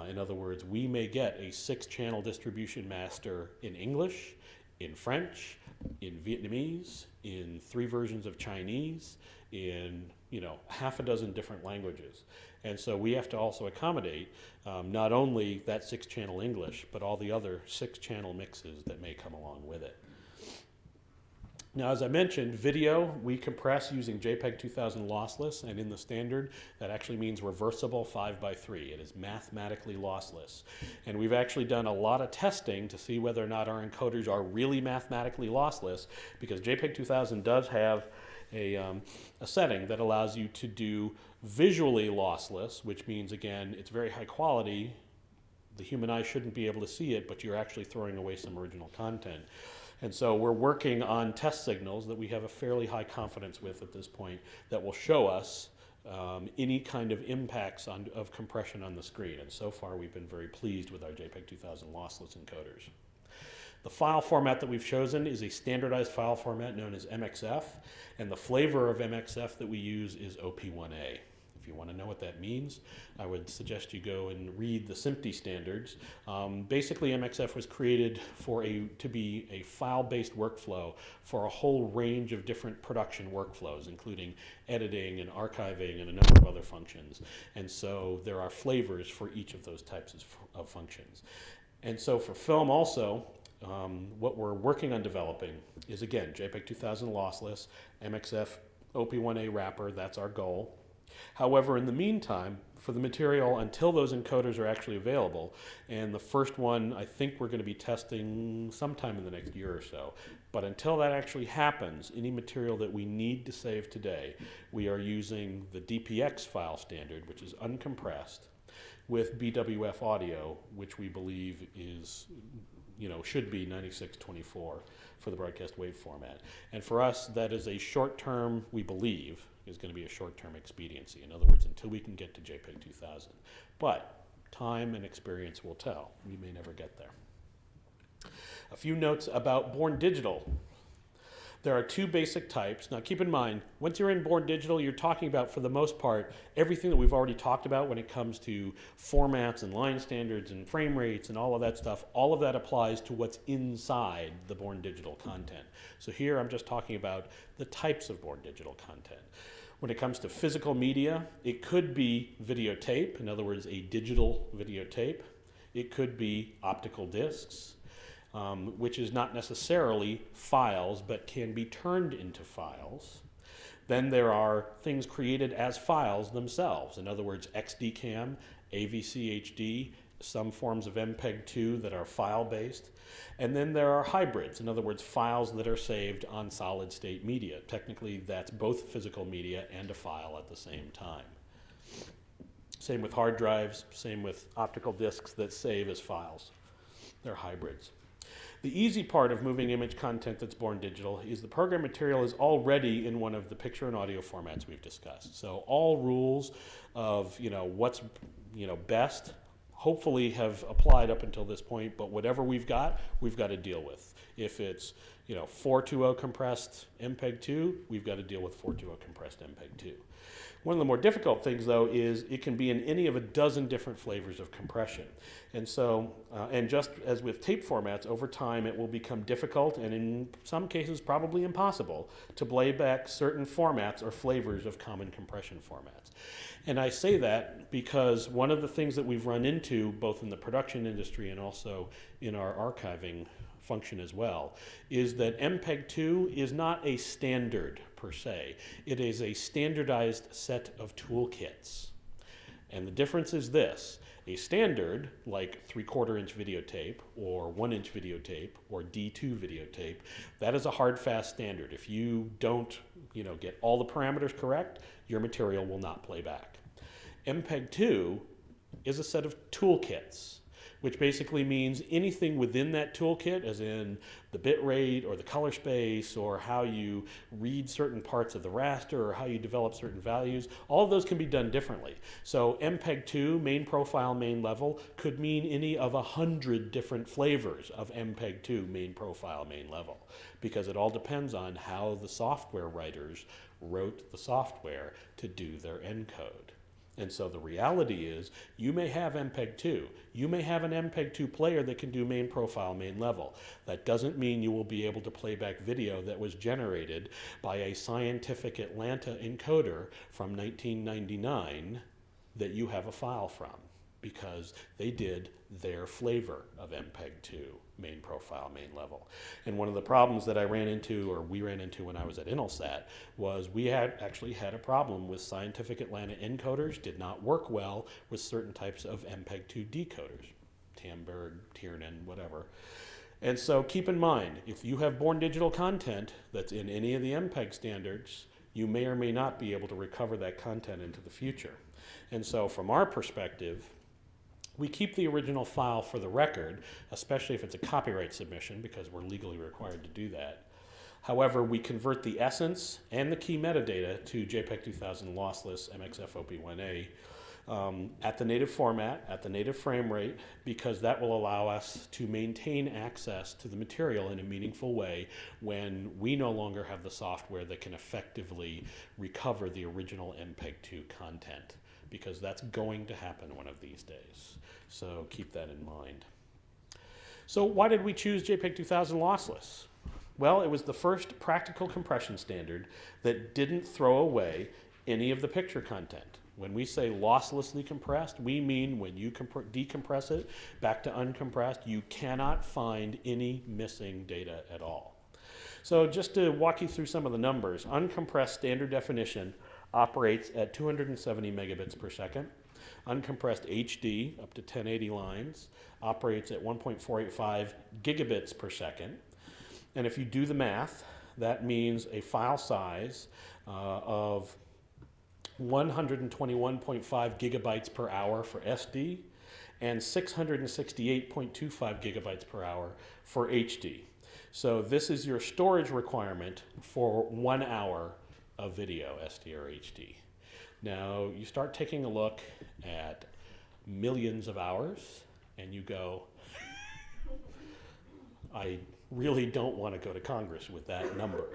In other words, we may get a 6-channel distribution master in English, in French, in Vietnamese, in 3 versions of Chinese, in half a dozen different languages. And so we have to also accommodate not only that 6-channel English, but all the other 6-channel mixes that may come along with it. Now, as I mentioned, video, we compress using JPEG 2000 lossless, and in the standard, that actually means reversible 5:3. It is mathematically lossless. And we've actually done a lot of testing to see whether or not our encoders are really mathematically lossless, because JPEG 2000 does have a setting that allows you to do visually lossless, which means, again, it's very high quality. The human eye shouldn't be able to see it, but you're actually throwing away some original content. And so we're working on test signals that we have a fairly high confidence with at this point that will show us any kind of impacts of compression on the screen. And so far we've been very pleased with our JPEG 2000 lossless encoders. The file format that we've chosen is a standardized file format known as MXF, and the flavor of MXF that we use is OP1A. If you want to know what that means, I would suggest you go and read the SMPTE standards. Basically, MXF was created to be a file-based workflow for a whole range of different production workflows, including editing and archiving and a number of other functions. And so there are flavors for each of those types of functions. And so for film also, what we're working on developing is, again, JPEG 2000 lossless, MXF OP1A wrapper, that's our goal. However, in the meantime, for the material, until those encoders are actually available, and the first one I think we're going to be testing sometime in the next year or so, but until that actually happens, any material that we need to save today, we are using the DPX file standard, which is uncompressed, with BWF audio, which we believe is, should be 9624 for the broadcast wave format. And for us, that is a short-term, we believe, is going to be a short-term expediency. In other words, until we can get to JPEG 2000. But time and experience will tell. We may never get there. A few notes about Born Digital. There are 2 basic types. Now keep in mind, once you're in Born Digital, you're talking about, for the most part, everything that we've already talked about when it comes to formats and line standards and frame rates and all of that stuff. All of that applies to what's inside the Born Digital content. So here I'm just talking about the types of Born Digital content. When it comes to physical media, it could be videotape, in other words, a digital videotape. It could be optical discs. which is not necessarily files, but can be turned into files. Then there are things created as files themselves. In other words, XDCAM, AVCHD, some forms of MPEG-2 that are file-based. And then there are hybrids, in other words, files that are saved on solid-state media. Technically, that's both physical media and a file at the same time. Same with hard drives, same with optical discs that save as files. They're hybrids. The easy part of moving image content that's born digital is the program material is already in one of the picture and audio formats we've discussed. So all rules of what's best hopefully have applied up until this point, but whatever we've got to deal with. If it's 420 compressed MPEG-2, we've got to deal with 420 compressed MPEG-2. One of the more difficult things, though, is it can be in any of a dozen different flavors of compression. And so, and just as with tape formats, over time it will become difficult and in some cases probably impossible to play back certain formats or flavors of common compression formats. And I say that because one of the things that we've run into both in the production industry and also in our archiving function as well, is that MPEG-2 is not a standard per se. It is a standardized set of toolkits. And the difference is this: a standard, like 3/4 inch videotape or 1 inch videotape or D2 videotape, that is a hard, fast standard. If you don't get all the parameters correct, your material will not play back. MPEG-2 is a set of toolkits, which basically means anything within that toolkit, as in the bit rate or the color space or how you read certain parts of the raster or how you develop certain values, all of those can be done differently. So MPEG-2, main profile, main level, could mean any of 100 different flavors of MPEG-2, main profile, main level, because it all depends on how the software writers wrote the software to do their encode. And so the reality is, you may have MPEG-2. You may have an MPEG-2 player that can do main profile, main level. That doesn't mean you will be able to play back video that was generated by a Scientific Atlanta encoder from 1999 that you have a file from, because they did their flavor of MPEG-2, main profile, main level. And one of the problems that we ran into when I was at Intelsat, was we actually had a problem with Scientific Atlanta encoders did not work well with certain types of MPEG-2 decoders, Tamberg, Tiernan, whatever. And so keep in mind, if you have born digital content that's in any of the MPEG standards, you may or may not be able to recover that content into the future. And so from our perspective, we keep the original file for the record, especially if it's a copyright submission, because we're legally required to do that. However, we convert the essence and the key metadata to JPEG 2000 lossless MXFOP1A at the native format, at the native frame rate, because that will allow us to maintain access to the material in a meaningful way when we no longer have the software that can effectively recover the original MPEG-2 content, because that's going to happen one of these days. So keep that in mind. So why did we choose JPEG 2000 lossless? Well, it was the first practical compression standard that didn't throw away any of the picture content. When we say losslessly compressed, we mean when you decompress it back to uncompressed, you cannot find any missing data at all. So just to walk you through some of the numbers, uncompressed standard definition operates at 270 megabits per second. Uncompressed HD, up to 1080 lines, operates at 1.485 gigabits per second. And if you do the math, that means a file size of 121.5 gigabytes per hour for SD and 668.25 gigabytes per hour for HD. So this is your storage requirement for 1 hour of video, SD or HD. Now you start taking a look at millions of hours and you go, I really don't want to go to Congress with that number.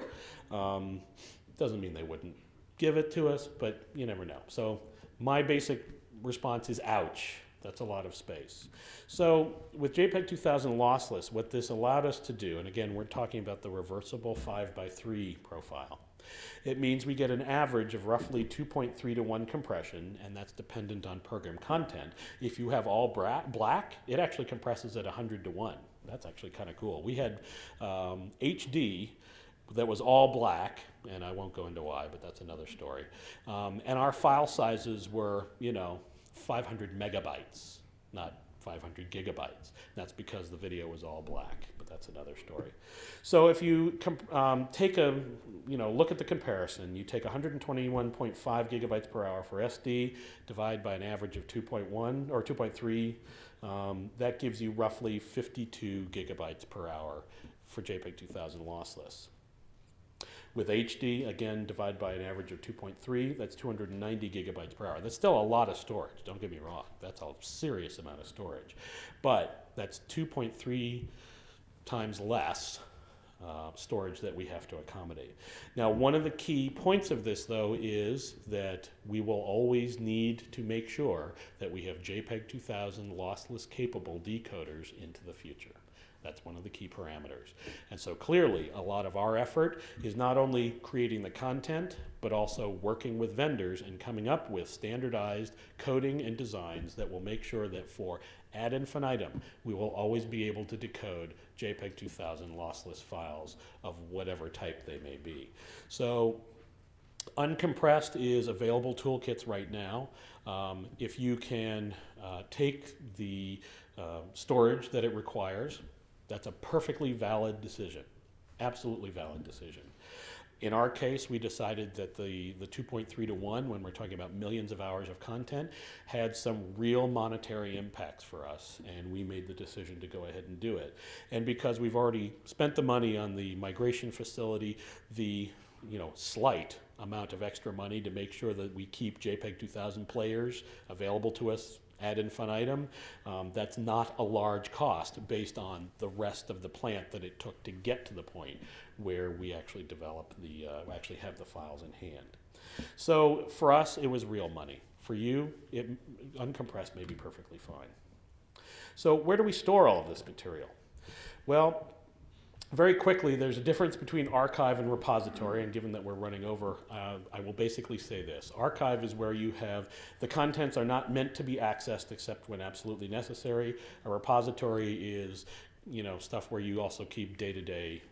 Doesn't mean they wouldn't give it to us, but you never know. So my basic response is ouch. That's a lot of space. So with JPEG 2000 lossless, what this allowed us to do, and again, we're talking about the reversible 5:3 profile. It means we get an average of roughly 2.3 to 1 compression, and that's dependent on program content. If you have all black, it actually compresses at 100 to 1. That's actually kind of cool. We had HD that was all black, and I won't go into why, but that's another story. And our file sizes were, 500 megabytes, not 500 gigabytes. That's because the video was all black, but that's another story. So if you take a, look at the comparison, you take 121.5 gigabytes per hour for SD, divide by an average of 2.1 or 2.3, that gives you roughly 52 gigabytes per hour for JPEG 2000 lossless. With HD, again, divide by an average of 2.3, that's 290 gigabytes per hour. That's still a lot of storage, don't get me wrong. That's a serious amount of storage. But that's 2.3 times less storage that we have to accommodate. Now, one of the key points of this, though, is that we will always need to make sure that we have JPEG 2000 lossless capable decoders into the future. That's one of the key parameters. And so clearly, a lot of our effort is not only creating the content, but also working with vendors and coming up with standardized coding and designs that will make sure that for ad infinitum, we will always be able to decode JPEG 2000 lossless files of whatever type they may be. So uncompressed is available toolkits right now. If you can take the storage that it requires, that's a perfectly valid decision, absolutely valid decision. In our case, we decided that the 2.3 to 1, when we're talking about millions of hours of content, had some real monetary impacts for us, and we made the decision to go ahead and do it. And because we've already spent the money on the migration facility, the slight amount of extra money to make sure that we keep JPEG 2000 players available to us ad infinitum, that's not a large cost based on the rest of the plant that it took to get to the point where we actually develop actually have the files in hand. So for us, it was real money. For you, uncompressed may be perfectly fine. So where do we store all of this material? Well, very quickly, there's a difference between archive and repository, and given that we're running over, I will basically say this. Archive is where you have, the contents are not meant to be accessed except when absolutely necessary. A repository is, stuff where you also keep day-to-day,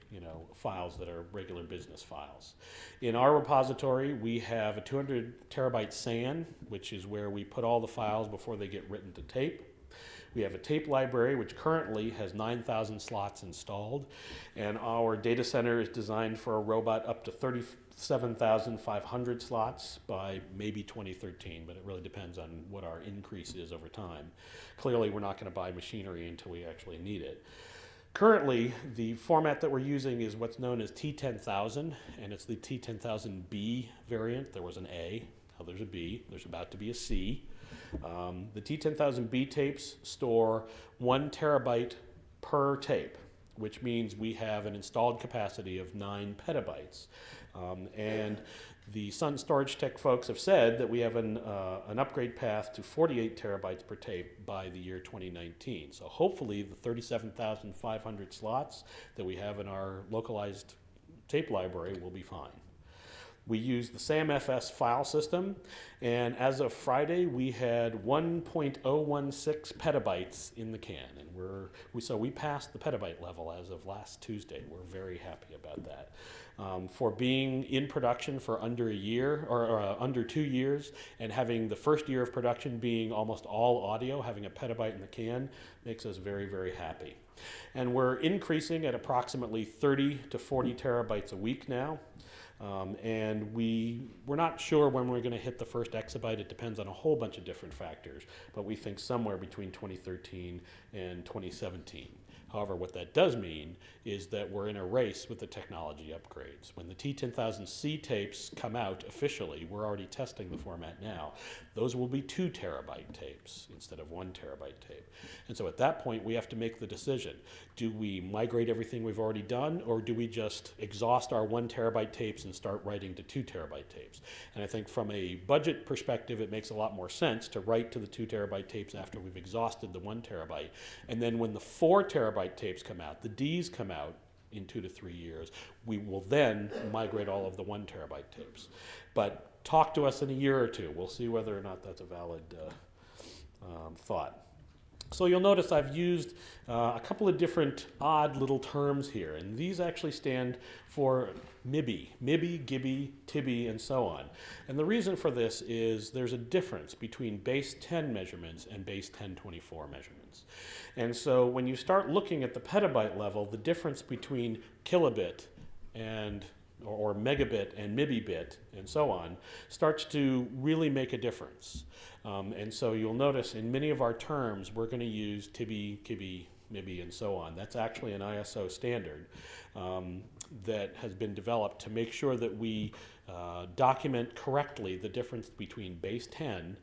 files that are regular business files. In our repository, we have a 200 terabyte SAN, which is where we put all the files before they get written to tape. We have a tape library, which currently has 9,000 slots installed, and our data center is designed for a robot up to 37,500 slots by maybe 2013, but it really depends on what our increase is over time. Clearly, we're not going to buy machinery until we actually need it. Currently, the format that we're using is what's known as T10000, and it's the T10000B variant. There was an A, now there's a B, there's about to be a C. The T10000B tapes store 1 terabyte per tape, which means we have an installed capacity of 9 petabytes. And the Sun Storage Tech folks have said that we have an upgrade path to 48 terabytes per tape by the year 2019. So hopefully the 37,500 slots that we have in our localized tape library will be fine. We use the SAMFS file system, and as of Friday, we had 1.016 petabytes in the can, and so we passed the petabyte level as of last Tuesday. We're very happy about that. For being in production for under a year, or under 2 years, and having the first year of production being almost all audio, having a petabyte in the can, makes us very, very happy. And we're increasing at approximately 30 to 40 terabytes a week now. And we're not sure when we're going to hit the first exabyte. It depends on a whole bunch of different factors, but we think somewhere between 2013 and 2017. However, what that does mean is that we're in a race with the technology upgrades. When the T10000C tapes come out officially, we're already testing the format now, those will be 2 terabyte tapes instead of 1 terabyte tape. And so at that point, we have to make the decision. Do we migrate everything we've already done, or do we just exhaust our 1 terabyte tapes and start writing to 2 terabyte tapes? And I think from a budget perspective, it makes a lot more sense to write to the 2 terabyte tapes after we've exhausted the 1 terabyte. And then when the 4 terabyte tapes come out, the Ds come out in 2 to 3 years, we will then migrate all of the 1 terabyte tapes. But talk to us in a year or two. We'll see whether or not that's a valid thought. So you'll notice I've used a couple of different odd little terms here, and these actually stand for MIBI, GIBI, TIBI, and so on. And the reason for this is there's a difference between base 10 measurements and base 1024 measurements. And so when you start looking at the petabyte level, the difference between kilobit and or megabit and MIBI bit and so on starts to really make a difference. And so you'll notice in many of our terms we're going to use TIBI, KIBI, MIBI, and so on. That's actually an ISO standard that has been developed to make sure that we document correctly the difference between base 10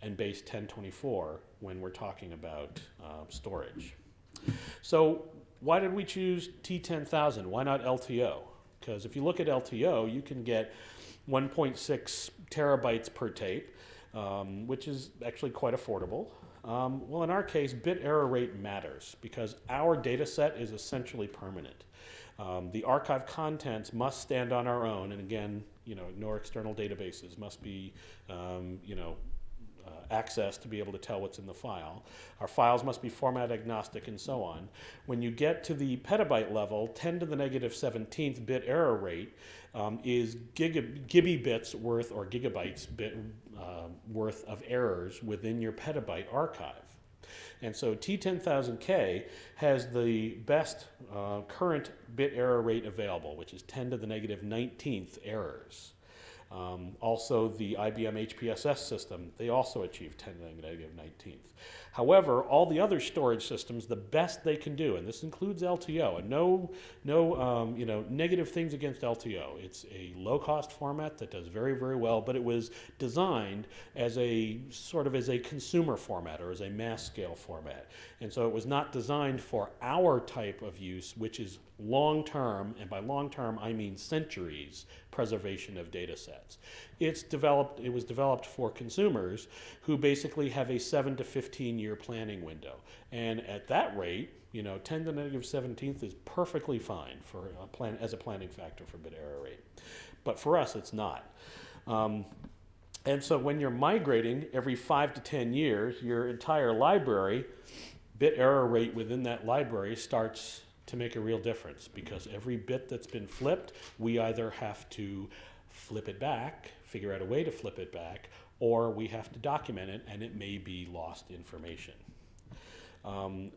and base 1024 when we're talking about storage. So why did we choose T10000? Why not LTO? Because if you look at LTO, you can get 1.6 terabytes per tape, which is actually quite affordable. Well, in our case, bit error rate matters because our data set is essentially permanent. The archive contents must stand on our own, and again, no external databases must be, access to be able to tell what's in the file. Our files must be format agnostic and so on. When you get to the petabyte level, 10 to the negative 17th bit error rate is GB bits worth or gigabytes worth of errors within your petabyte archive. And so T10000K has the best current bit error rate available, which is 10 to the negative 19th errors. Also, the IBM HPSS system, they also achieve 10 to the negative 19th. However, all the other storage systems, the best they can do, and this includes LTO, and no negative things against LTO. It's a low-cost format that does very, very well, but it was designed as a sort of as a consumer format or as a mass-scale format. And so it was not designed for our type of use, which is long-term, and by long-term I mean centuries, preservation of data sets. It was developed for consumers who basically have a 7 to 15 year planning window. And at that rate, 10 to the negative 17th is perfectly fine for as a planning factor for bit error rate. But for us, it's not. And so when you're migrating every 5 to 10 years, your entire library, bit error rate within that library starts to make a real difference, because every bit that's been flipped, we either have to flip it back, figure out a way to flip it back, or we have to document it, and it may be lost information. And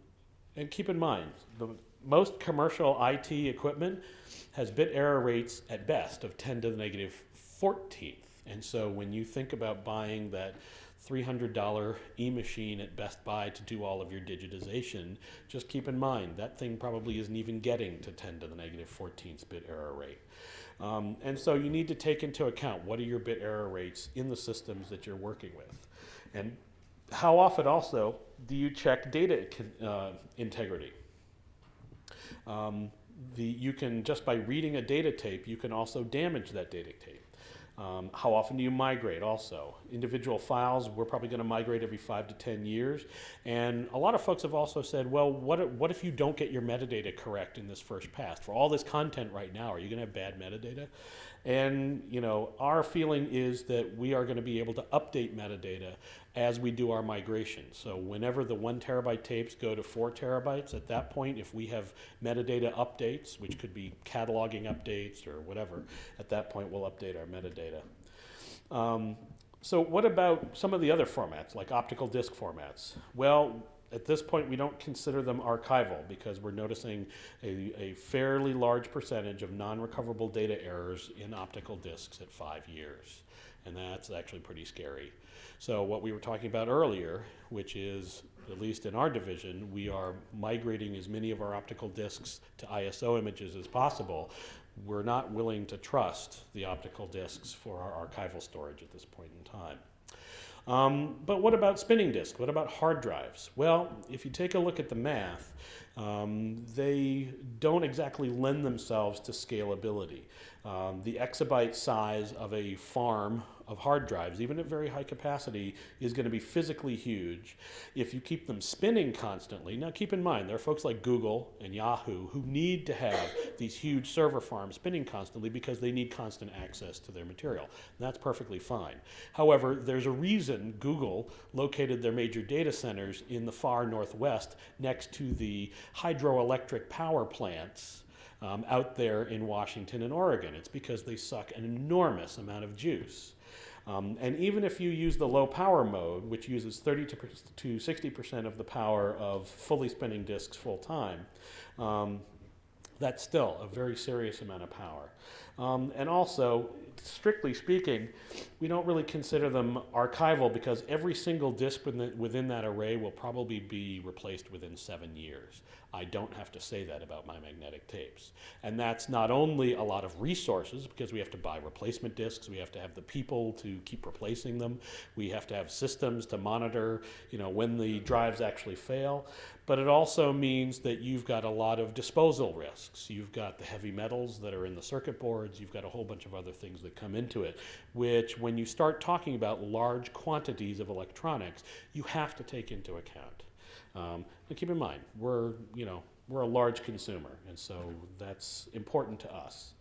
keep in mind, most commercial IT equipment has bit error rates at best of 10 to the negative 14th. And so when you think about buying that $300 e-machine at Best Buy to do all of your digitization, just keep in mind that thing probably isn't even getting to 10 to the negative 14th bit error rate. And so you need to take into account what are your bit error rates in the systems that you're working with. And how often also do you check data integrity? You can, just by reading a data tape, you can also damage that data tape. How often do you migrate also? Individual files, we're probably going to migrate every 5 to 10 years. And a lot of folks have also said, well, what if you don't get your metadata correct in this first pass? For all this content right now, are you going to have bad metadata? And our feeling is that we are going to be able to update metadata as we do our migration. So whenever the 1 terabyte tapes go to 4 terabytes, at that point, if we have metadata updates, which could be cataloging updates or whatever, at that point we'll update our metadata. So what about some of the other formats, like optical disk formats? Well, at this point, we don't consider them archival because we're noticing a fairly large percentage of non-recoverable data errors in optical disks at 5 years. And that's actually pretty scary. So what we were talking about earlier, which is, at least in our division, we are migrating as many of our optical disks to ISO images as possible. We're not willing to trust the optical disks for our archival storage at this point in time. But what about spinning disks? What about hard drives? Well, if you take a look at the math, they don't exactly lend themselves to scalability. The exabyte size of a farm of hard drives, even at very high capacity, is going to be physically huge. If you keep them spinning constantly, now keep in mind, there are folks like Google and Yahoo who need to have these huge server farms spinning constantly because they need constant access to their material. And that's perfectly fine. However, there's a reason Google located their major data centers in the far northwest next to the hydroelectric power plants out there in Washington and Oregon. It's because they suck an enormous amount of juice. And even if you use the low power mode, which uses 30 to 60% of the power of fully spinning disks full time, that's still a very serious amount of power. And also, strictly speaking, we don't really consider them archival because every single disk within that array will probably be replaced within 7 years. I don't have to say that about my magnetic tapes. And that's not only a lot of resources because we have to buy replacement disks, we have to have the people to keep replacing them, we have to have systems to monitor, when the drives actually fail, but it also means that you've got a lot of disposal risks. You've got the heavy metals that are in the circuit boards, you've got a whole bunch of other things that come into it, which when you start talking about large quantities of electronics, you have to take into account. But keep in mind, we're a large consumer, and so that's important to us.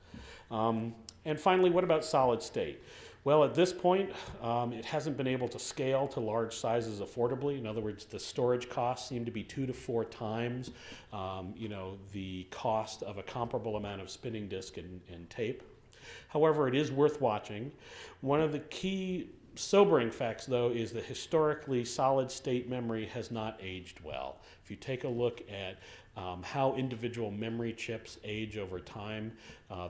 And finally, what about solid state? Well, at this point, it hasn't been able to scale to large sizes affordably. In other words, the storage costs seem to be 2 to 4 times, the cost of a comparable amount of spinning disk and tape. However, it is worth watching. One of the key sobering facts, though, is that historically solid state memory has not aged well. If you take a look at how individual memory chips age over time,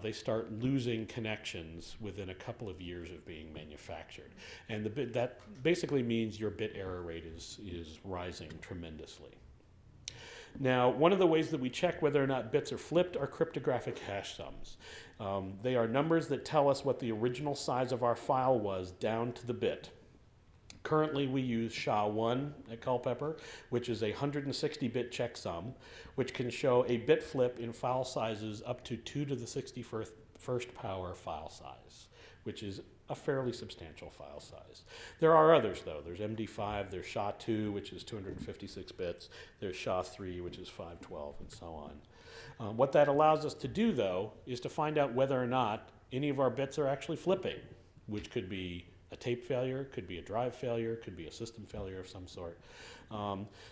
they start losing connections within a couple of years of being manufactured. And that basically means your bit error rate is rising tremendously. Now, one of the ways that we check whether or not bits are flipped are cryptographic hash sums. They are numbers that tell us what the original size of our file was down to the bit. Currently, we use SHA-1 at Culpeper, which is a 160-bit checksum, which can show a bit flip in file sizes up to 2 to the 61st power file size, which is a fairly substantial file size. There are others, though. There's MD5, there's SHA-2, which is 256 bits, there's SHA-3, which is 512, and so on. What that allows us to do, though, is to find out whether or not any of our bits are actually flipping, which could be a tape failure, could be a drive failure, could be a system failure of some sort.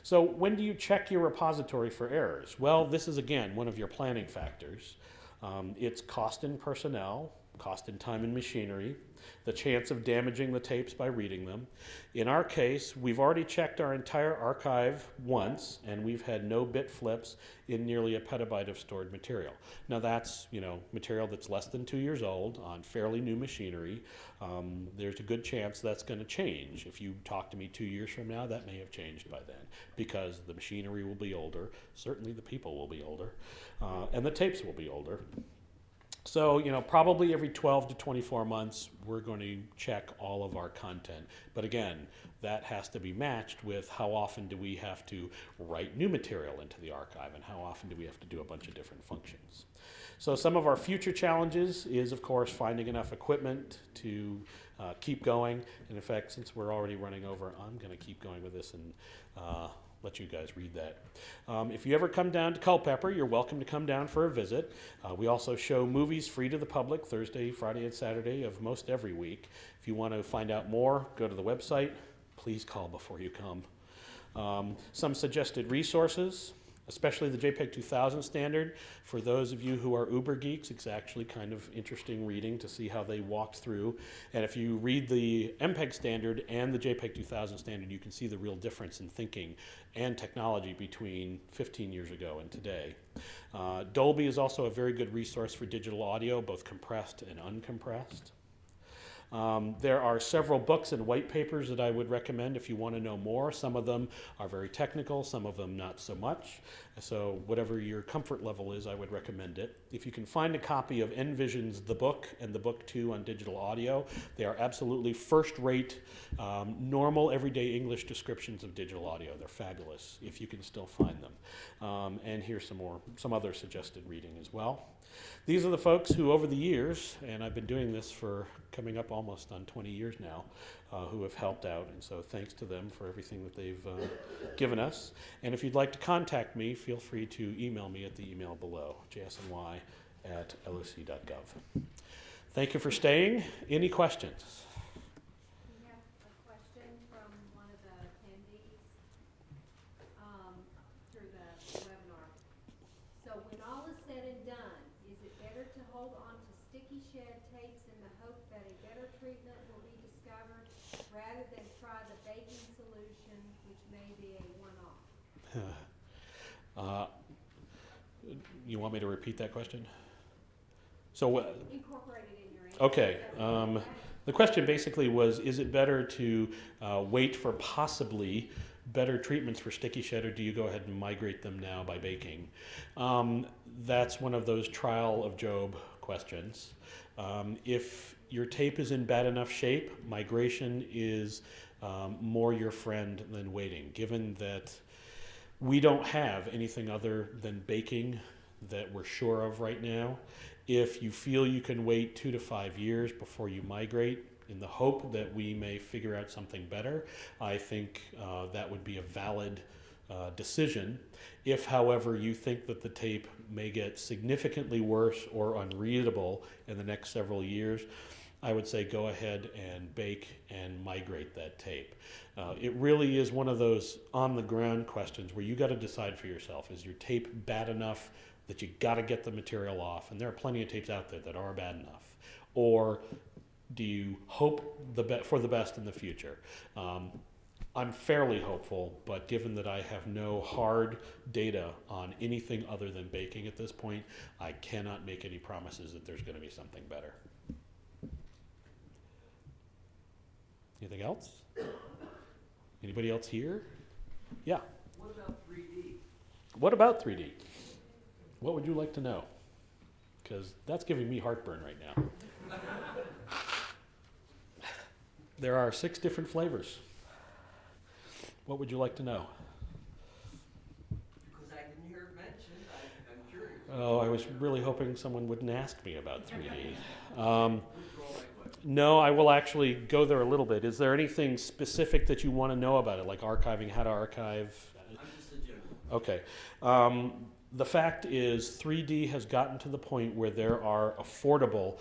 So when do you check your repository for errors? Well, this is, again, one of your planning factors. It's cost in personnel, cost in time and machinery, the chance of damaging the tapes by reading them. In our case, we've already checked our entire archive once, and we've had no bit flips in nearly a petabyte of stored material. Now that's, material that's less than 2 years old on fairly new machinery. There's a good chance that's going to change. If you talk to me 2 years from now, that may have changed by then, because the machinery will be older, certainly the people will be older, and the tapes will be older. So, probably every 12 to 24 months, we're going to check all of our content. But again, that has to be matched with how often do we have to write new material into the archive and how often do we have to do a bunch of different functions. So some of our future challenges is, of course, finding enough equipment to keep going. And in fact, since we're already running over, I'm going to keep going with this and let you guys read that. If you ever come down to Culpeper, you're welcome to come down for a visit. We also show movies free to the public Thursday, Friday, and Saturday of most every week. If you want to find out more, go to the website. Please call before you come. Some suggested resources, especially the JPEG 2000 standard. For those of you who are uber geeks, it's actually kind of interesting reading to see how they walked through. And if you read the MPEG standard and the JPEG 2000 standard, you can see the real difference in thinking and technology between 15 years ago and today. Dolby is also a very good resource for digital audio, both compressed and uncompressed. There are several books and white papers that I would recommend if you want to know more. Some of them are very technical, some of them not so much. So whatever your comfort level is, I would recommend it. If you can find a copy of Envision's The Book and The Book 2 on digital audio, they are absolutely first-rate, normal, everyday English descriptions of digital audio. They're fabulous if you can still find them. And here's some other suggested reading as well. These are the folks who over the years, and I've been doing this for coming up almost on 20 years now, who have helped out, and so thanks to them for everything that they've given us. And if you'd like to contact me, feel free to email me at the email below, jsny@loc.gov. Thank you for staying. Any questions? We have a question from one of the attendees through the webinar. So when all is said and done, is it better to hold on to sticky shed tapes in the hope that a better treatment will be discovered rather than try the baking solution, which may be a one-off? You want me to repeat that question? So Incorporate it in your answer. okay. The question basically was, is it better to wait for possibly better treatments for sticky shed, or do you go ahead and migrate them now by baking? That's one of those trial of Job questions. If your tape is in bad enough shape, migration is more your friend than waiting, given that we don't have anything other than baking that we're sure of right now. If you feel you can wait 2 to 5 years before you migrate in the hope that we may figure out something better, I think that would be a valid decision. If, however, you think that the tape may get significantly worse or unreadable in the next several years, I would say go ahead and bake and migrate that tape. It really is one of those on-the-ground questions where you got to decide for yourself. Is your tape bad enough that you got to get the material off? And there are plenty of tapes out there that are bad enough. Or do you hope for the best in the future? I'm fairly hopeful, but given that I have no hard data on anything other than baking at this point, I cannot make any promises that there's going to be something better. Anything else? Anybody else here? Yeah. What about 3D? What about 3D? What would you like to know? Because that's giving me heartburn right now. There are 6 different flavors. What would you like to know? Because I didn't hear it mentioned, I'm curious. Oh, I was really hoping someone wouldn't ask me about 3D. Withdraw my question. No, I will actually go there a little bit. Is there anything specific that you want to know about it, like archiving, how to archive? I'm just a general. Okay. The fact is 3D has gotten to the point where there are affordable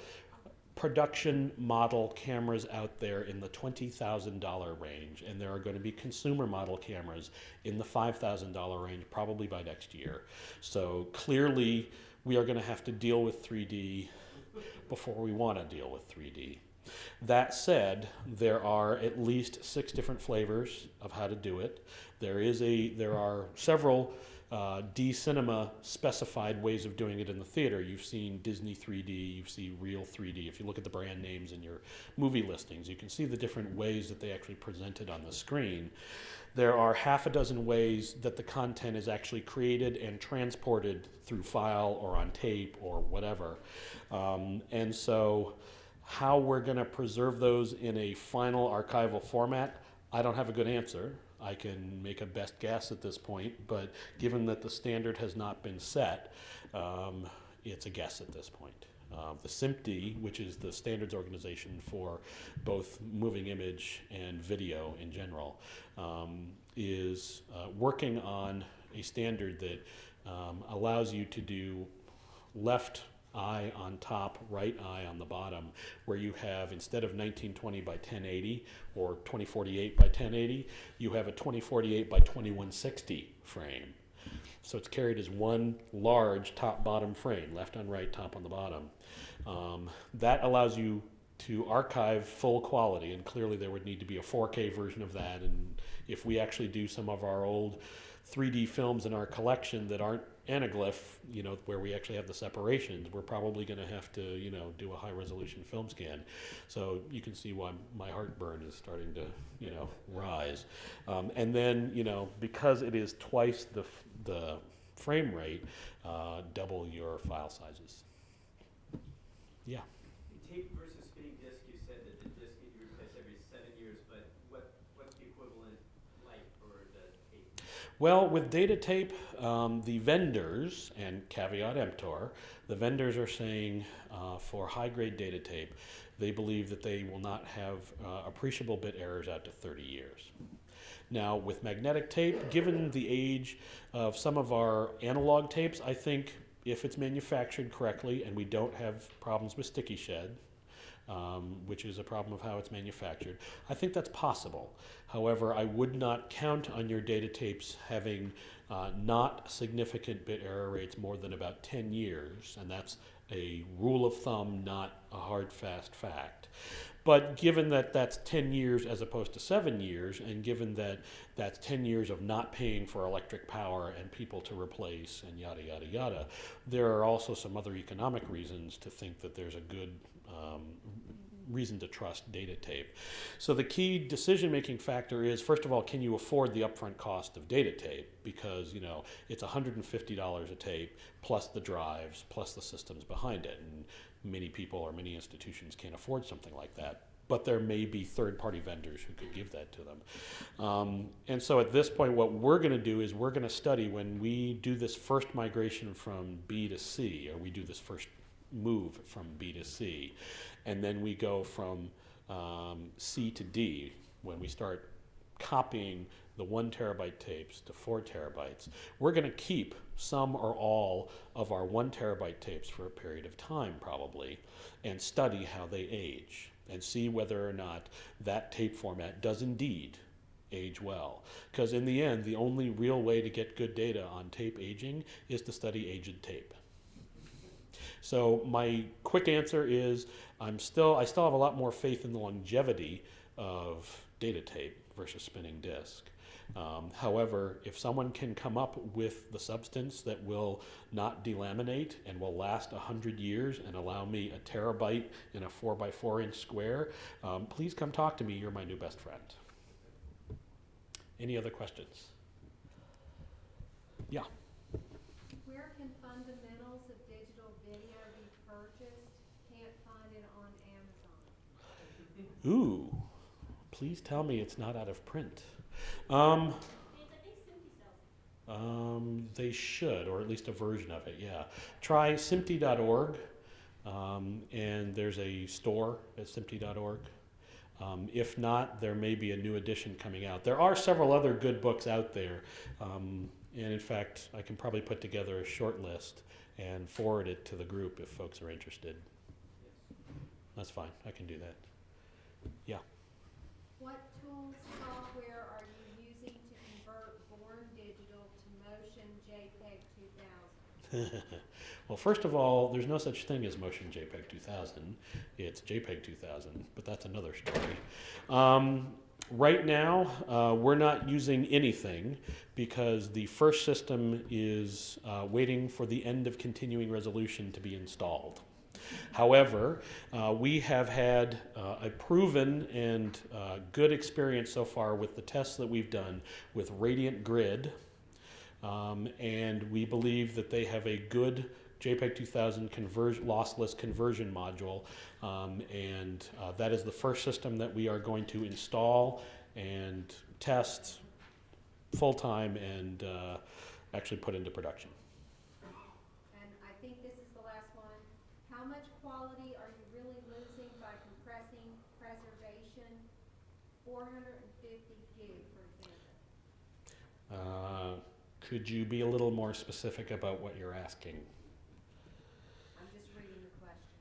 production model cameras out there in the $20,000 range, and there are going to be consumer model cameras in the $5,000 range probably by next year. So clearly we are going to have to deal with 3D before we want to deal with 3D. That said, there are at least 6 different flavors of how to do it. There are several D-Cinema specified ways of doing it in the theater. You've seen Disney 3D, you've seen Real 3D. If you look at the brand names in your movie listings, you can see the different ways that they actually present it on the screen. There are half a dozen ways that the content is actually created and transported through file or on tape or whatever. And so how we're going to preserve those in a final archival format, I don't have a good answer. I can make a best guess at this point, but given that the standard has not been set, it's a guess at this point. The SMPTE, which is the standards organization for both moving image and video in general, is working on a standard that allows you to do left eye on top, right eye on the bottom, where you have, instead of 1920 by 1080 or 2048 by 1080, you have a 2048 by 2160 frame. So it's carried as one large top-bottom frame, left on right, top on the bottom. That allows you to archive full quality, and clearly there would need to be a 4K version of that. And if we actually do some of our old 3D films in our collection that aren't anaglyph, where we actually have the separations, we're probably going to have to, do a high resolution film scan. So you can see why my heartburn is starting to, rise. And then, because it is twice the frame rate, double your file sizes. Yeah. Tape versus spinning disk, you said that the disk you replace every 7 years, but what's the equivalent life for the tape? Well, with data tape, the vendors, and caveat emptor, the vendors are saying for high-grade data tape, they believe that they will not have appreciable bit errors out to 30 years. Now, with magnetic tape, given the age of some of our analog tapes, I think if it's manufactured correctly and we don't have problems with sticky shed, which is a problem of how it's manufactured, I think that's possible. However, I would not count on your data tapes having not significant bit error rates more than about 10 years, and that's a rule of thumb, not a hard, fast fact. But given that that's 10 years as opposed to 7 years, and given that that's 10 years of not paying for electric power and people to replace and yada, yada, yada, there are also some other economic reasons to think that there's a good reason to trust data tape. So the key decision-making factor is, first of all, can you afford the upfront cost of data tape? Because, it's $150 a tape, plus the drives, plus the systems behind it. And many people or many institutions can't afford something like that. But there may be third-party vendors who could give that to them. And so at this point, what we're going to do is we're going to study when we do this first migration from B to C, or we do this first move from B to C, and then we go from C to D when we start copying the 1 terabyte tapes to 4 terabytes. We're going to keep some or all of our 1 terabyte tapes for a period of time probably, and study how they age and see whether or not that tape format does indeed age well. Because in the end, the only real way to get good data on tape aging is to study aged tape. So my quick answer is I still have a lot more faith in the longevity of data tape versus spinning disk. However, if someone can come up with the substance that will not delaminate and will last 100 years and allow me a terabyte in a 4x4 inch square, please come talk to me. You're my new best friend. Any other questions? Yeah. Where can fundamentals of digital video be purchased? Can't find it on Amazon. Ooh, please tell me it's not out of print. I think Simpy sells it. They should, or at least a version of it, yeah. Try simpty.org, and there's a store at simpty.org. If not, there may be a new edition coming out. There are several other good books out there, and in fact, I can probably put together a short list and forward it to the group if folks are interested. That's fine, I can do that. Yeah. What tools, software are you using to convert born digital to motion JPEG 2000? Well, first of all, there's no such thing as Motion JPEG 2000. It's JPEG 2000, but that's another story. Right now, we're not using anything because the first system is waiting for the end of continuing resolution to be installed. However, we have had a proven and good experience so far with the tests that we've done with Radiant Grid, and we believe that they have a good JPEG 2000 lossless conversion module, and that is the first system that we are going to install and test full-time and actually put into production. And I think this is the last one. How much quality are you really losing by compressing preservation 450 gig, for example? Could you be a little more specific about what you're asking? I'm just reading the question.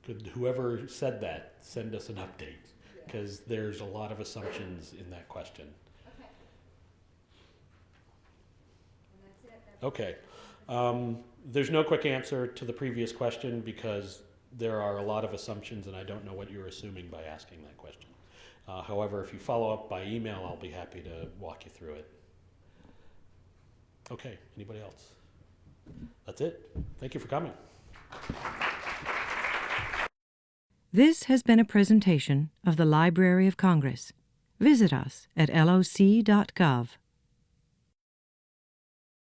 Could whoever said that send us an update? Because there's a lot of assumptions in that question. Okay. And that's it. That's Okay. There's no quick answer to the previous question because there are a lot of assumptions and I don't know what you're assuming by asking that question. However, if you follow up by email, I'll be happy to walk you through it. Okay, anybody else? That's it. Thank you for coming. This has been a presentation of the Library of Congress. Visit us at loc.gov.